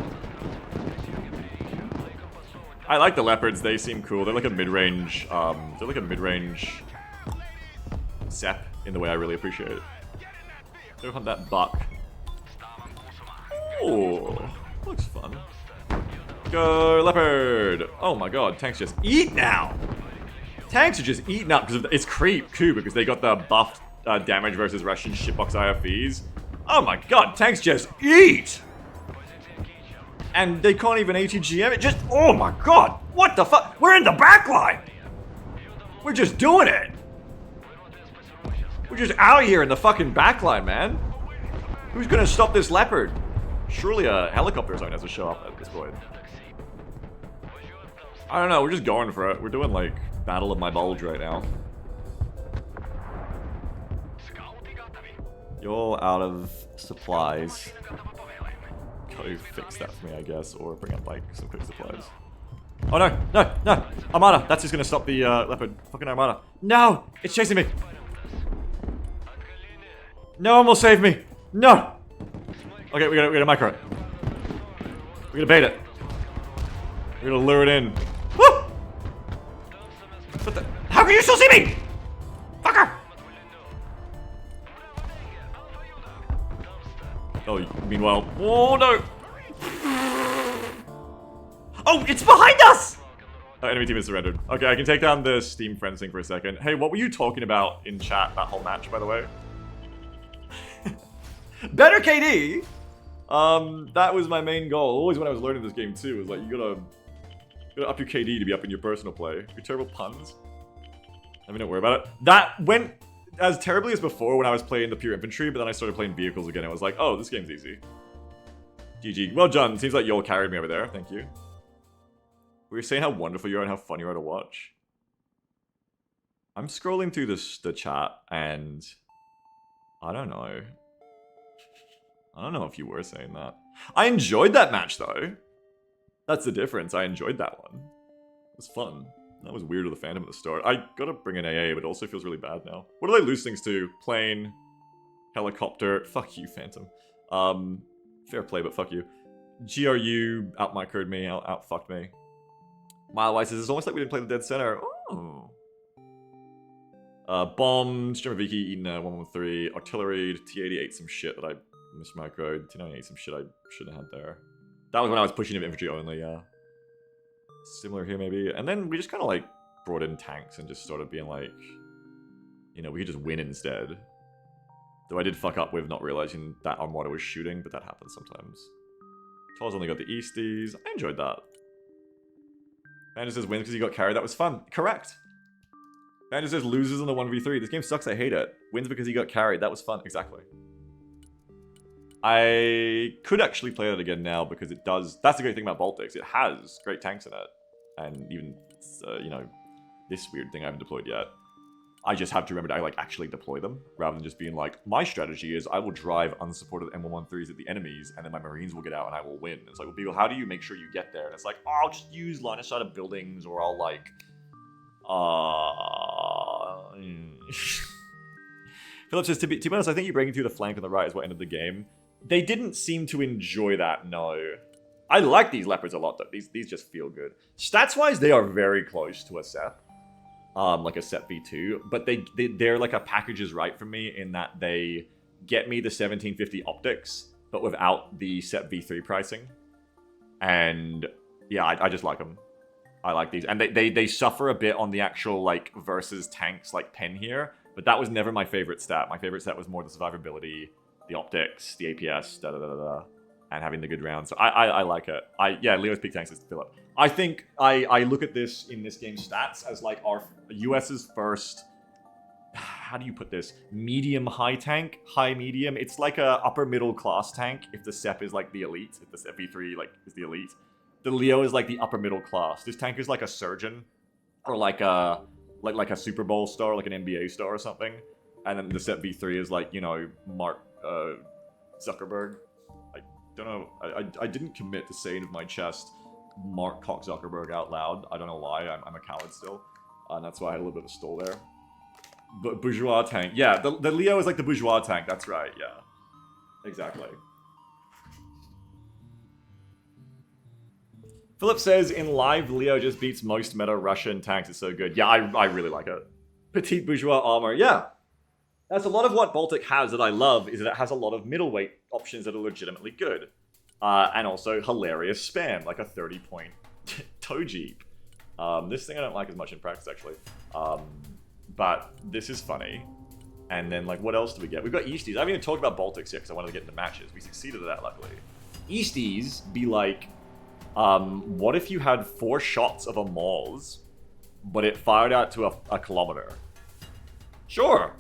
I like the leopards, they seem cool. They're like a mid-range, Zep in the way I really appreciate it. Go hunt that buck. Oh, looks fun. go, Leopard! Oh my god, tanks just eat now! Tanks are just eating up because it's creep, too, because they got the buffed damage versus Russian shitbox IFVs. Oh my god, tanks just eat! And they can't even ATGM it, just, oh my god! What the fuck? We're in the backline! We're just doing it! We're just out here in the fucking backline, man. Who's gonna stop this Leopard? Surely a helicopter zone has to show up at this point. I don't know, we're just going for it. We're doing like Battle of My Bulge right now. You're out of supplies. Go fix that for me, I guess, or bring up like some quick supplies. Oh no, no, no! Armada! That's just gonna stop the Leopard. Fucking Armada. No! It's chasing me! No one will save me! No! Okay, we gotta micro it. We're gonna bait it. We're gonna lure it in. Woo! What the? How can you still see me? Fucker! Oh, meanwhile. Oh no! Oh, it's behind us! Oh, enemy team is surrendered. Okay, I can take down the Steam Friends thing for a second. Hey, what were you talking about in chat that whole match, by the way? Better KD! That was my main goal. Always when I was learning this game too, was like, you gotta up your KD to be up in your personal play. Your terrible puns. I mean, don't worry about it. That went as terribly as before when I was playing the pure infantry, but then I started playing vehicles again. It was like, oh, this game's easy. GG. Well done. Seems like Yoel carried me over there. Thank you. We were saying how wonderful you are and how fun you are to watch. I'm scrolling through the chat and I don't know. I don't know if you were saying that. I enjoyed that match though. That's the difference. I enjoyed that one. It was fun. That was weird with the Phantom at the start. I gotta bring an AA, but it also feels really bad now. What do they lose things to? Plane, helicopter. Fuck you, Phantom. Fair play, but fuck you. GRU out-microed me, out-fucked me. Milewise says, it's almost like we didn't play the Dead Center. Oh. Bomb, Streamer Viki eating 113, artillery, T80 ate some shit that I mismicroed, T90 ate some shit I shouldn't have had there. That was when I was pushing infantry only, yeah. Similar here maybe. And then we just kind of like brought in tanks and just started being like, you know, we could just win instead. Though I did fuck up with not realizing that Armada was shooting, but that happens sometimes. Charles only got the Easties. I enjoyed that. Bandit says wins because he got carried. That was fun. Correct. Bandit says loses in the 1v3. This game sucks. I hate it. Wins because he got carried. That was fun. Exactly. I could actually play it again now because it does. That's the great thing about Baltics. It has great tanks in it. And even, you know, this weird thing I haven't deployed yet. I just have to remember to like actually deploy them rather than just being like, my strategy is I will drive unsupported M113s at the enemies and then my Marines will get out and I will win. It's like, well, Beagle, how do you make sure you get there? And it's like, oh, I'll just use line of sight of buildings or I'll like, Philip says, to be honest, I think you breaking through the flank on the right is what ended the game. They didn't seem to enjoy that, no. I like these Leopards a lot though. These just feel good. Stats-wise, they are very close to a SEP. Like a SEP V2, but they're like a package is right for me in that they get me the 1750 optics, but without the SEP V3 pricing. And yeah, I just like them. I like these, and they suffer a bit on the actual like versus tanks like pen here, but that was never my favorite stat. My favorite stat was more the survivability, the optics, the APS, and having the good rounds. So I like it. Yeah, Leo's peak tanks is Philip. I think I look at this in this game's stats as like our US's first, how do you put this? Medium-high tank, high-medium. It's like a upper-middle-class tank if the SEP is like the elite, if the SEP V3 like is the elite. The Leo is like the upper-middle class. This tank is like a surgeon or like a Super Bowl star, like an NBA star or something. And then the SEP V3 is like, you know, Mark Zuckerberg. I don't know. I didn't commit to saying with my chest Mark Cock Zuckerberg out loud. I don't know why. I'm a coward still. And that's why I had a little bit of a stall there. But bourgeois tank. Yeah, the Leo is like the bourgeois tank. That's right, yeah. Exactly. Philip says, in live, Leo just beats most meta Russian tanks. It's so good. Yeah, I really like it. Petite bourgeois armor. Yeah. That's a lot of what Baltic has that I love, is that it has a lot of middleweight options that are legitimately good. And also hilarious spam, like a 30-point toe jeep. This thing I don't like as much in practice, actually. But this is funny. And then, like, what else do we get? We've got Easties. I haven't even talked about Baltics yet because I wanted to get into matches. We succeeded at that, luckily. Easties be like, what if you had 4 shots of a Moz, but it fired out to a kilometer? Sure.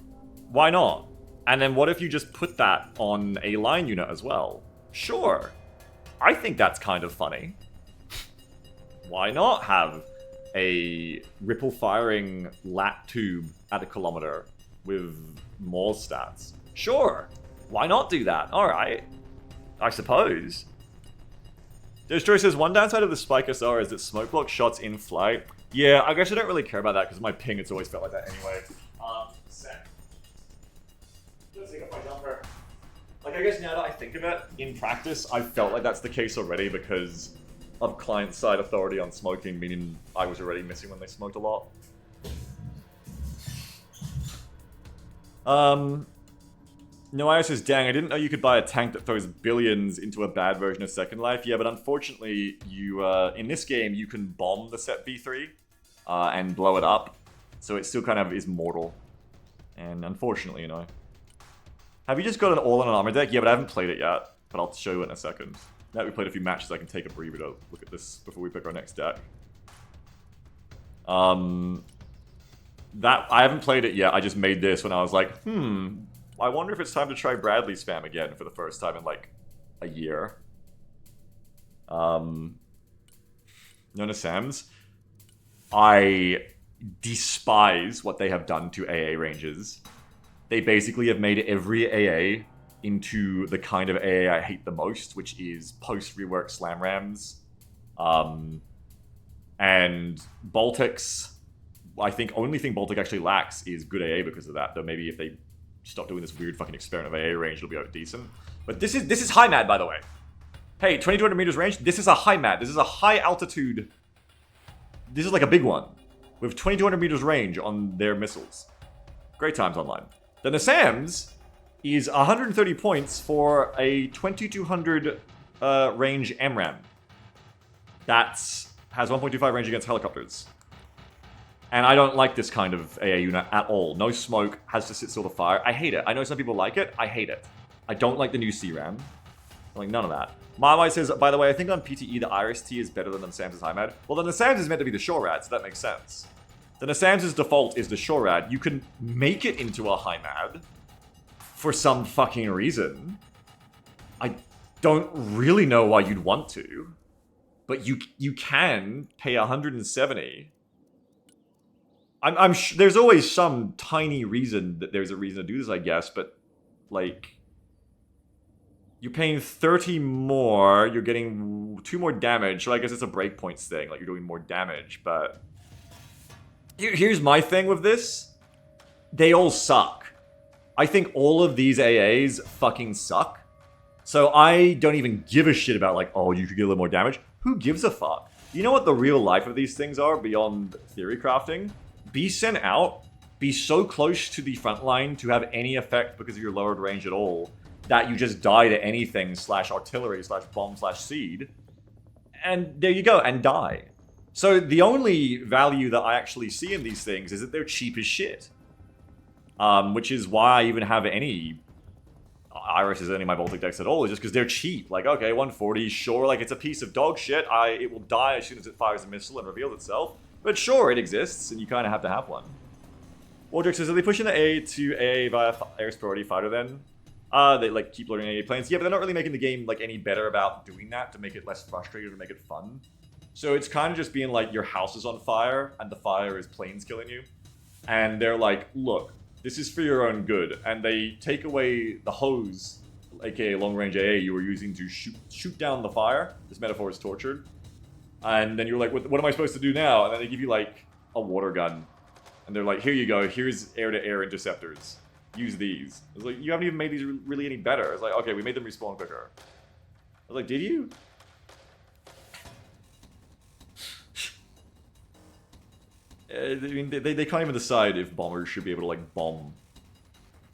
Why not? And then what if you just put that on a line unit as well? Sure. I think that's kind of funny. Why not have a ripple-firing lat tube at a kilometer with more stats? Sure. Why not do that? Alright. I suppose. Destroy says, one downside of the Spike SR is that smoke block shots in flight. Yeah, I guess I don't really care about that because my ping, it's always felt like that anyway. Sec. Let's take off my jumper. Like, I guess now that I think of it, in practice, I felt like that's the case already because of client-side authority on smoking, meaning I was already missing when they smoked a lot. Noia says, dang, I didn't know you could buy a tank that throws billions into a bad version of Second Life. Yeah, but unfortunately, you in this game, you can bomb the set V3 and blow it up. So it still kind of is mortal. And unfortunately, you know. Have you just got an all-in armor deck? Yeah, but I haven't played it yet. But I'll show you in a second. Now that we played a few matches, I can take a breather to look at this before we pick our next deck. That I haven't played it yet. I just made this when I was like, I wonder if it's time to try Bradley spam again for the first time in like a year. Nona Sams. I despise what they have done to AA ranges. They basically have made every AA into the kind of AA I hate the most, which is post-rework slam rams. And Baltics, I think only thing Baltic actually lacks is good AA because of that. Though maybe if they stop doing this weird fucking experiment of AA range, it'll be decent. But this is high mad, by the way. Hey, 2200 meters range, this is a high mad. This is a high altitude. This is like a big one. With 2200 meters range on their missiles. Great times online. Then the SAMs is 130 points for a 2200 range MRAM. That has 1.25 range against helicopters. And I don't like this kind of AA unit at all. No smoke, has to sit still to fire. I hate it. I know some people like it. I hate it. I don't like the new CRAM. Like, none of that. Marmite says, by the way, I think on PTE the Iris T is better than the Sam's HIMAD. Well, then the Sam's is meant to be the Shorad, so that makes sense. Then the Sam's default is the Shorad. You can make it into a HIMAD for some fucking reason. I don't really know why you'd want to. But you can pay 170. I'm sure there's always some tiny reason that there's a reason to do this, I guess, but like you're paying 30 more, you're getting 2 more damage, so I guess it's a breakpoints thing, like you're doing more damage, but here's my thing with this. They all suck. I think all of these AAs fucking suck. So I don't even give a shit about like, oh, you could get a little more damage. Who gives a fuck? You know what the real life of these things are beyond theory crafting? Be sent out, be so close to the front line to have any effect because of your lowered range at all, that you just die to anything /artillery/bomb/seed, and there you go, and die. So the only value that I actually see in these things is that they're cheap as shit. Which is why I even have any Irises in any of my Baltic decks at all, is just because they're cheap. Like, okay, 140, sure, like it's a piece of dog shit. It will die as soon as it fires a missile and reveals itself. But sure, it exists, and you kind of have to have one. Wardrick says, are they pushing the A to AA via Air's Priority Fighter then? They like keep loading AA planes. Yeah, but they're not really making the game like any better about doing that to make it less frustrating, to make it fun. So it's kind of just being like your house is on fire, and the fire is planes killing you. And they're like, look, this is for your own good. And they take away the hose, aka long-range AA, you were using to shoot down the fire. This metaphor is tortured. And then you're like, what am I supposed to do now? And then they give you, like, a water gun. And they're like, here you go, here's air-to-air interceptors. Use these. I was like, you haven't even made these really any better. I was like, okay, we made them respawn quicker. I was like, did you? I mean, they can't even decide if bombers should be able to, like, bomb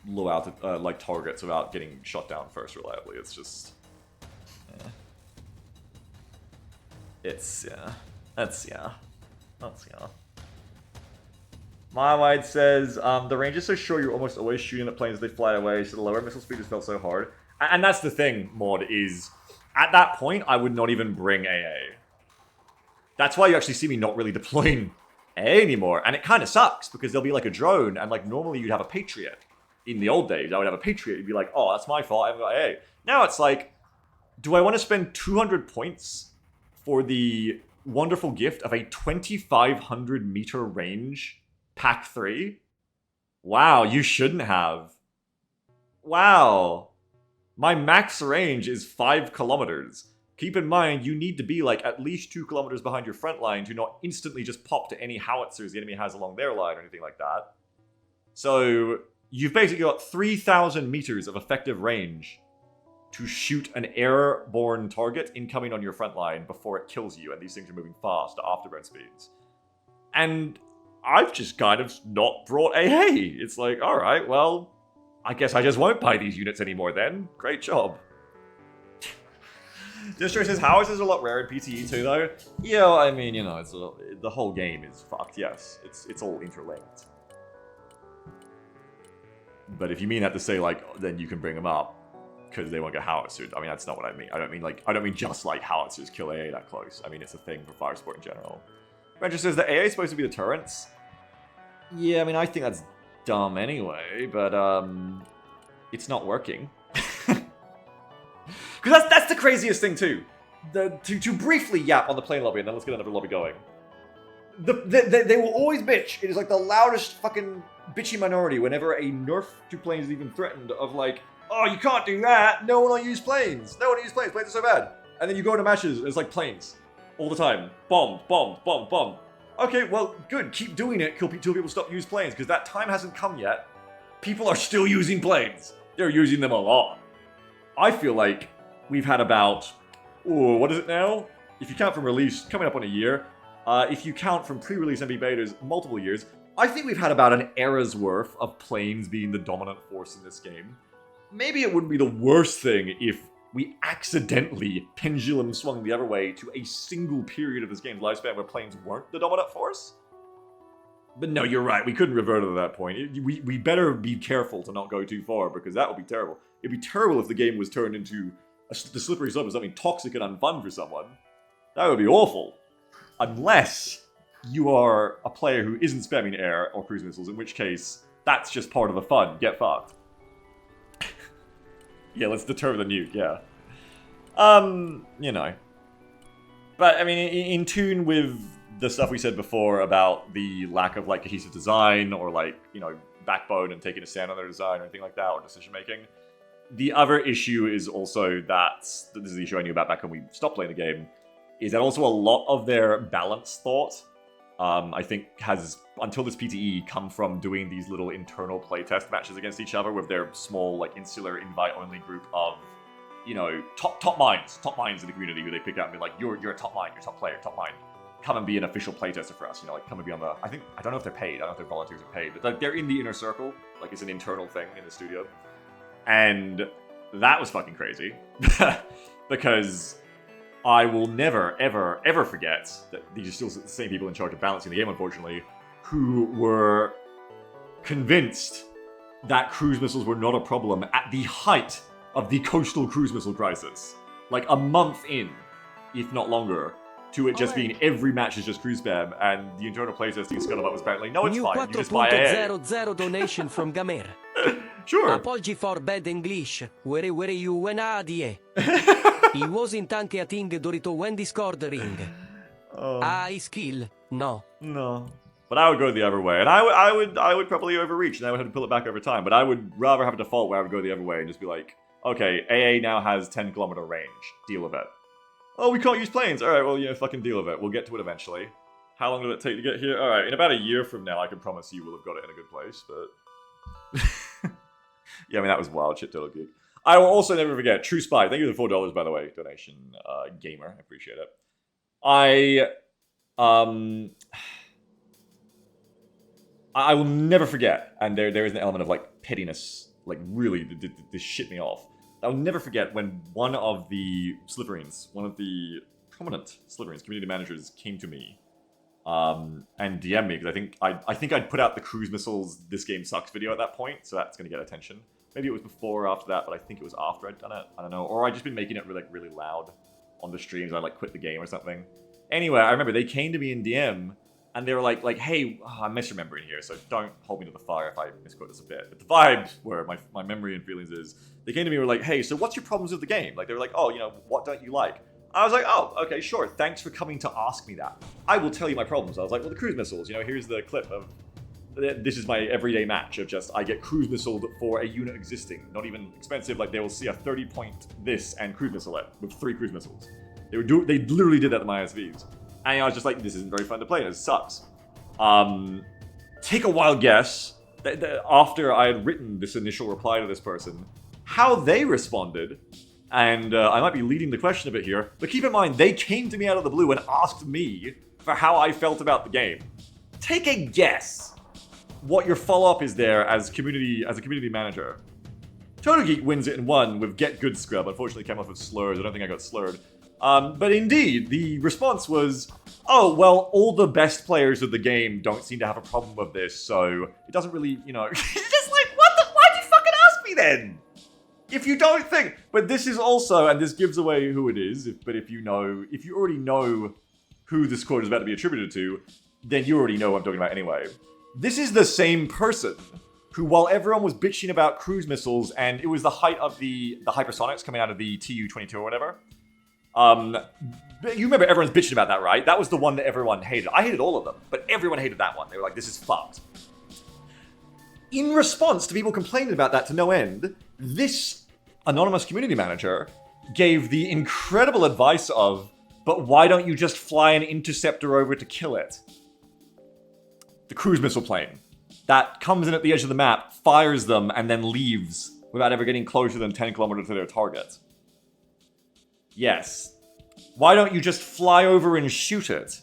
low-altitude, like, targets without getting shot down first reliably. It's just... It's, yeah. That's, yeah. Marmite says, the range is so short you're almost always shooting at planes as they fly away, so the lower missile speed just felt so hard. And that's the thing, Mod, is at that point, I would not even bring AA. That's why you actually see me not really deploying AA anymore. And it kind of sucks, because there'll be like a drone, and like normally you'd have a Patriot. In the old days, I would have a Patriot. You'd be like, oh, that's my fault, I haven't got AA. Now it's like, do I want to spend 200 points for the wonderful gift of a 2,500 meter range Pack 3? Wow, you shouldn't have. Wow. My max range is 5 kilometers. Keep in mind, you need to be like at least 2 kilometers behind your front line to not instantly just pop to any howitzers the enemy has along their line or anything like that. So you've basically got 3,000 meters of effective range to shoot an airborne target incoming on your front line before it kills you, and these things are moving fast at afterburn speeds. And I've just kind of not brought AA. It's like, alright, well, I guess I just won't buy these units anymore then. Great job. Distro says, howitzers are a lot rarer in PTE too, though. Yeah, I mean, you know, it's the whole game is fucked, yes. It's all interlinked. But if you mean that to say, like, then you can bring them up, because they won't get howitzers. I mean, that's not what I mean. I don't mean just like howitzers kill AA that close. I mean, it's a thing for fire sport in general. Reggie says the AA is supposed to be the turrets. Yeah, I mean, I think that's dumb anyway, but it's not working. Because that's the craziest thing too. To briefly yap on the plane lobby, and then let's get another lobby going. They will always bitch. It is like the loudest fucking bitchy minority whenever a nerf to planes is even threatened of like, oh, you can't do that. No one will use planes. No one will use planes. Planes are so bad. And then you go into matches, and it's like planes. All the time. Bombed, bombed, bombed, bombed. Okay, well, good. Keep doing it until people stop using planes, because that time hasn't come yet. People are still using planes. They're using them a lot. I feel like we've had about, what is it now? If you count from release, coming up on a year. If you count from pre-release MB betas, multiple years. I think we've had about an era's worth of planes being the dominant force in this game. Maybe it wouldn't be the worst thing if we accidentally pendulum swung the other way to a single period of this game's lifespan where planes weren't the dominant force. But no, you're right, we couldn't revert to that point. We better be careful to not go too far, because that would be terrible. It'd be terrible if the game was turned into the slippery slope of something toxic and unfun for someone. That would be awful. Unless you are a player who isn't spamming air or cruise missiles, in which case, that's just part of the fun. Get fucked. Yeah, let's deter the nuke, yeah. You know. But, I mean, in tune with the stuff we said before about the lack of, like, cohesive design or, like, you know, backbone and taking a stand on their design or anything like that, or decision-making, the other issue is also that, this is the issue I knew about back when we stopped playing the game, is that also a lot of their balance thought, I think, has, until this PTE, come from doing these little internal playtest matches against each other with their small, like, insular invite-only group of, you know, top minds in the community who they pick out and be like, you're a top mind, you're a top player, top mind. Come and be an official playtester for us, you know, like, come and be on the, I don't know if they're paid, I don't know if their volunteers are paid, but like, they're in the inner circle, like, it's an internal thing in the studio. And that was fucking crazy. Because I will never, ever, ever forget that these are still the same people in charge of balancing the game, unfortunately, who were convinced that cruise missiles were not a problem at the height of the coastal cruise missile crisis. Like a month in, if not longer, to it just being every match is just cruise spam, and the internal playtesting scuttlebutt was apparently, no, it's New fine, you just buy AA. 4.00 donation from Gamer. Sure. Apology for bad English. Where you when adie. He wasn't anche a thing dorito when Discord ring. I skill. No. But I would go the other way, and I would probably overreach, and I would have to pull it back over time. But I would rather have a default where I would go the other way and just be like, okay, AA now has 10-kilometer range. Deal with it. Oh, we can't use planes. All right, well, yeah, fucking deal with it. We'll get to it eventually. How long will it take to get here? All right, in about a year from now, I can promise you we'll have got it in a good place. But yeah, I mean that was wild shit, total geek. I will also never forget True Spy. Thank you for the $4, by the way, donation, gamer. I appreciate it. I will never forget, and there is an element of like pettiness, like really, this shit me off. I'll never forget when one of the Slytherins, one of the prominent Slytherins, community managers, came to me and DM'd me, because I think I'd put out the cruise missiles "this game sucks" video at that point, so that's going to get attention. Maybe it was before or after that, but I think it was after I'd done it. I don't know. Or I'd just been making it really loud on the streams. I like quit the game or something. Anyway, I remember they came to me in DM and they were like, hey, I'm misremembering here, so don't hold me to the fire if I misquote this a bit. But the vibes were, my memory and feelings is, they came to me and were like, hey, so what's your problems with the game? Like, they were like, oh, what don't you like? I was like, oh, okay, sure. Thanks for coming to ask me that. I will tell you my problems. I was like, well, the cruise missiles, here's the clip of, this is my everyday match of just, I get cruise missiled for a unit existing, not even expensive. Like, they will see a 30-point this and cruise missile it with 3 cruise missiles. They literally did that to my ISVs. And I was just like, this isn't very fun to play, and it sucks. Take a wild guess, after I had written this initial reply to this person, how they responded. And I might be leading the question a bit here, but keep in mind, they came to me out of the blue and asked me for how I felt about the game. Take a guess what your follow-up is there as a community manager. TotoGeek wins it in 1 with Get Good Scrub. Unfortunately, came off with slurs. I don't think I got slurred. But indeed, the response was, oh, well, all the best players of the game don't seem to have a problem with this, so it doesn't really, It's just like, why'd you fucking ask me then? If you don't think, but this is also, and this gives away who it is, if you already know who this quote is about to be attributed to, then you already know what I'm talking about anyway. This is the same person who, while everyone was bitching about cruise missiles, and it was the height of the hypersonics coming out of the Tu-22 or whatever, you remember everyone's bitching about that, right? That was the one that everyone hated. I hated all of them, but everyone hated that one. They were like, this is fucked. In response to people complaining about that to no end, this anonymous community manager gave the incredible advice of, but why don't you just fly an interceptor over to kill it? The cruise missile plane that comes in at the edge of the map, fires them, and then leaves without ever getting closer than 10 kilometers to their target. Yes. Why don't you just fly over and shoot it?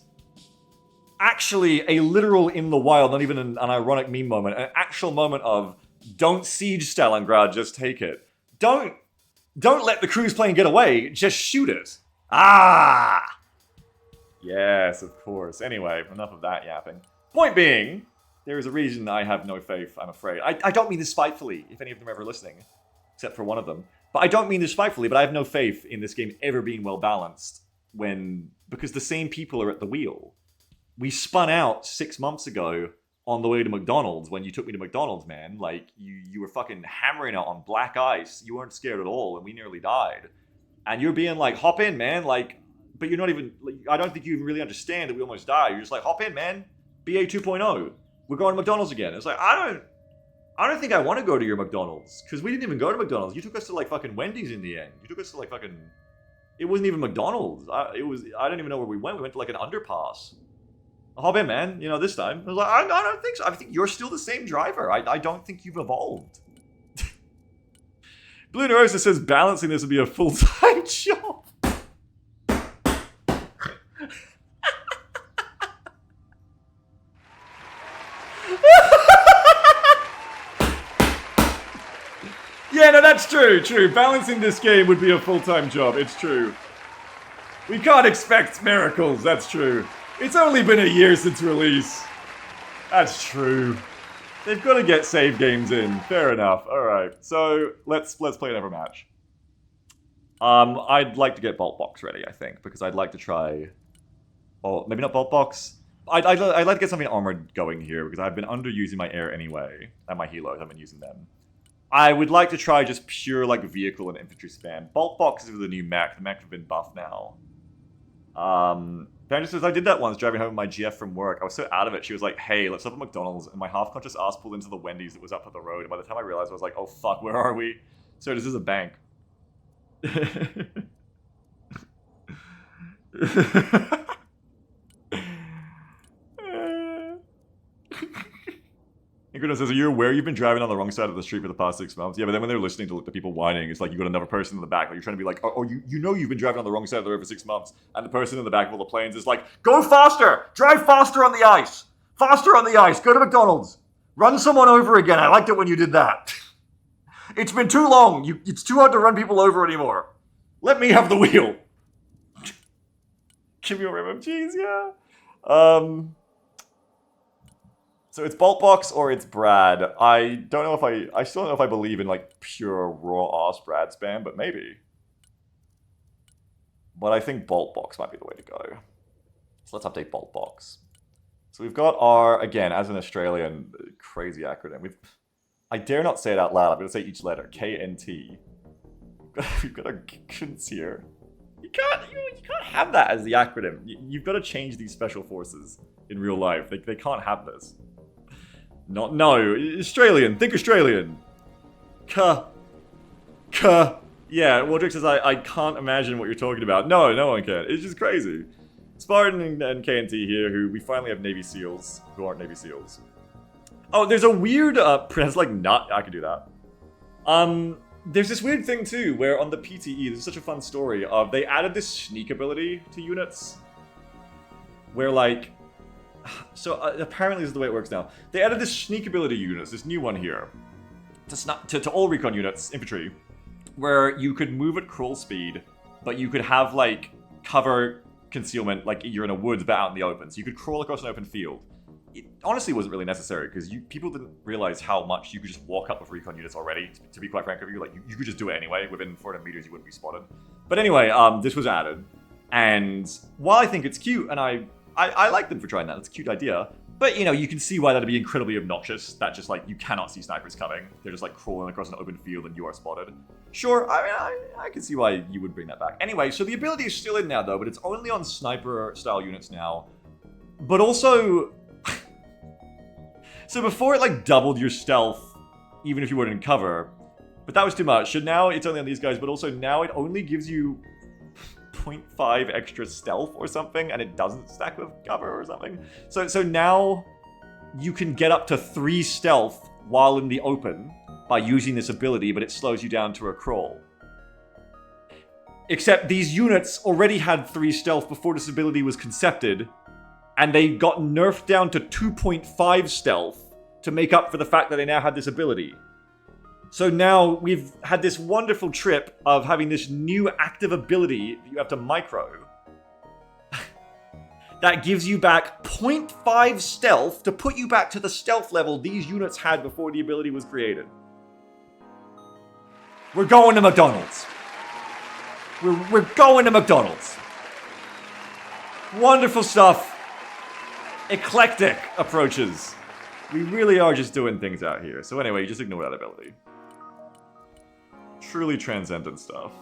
Actually, a literal in the wild, not even an ironic meme moment, an actual moment of, don't siege Stalingrad, just take it. Don't let the cruise plane get away, just shoot it. Ah! Yes, of course. Anyway, enough of that yapping. Point being, there is a reason I have no faith, I'm afraid. I don't mean this spitefully, if any of them are ever listening, except for one of them. But I don't mean this spitefully, but I have no faith in this game ever being well balanced because the same people are at the wheel. We spun out 6 months ago on the way to McDonald's when you took me to McDonald's, man. Like, you were fucking hammering it on black ice. You weren't scared at all, and we nearly died. And you're being like, hop in, man. Like, but you're not even, like, I don't think you even really understand that we almost died. You're just like, hop in, man. BA 2.0. We're going to McDonald's again. It's like, I don't think I want to go to your McDonald's, because we didn't even go to McDonald's. You took us to, like, fucking Wendy's in the end. You took us to, like, fucking, it wasn't even McDonald's. I don't even know where we went. We went to, like, an underpass. Hop in, man. This time. I was like, I don't think so. I think you're still the same driver. I don't think you've evolved. Blue Neurosis says balancing this would be a full-time job. Yeah, no, that's true. Balancing this game would be a full-time job. It's true. We can't expect miracles. That's true. It's only been a year since release. That's true. They've got to get save games in. Fair enough. All right. So let's play another match. I'd like to get Bolt Box ready, I think, because I'd like to try. Oh, maybe not Bolt Box. I'd like to get something armored going here because I've been underusing my air anyway, and my helos. I've been using them. I would like to try just pure like vehicle and infantry spam. Bolt Box is the new mech. The mech have been buffed now. Banjo says, I did that once driving home with my GF from work. I was so out of it. She was like, hey, let's stop at McDonald's. And my half-conscious ass pulled into the Wendy's that was up at the road. And by the time I realized, I was like, oh, fuck, where are we? So this is a bank. Ingrida says, are you aware you've been driving on the wrong side of the street for the past 6 months? Yeah, but then when they're listening to the people whining, it's like you got another person in the back. Like you're trying to be like, oh, you know you've been driving on the wrong side of the road for 6 months. And the person in the back of all the planes is like, go faster! Drive faster on the ice! Faster on the ice! Go to McDonald's! Run someone over again. I liked it when you did that. It's been too long. It's too hard to run people over anymore. Let me have the wheel. Give me your MMGs, yeah. So it's Boltbox or it's Brad. I don't know if I still don't know if I believe in like pure raw ass Brad spam, but maybe. But I think Boltbox might be the way to go. So let's update Boltbox. So we've got our, again, as an Australian, crazy acronym. I dare not say it out loud. I'm going to say each letter. KNT. We've got a Kunz here. You can't have that as the acronym. You've got to change these special forces in real life. They can't have this. No, Australian. Think Australian. Yeah, Waldrick says, I can't imagine what you're talking about. No one can. It's just crazy. Spartan and KNT here, who we finally have Navy SEALs, who aren't Navy SEALs. Oh, there's a weird, pronounce like nut. I could do that. There's this weird thing too, where on the PTE, this is such a fun story of, they added this sneak ability to units. Where like, so apparently this is the way it works now. They added this sneak ability units, this new one here, to all recon units, infantry, where you could move at crawl speed, but you could have like cover concealment, like you're in a woods but out in the open. So you could crawl across an open field. It honestly wasn't really necessary because people didn't realize how much you could just walk up with recon units already. To be quite frank with you, like you could just do it anyway. Within 400 meters, you wouldn't be spotted. But anyway, this was added, and while I think it's cute, and I like them for trying that. It's a cute idea. But, you know, you can see why that'd be incredibly obnoxious. That just, like, you cannot see snipers coming. They're just, like, crawling across an open field and you are spotted. Sure, I mean, I can see why you would bring that back. Anyway, so the ability is still in now, though, but it's only on sniper-style units now. But also... so before it, like, doubled your stealth, even if you weren't in cover. But that was too much. So now it's only on these guys, but also now it only gives you 0.5 extra stealth or something, and it doesn't stack with cover or something. So now you can get up to 3 stealth while in the open by using this ability, but it slows you down to a crawl. Except these units already had 3 stealth before this ability was concepted, and they got nerfed down to 2.5 stealth to make up for the fact that they now had this ability. So now we've had this wonderful trip of having this new active ability that you have to micro. That gives you back 0.5 stealth to put you back to the stealth level these units had before the ability was created. We're going to McDonald's. We're going to McDonald's. Wonderful stuff. Eclectic approaches. We really are just doing things out here. So anyway, you just ignore that ability. Truly transcendent stuff.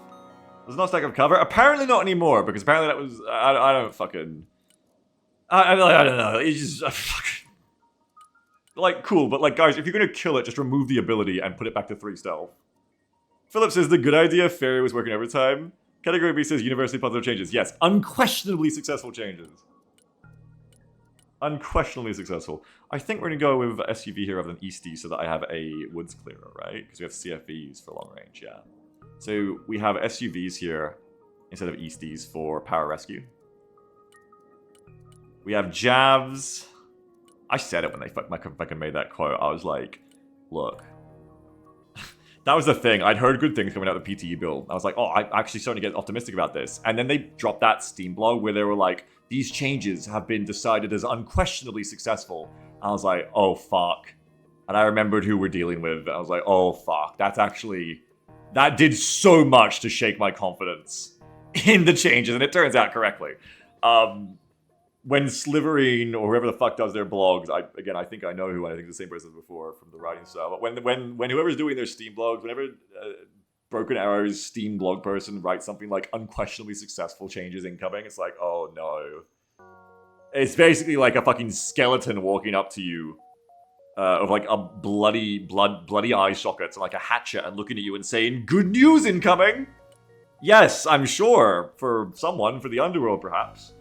There's no stack of cover. Apparently not anymore, because apparently that was... I don't fucking... I don't know. It's just... fucking... like, cool, but like, guys, if you're gonna kill it, just remove the ability and put it back to 3 stealth. Philip says, the good idea, Fairy was working overtime. Category B says, universally positive changes. Yes, unquestionably successful changes. Unquestionably successful. I think we're gonna go with SUV here rather than Eastie so that I have a woods clearer, right? Because we have CFVs for long range, yeah. So we have SUVs here instead of Easties for power rescue. We have Javs. I said it when they fucking made that quote. I was like, look. That was the thing. I'd heard good things coming out of the PTE build. I was like, oh, I'm actually starting to get optimistic about this. And then they dropped that Steam blog where they were like, these changes have been decided as unquestionably successful. I was like, oh, fuck. And I remembered who we're dealing with. I was like, oh, fuck. That's actually... that did so much to shake my confidence in the changes. And it turns out correctly. When Sliverine or whoever the fuck does their blogs, I think I know who, I think it's the same person as before from the writing style. But when whoever's doing their Steam blogs, whenever Broken Arrow's Steam blog person writes something like unquestionably successful changes incoming, it's like, oh no. It's basically like a fucking skeleton walking up to you of like a bloody eye sockets and like a hatchet and looking at you and saying, good news incoming! Yes, I'm sure, for someone, for the underworld perhaps.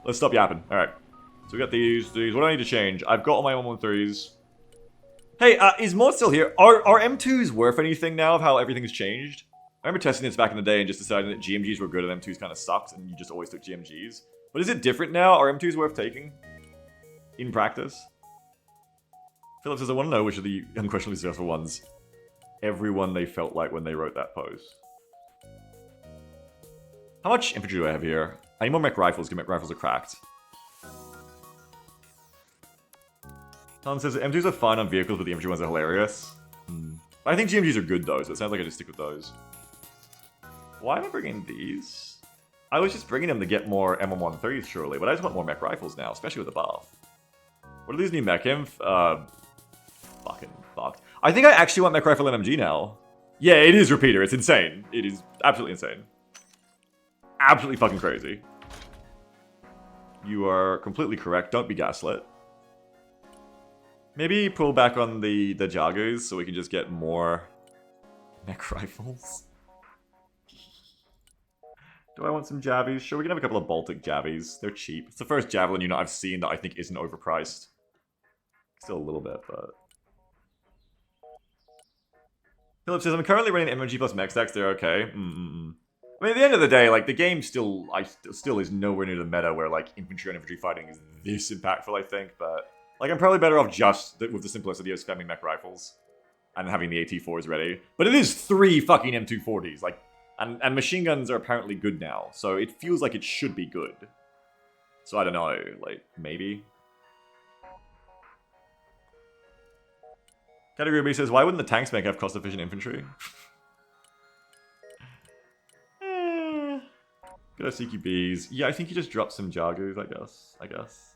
Let's stop yapping. Alright. So we got these. What do I need to change? I've got all my 113s. Hey, is Maud still here? Are M2s worth anything now of how everything's changed? I remember testing this back in the day and just deciding that GMGs were good and M2s kind of sucked and you just always took GMGs. But is it different now? Are M2s worth taking? In practice? Philip says, I want to know which of the unquestionably successful ones everyone they felt like when they wrote that post. How much infantry do I have here? I need more mech rifles, because mech rifles are cracked. Tom says M2s are fine on vehicles, but the infantry ones are hilarious. I think GMGs are good though, so it sounds like I just stick with those. Why am I bringing these? I was just bringing them to get more M113s, surely, but I just want more mech rifles now, especially with the buff. What are these new mech inf? Fucking fucked. I think I actually want mech rifle MMG now. Yeah, it is repeater. It's insane. It is absolutely insane. Absolutely fucking crazy. You are completely correct. Don't be gaslit. Maybe pull back on the Jagus so we can just get more mech rifles. Do I want some Javies? Sure, we can have a couple of Baltic Javies. They're cheap. It's the first Javelin unit I've seen that I think isn't overpriced. Still a little bit, but... Philip says, I'm currently running MMG plus mech stacks. They're okay. I mean, at the end of the day, like, the game still is nowhere near the meta where, like, infantry on infantry fighting is this impactful, I think, but... Like, I'm probably better off just with the simplicity of spamming mech rifles and having the AT4s ready. But it is 3 fucking M240s, like, and machine guns are apparently good now, so it feels like it should be good. So I don't know, like, maybe. Category B says, why wouldn't the tanks bank have cost-efficient infantry? Good CQBs. Yeah, I think you just drop some Jagus, I guess.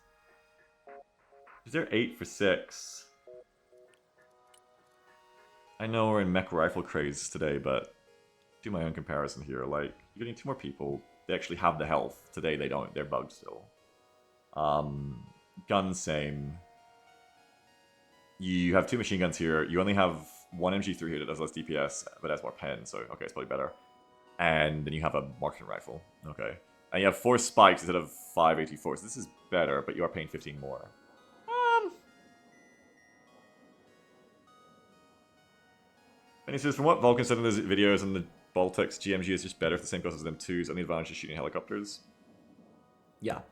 Is there 8 for 6? I know we're in mech rifle craze today, but do my own comparison here. Like, you're getting 2 more people. They actually have the health. Today they don't. They're bugged still. Guns, same. You have 2 machine guns here. You only have 1 MG3 here that does less DPS, but has more pen, so okay, it's probably better. And then you have a marksman rifle. Okay. And you have 4 spikes instead of 5 AT4s. So this is better, but you are paying 15 more. And he says, from what Vulcan said in his videos and the Baltics, GMG is just better if the same cost as M2s, and the advantage is shooting helicopters. Yeah.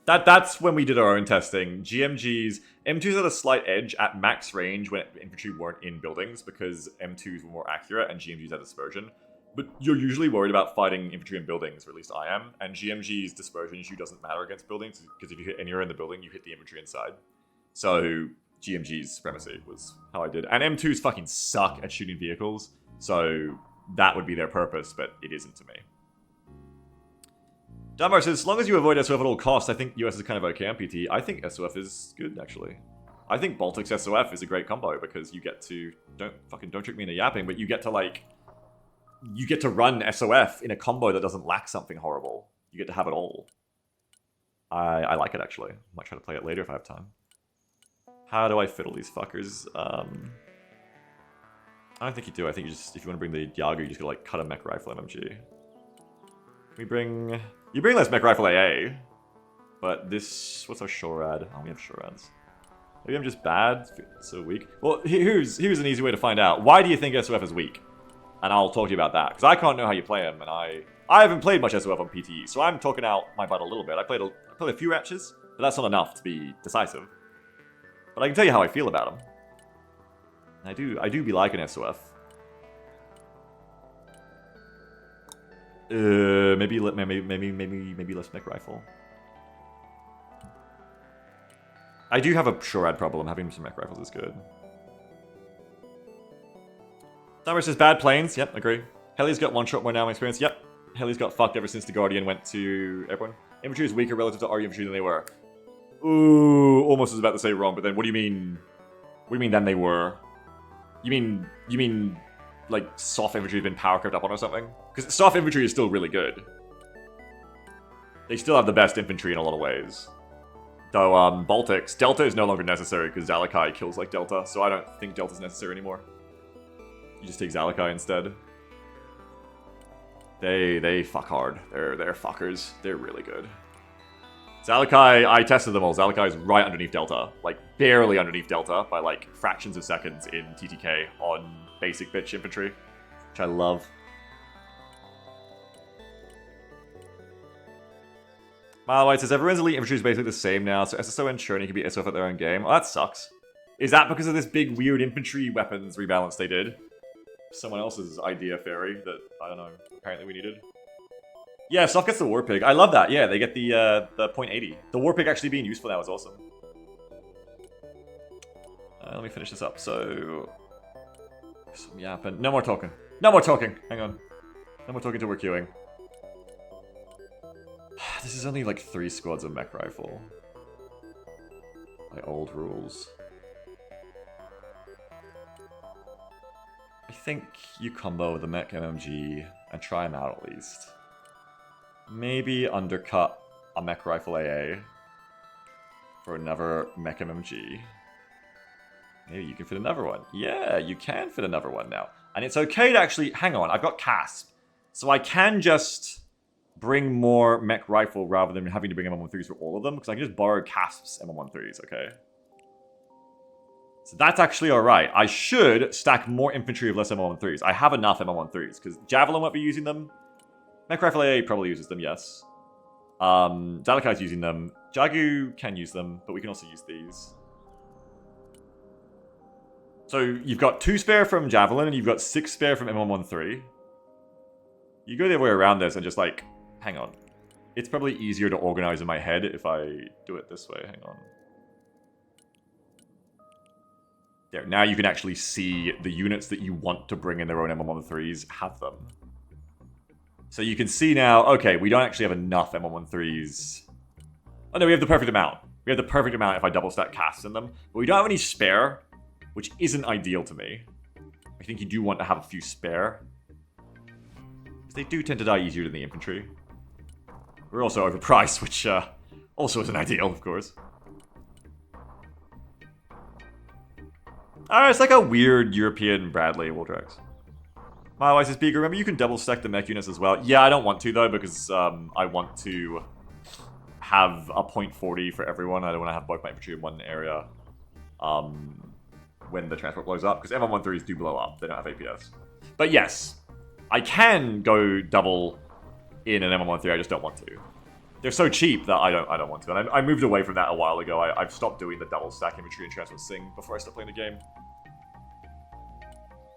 That's when we did our own testing. M2s had a slight edge at max range when infantry weren't in buildings, because M2s were more accurate and GMGs had dispersion. But you're usually worried about fighting infantry in buildings, or at least I am, and GMG's dispersion issue doesn't matter against buildings, because if you hit anywhere in the building, you hit the infantry inside. So... GMG's supremacy was how I did. And M2s fucking suck at shooting vehicles, so that would be their purpose, but it isn't to me. Dunbar says, as long as you avoid SOF at all costs, I think US is kind of okay on PT. I think SOF is good, actually. I think Baltics SOF is a great combo, because you get to... Don't trick me into yapping, but you get to, like... You get to run SOF in a combo that doesn't lack something horrible. You get to have it all. I like it, actually. Might try to play it later if I have time. How do I fiddle these fuckers? I don't think you do. I think you just, if you want to bring the Yagu, you just gotta like cut a mech rifle MMG. You bring less mech rifle AA, but this, what's our Shorad? Oh, we have Shorads. Maybe I'm just bad, it's so weak. Well, here's an easy way to find out. Why do you think SOF is weak? And I'll talk to you about that, because I can't know how you play him, and I haven't played much SOF on PTE, so I'm talking out my butt a little bit. I played a few matches, but that's not enough to be decisive. But I can tell you how I feel about him. I do be liking SOF. Maybe less mech rifle. I do have a Shorad problem. Having some mech rifles is good. Summer says bad planes. Yep, agree. Heli's got one shot more now in experience. Yep. Heli's got fucked ever since the Guardian went to Airborne. Infantry is weaker relative to RU infantry than they were. Ooh, almost was about to say wrong, but then what do you mean? What do you mean then they were? You mean like soft infantry have been power crept up on or something? Because soft infantry is still really good. They still have the best infantry in a lot of ways. Though Baltics, Delta is no longer necessary because Zalakai kills like Delta, so I don't think Delta's necessary anymore. You just take Zalakai instead. They fuck hard. They're fuckers. They're really good. Zalakai, I tested them all. Zalakai is right underneath Delta. Like, barely underneath Delta by, like, fractions of seconds in TTK on basic bitch infantry. Which I love. Mile White says, everyone's elite infantry is basically the same now, so SSO and Churney can be SOF at their own game. Oh, that sucks. Is that because of this big, weird infantry weapons rebalance they did? Someone else's idea fairy that, I don't know, apparently we needed. Yeah, Soft gets the War Pig. I love that. Yeah, they get the .80. The War Pig actually being useful now is awesome. Let me finish this up. So, some yapping. No more talking. No more talking. Hang on. No more talking till we're queuing. This is only like 3 squads of mech rifle. By old rules. I think you combo the mech MMG and try them out at least. Maybe undercut a mech rifle AA for another mech MMG. Maybe you can fit another one. Yeah, you can fit another one now. And it's okay to actually... Hang on, I've got CASP. So I can just bring more mech rifle rather than having to bring M113s for all of them, because I can just borrow CASP's M113s, okay? So that's actually alright. I should stack more infantry of less M113s. I have enough M113s, because Javelin won't be using them. Mech Rifle AA probably uses them, yes. Dalekai's using them. Jagu can use them, but we can also use these. So you've got 2 spare from Javelin, and you've got 6 spare from M113. You go the other way around this and just like, hang on. It's probably easier to organize in my head if I do it this way. Hang on. There, now you can actually see the units that you want to bring in their own M113s have them. So you can see now, okay, we don't actually have enough M113s. Oh no, we have the perfect amount. We have the perfect amount if I double stack casts in them. But we don't have any spare, which isn't ideal to me. I think you do want to have a few spare. Because they do tend to die easier than the infantry. We're also overpriced, which also isn't ideal, of course. Alright, it's like a weird European Bradley Woldrax. My wife is big. Remember, you can double stack the mech units as well. Yeah, I don't want to, though, because I want to have a .40 for everyone. I don't want to have both my infantry in one area when the transport blows up, because M113s do blow up. They don't have APS. But yes, I can go double in an M113. I just don't want to. They're so cheap that I don't want to. And I moved away from that a while ago. I've stopped doing the double stack infantry and transport sing before I start playing the game.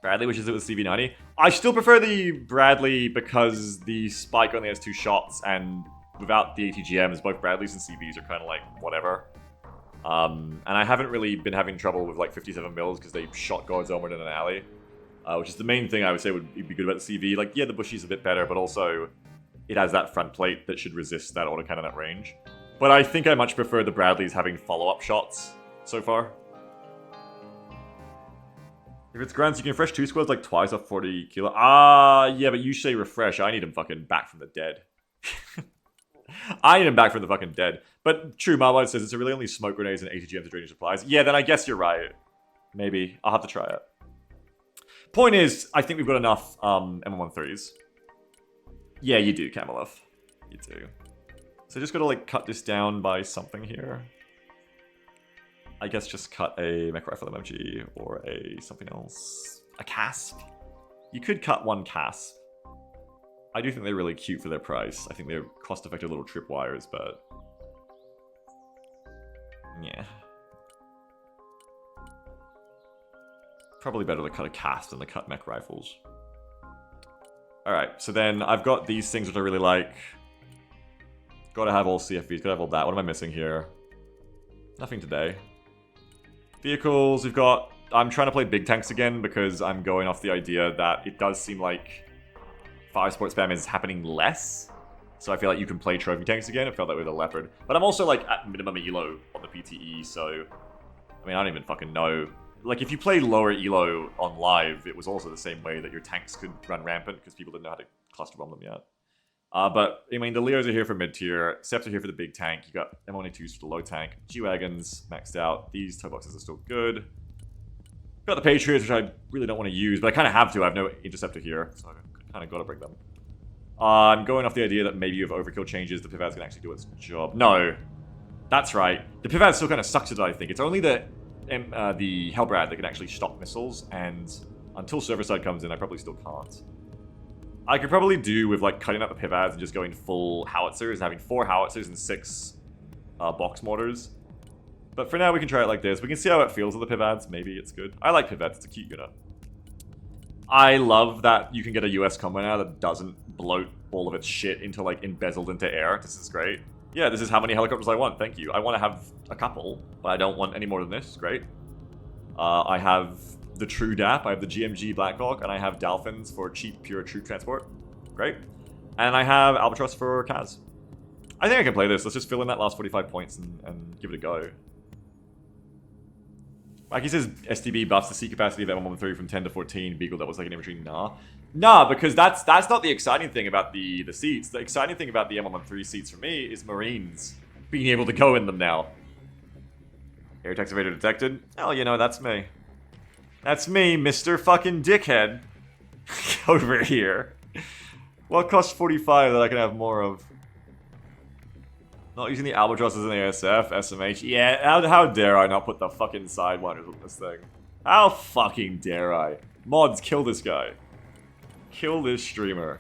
Bradley wishes it was CV90. I still prefer the Bradley because the Spike only has 2 shots, and without the ATGMs, both Bradleys and CVs are kind of like whatever. And I haven't really been having trouble with like 57 mils because they shot guards onward in an alley, which is the main thing I would say would be good about the CV. Like, yeah, the Bushy's a bit better, but also it has that front plate that should resist that autocannon at range. But I think I much prefer the Bradleys having follow-up shots so far. If it's grunts, you can refresh 2 squads like twice off 40 kilo. Yeah, but you say refresh. I need him fucking back from the dead. I need him back from the fucking dead. But true, Marwad says it's really only smoke grenades and ATGMs to draining supplies. Yeah, then I guess you're right. Maybe. I'll have to try it. Point is, I think we've got enough M113s. Yeah, you do, Kamalov. You do. So just gotta like cut this down by something here. I guess just cut a mech rifle MMG or a something else. A CASP. You could cut 1 CASP. I do think they're really cute for their price. I think they're cost-effective little tripwires, but yeah. Probably better to cut a CASP than to cut mech rifles. Alright, so then I've got these things which I really like. Gotta have all CFVs, gotta have all that. What am I missing here? Nothing today. Vehicles, we've got... I'm trying to play big tanks again because I'm going off the idea that it does seem like 5 sport spam is happening less. So I feel like you can play trophy tanks again. I felt that with a Leopard. But I'm also like at minimum elo on the PTE, so... I mean, I don't even fucking know. Like, if you played lower elo on live, it was also the same way that your tanks could run rampant because people didn't know how to cluster bomb them yet. But, I mean, the Leos are here for mid-tier, Seps are here for the big tank, you got M1A2s for the low tank, G-Wagons maxed out, these tow boxes are still good. Got the Patriots, which I really don't want to use, but I kind of have to, I have no Interceptor here, so I kind of got to bring them. I'm going off the idea that maybe with overkill changes, the Pivats can actually do its job. No, that's right. The Pivats still kind of sucks it, I think. It's only the Hellbrad that can actually stop missiles, and until Server-Side comes in, I probably still can't. I could probably do with like cutting out the pivads and just going full howitzers, having 4 howitzers and 6 box mortars. But for now, we can try it like this. We can see how it feels with the pivads. Maybe it's good. I like pivads. It's a cute unit. I love that you can get a US combo now that doesn't bloat all of its shit into, like, embezzled into air. This is great. Yeah, this is how many helicopters I want. Thank you. I want to have a couple, but I don't want any more than this. Great. I have the True DAP, I have the GMG Blackhawk, and I have Dolphins for cheap, pure troop transport. Great. And I have Albatross for Kaz. I think I can play this. Let's just fill in that last 45 points and give it a go. Mikey says STB buffs the seat capacity of M113 from 10 to 14. Beagle that was like an infantry. Nah, because that's not the exciting thing about the seats. The exciting thing about the M113 seats for me is Marines being able to go in them now. Air tax evader detected. Oh, you know, that's me. That's me, Mr. fucking Dickhead. Over here. What costs 45 that I can have more of? Not using the Albatrosses in the ASF, SMH. Yeah, how dare I not put the fucking Sidewinders with this thing? How fucking dare I? Mods, kill this guy. Kill this streamer.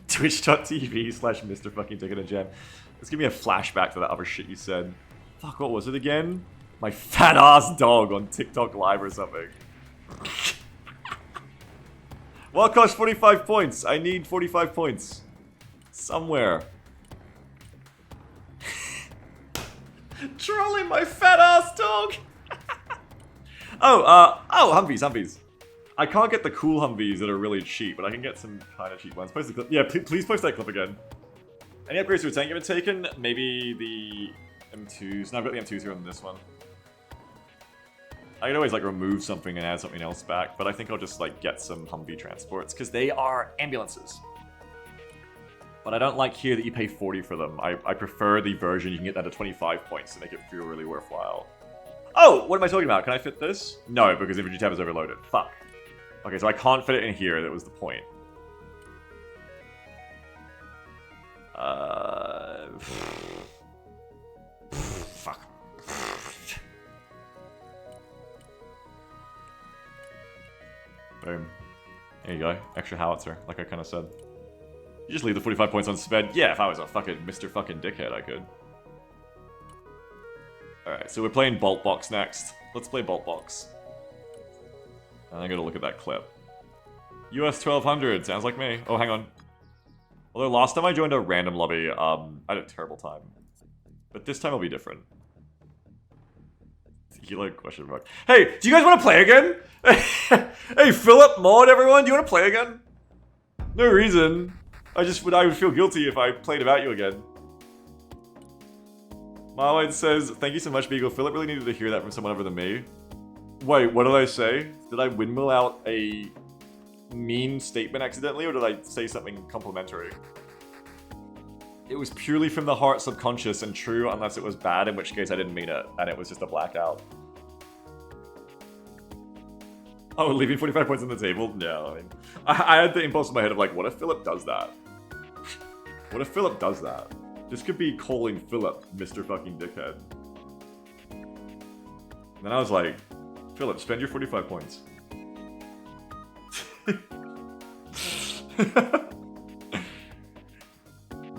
Twitch.tv/Mr. fucking Dickhead and Jam. Let's give me a flashback to that other shit you said. Fuck, what was it again? My fat ass dog on TikTok Live or something. What cost 45 points? I need 45 points. Somewhere. Trolling my fat ass dog! oh, Humvees. I can't get the cool Humvees that are really cheap, but I can get some kind of cheap ones. Post the clip. Yeah, please post that clip again. Any upgrades to a tank you haven't taken? Maybe the M2s. No, I've got the M2s here on this one. I can always like remove something and add something else back, but I think I'll just like get some Humvee transports because they are ambulances. But I don't like here that you pay 40 for them. I prefer the version you can get that at 25 points to make it feel really worthwhile. Oh, what am I talking about? Can I fit this? No, because infantry tab is overloaded. Fuck. Okay, so I can't fit it in here. That was the point. Fuck. Boom. There you go. Extra howitzer, like I kind of said. You just leave the 45 points on sped. Yeah, if I was a fucking Mr. fucking Dickhead, I could. Alright, so we're playing Bolt Box next. Let's play Bolt Box. I gotta look at that clip. US 1200, sounds like me. Oh, hang on. Although last time I joined a random lobby, I had a terrible time. But this time will be different. Tequila question mark. Hey, do you guys want to play again? Hey, Philip, Maud, everyone, do you want to play again? No reason. I would feel guilty if I played about you again. Marwide says, thank you so much, Beagle. Philip really needed to hear that from someone other than me. Wait, what did I say? Did I windmill out a mean statement accidentally, or did I say something complimentary? It was purely from the heart, subconscious, and true unless it was bad, in which case I didn't mean it, and it was just a blackout. Oh, leaving 45 points on the table? No, I mean... I had the impulse in my head of like, what if Philip does that? What if Philip does that? This could be calling Philip Mr. fucking Dickhead. And then I was like, Philip, spend your 45 points.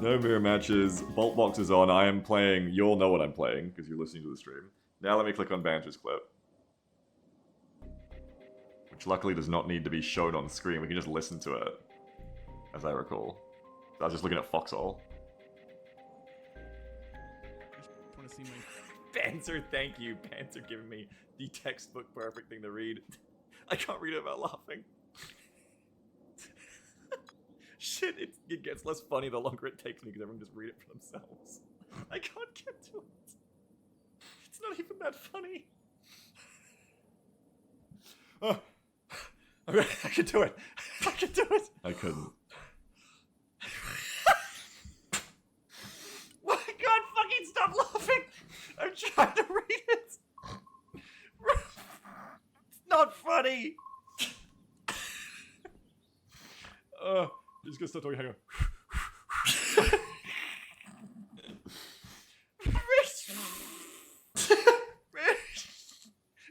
No mirror matches. Bolt Box is on. I am playing. You'll know what I'm playing because you're listening to the stream. Now let me click on Banter's clip. Which luckily does not need to be shown on screen. We can just listen to it, as I recall. I was just looking at Foxhole. Banter, thank you. Banter giving me the textbook perfect thing to read. I can't read it without laughing. Shit, it gets less funny the longer it takes me because everyone just read it for themselves. I can't get to it. It's not even that funny. Oh. I can do it. I can do it. I couldn't. Why can't fucking stop laughing? I'm trying to read it. It's not funny. Just gonna start talking. Hang on.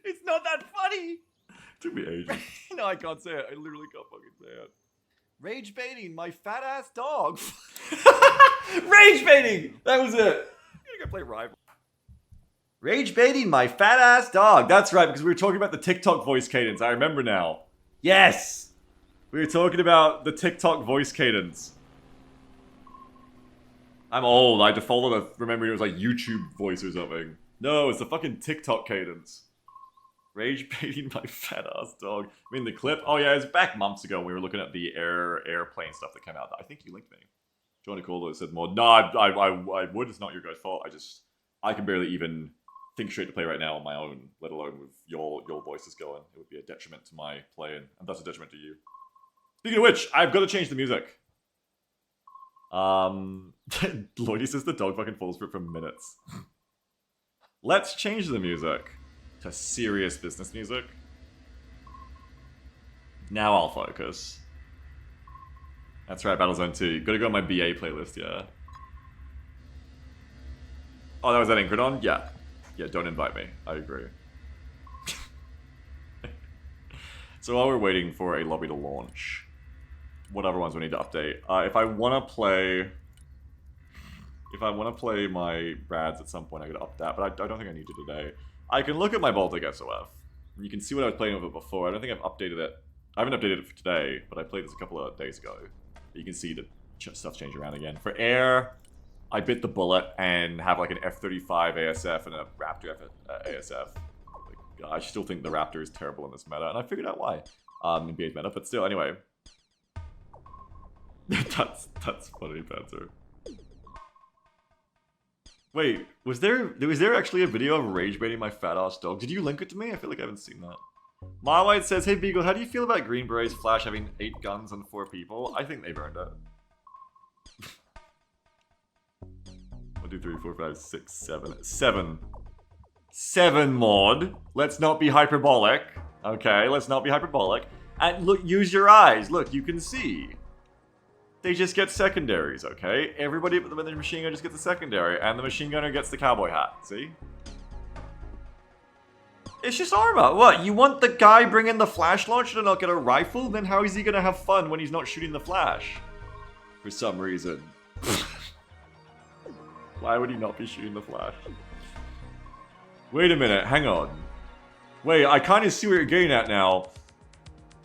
It's not that funny. Took me ages. No, I can't say it. I literally can't fucking say it. Rage baiting my fat ass dog. Rage baiting. That was it. You gotta play rival. Rage baiting my fat ass dog. That's right, because we were talking about the TikTok voice cadence. I remember now. Yes! We were talking about the TikTok voice cadence. I'm old. I defaulted to remembering it was like YouTube voice or something. No, it's the fucking TikTok cadence. Rage baiting my fat ass dog. I mean, the clip. Oh yeah, it was back months ago when we were looking at the airplane stuff that came out. I think you linked me. Johnny Colo said more. No, I would. It's not your guys' fault. I can barely even think straight to play right now on my own, let alone with your voices going. It would be a detriment to my playing, and thus a detriment to you. Speaking of which, I've got to change the music. Lloydie says the dog fucking falls for it for minutes. Let's change the music to serious business music. Now I'll focus. That's right, Battlezone 2. Gotta go on my BA playlist, yeah. Oh, that was that Incredon? Yeah. Yeah, don't invite me. I agree. So while we're waiting for a lobby to launch, what other ones we need to update? If I want to play my Brads at some point, I could up that, but I don't think I need to today. I can look at my Baltic SOF, and you can see what I was playing with it before. I don't think I've updated it. I haven't updated it for today, but I played this a couple of days ago. You can see the stuff change around again. For air, I bit the bullet and have like an F-35 ASF and a Raptor ASF. Like, I still think the Raptor is terrible in this meta, and I figured out why in BA's meta, but still, anyway. that's funny, Panzer. Wait, was there actually a video of rage baiting my fat ass dog? Did you link it to me? I feel like I haven't seen that. Marwhite says, hey Beagle, how do you feel about Green Berets Flash having 8 guns and 4 people? I think they've earned it. 1, 2, 3, 4, 5, 6, 7. 7 mod. Let's not be hyperbolic. Okay, let's not be hyperbolic. And look, use your eyes. Look, you can see. They just get secondaries, okay? Everybody with the machine gunner just gets a secondary, and the machine gunner gets the cowboy hat. See? It's just armor. What? You want the guy bringing the flash launcher to not get a rifle? Then how is he gonna have fun when he's not shooting the flash? For some reason. Why would he not be shooting the flash? Wait a minute, hang on. Wait, I kind of see what you're getting at now.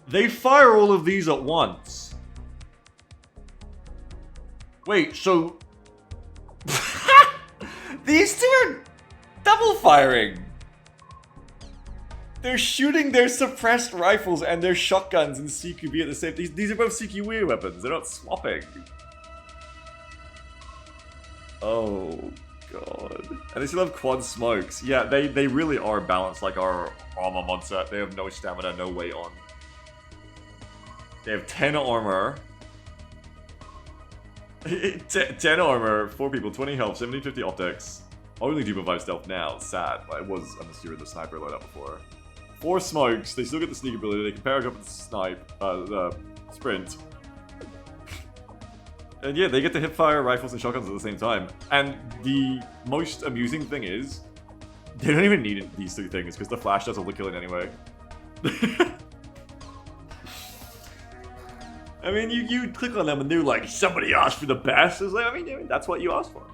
They fire all of these at once. Wait, so... These two are double firing. They're shooting their suppressed rifles and their shotguns and CQB at the same... These are both CQB weapons. They're not swapping. Oh, God. And they still have quad smokes. Yeah, they really are balanced like our armor mod set. They have no stamina, no weight on. They have 10 armor. 10 armor, 4 people, 20 health, 70-50 optics. Only 2.5 stealth now. Sad. It was unless you were the sniper loadout before. 4 smokes. They still get the sneak ability. They can pair up with the sprint. And yeah, they get to hip fire rifles and shotguns at the same time. And the most amusing thing is, they don't even need these 3 things because the flash does all the killing anyway. I mean, you click on them and they're like, somebody asked for the best. It's like, I mean, that's what you asked for.